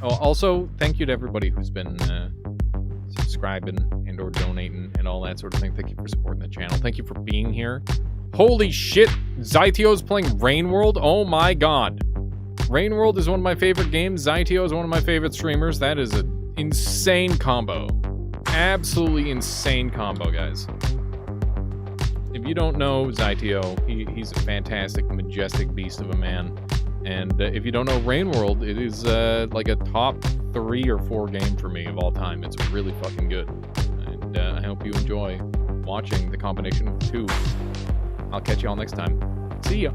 Also, thank you to everybody who's been subscribing and or donating and all that sort of thing. Thank you for supporting the channel. Thank you for being here. Holy shit, Zytio's playing Rain World? Oh my god. Rain World is one of my favorite games. Zytio is one of my favorite streamers. That is an insane combo. Absolutely insane combo, guys. If you don't know Zytio, he's a fantastic, majestic beast of a man. And if you don't know Rain World, it is like a top 3 or 4 game for me of all time. It's really fucking good. And I hope you enjoy watching the combination of the two. I'll catch you all next time. See ya.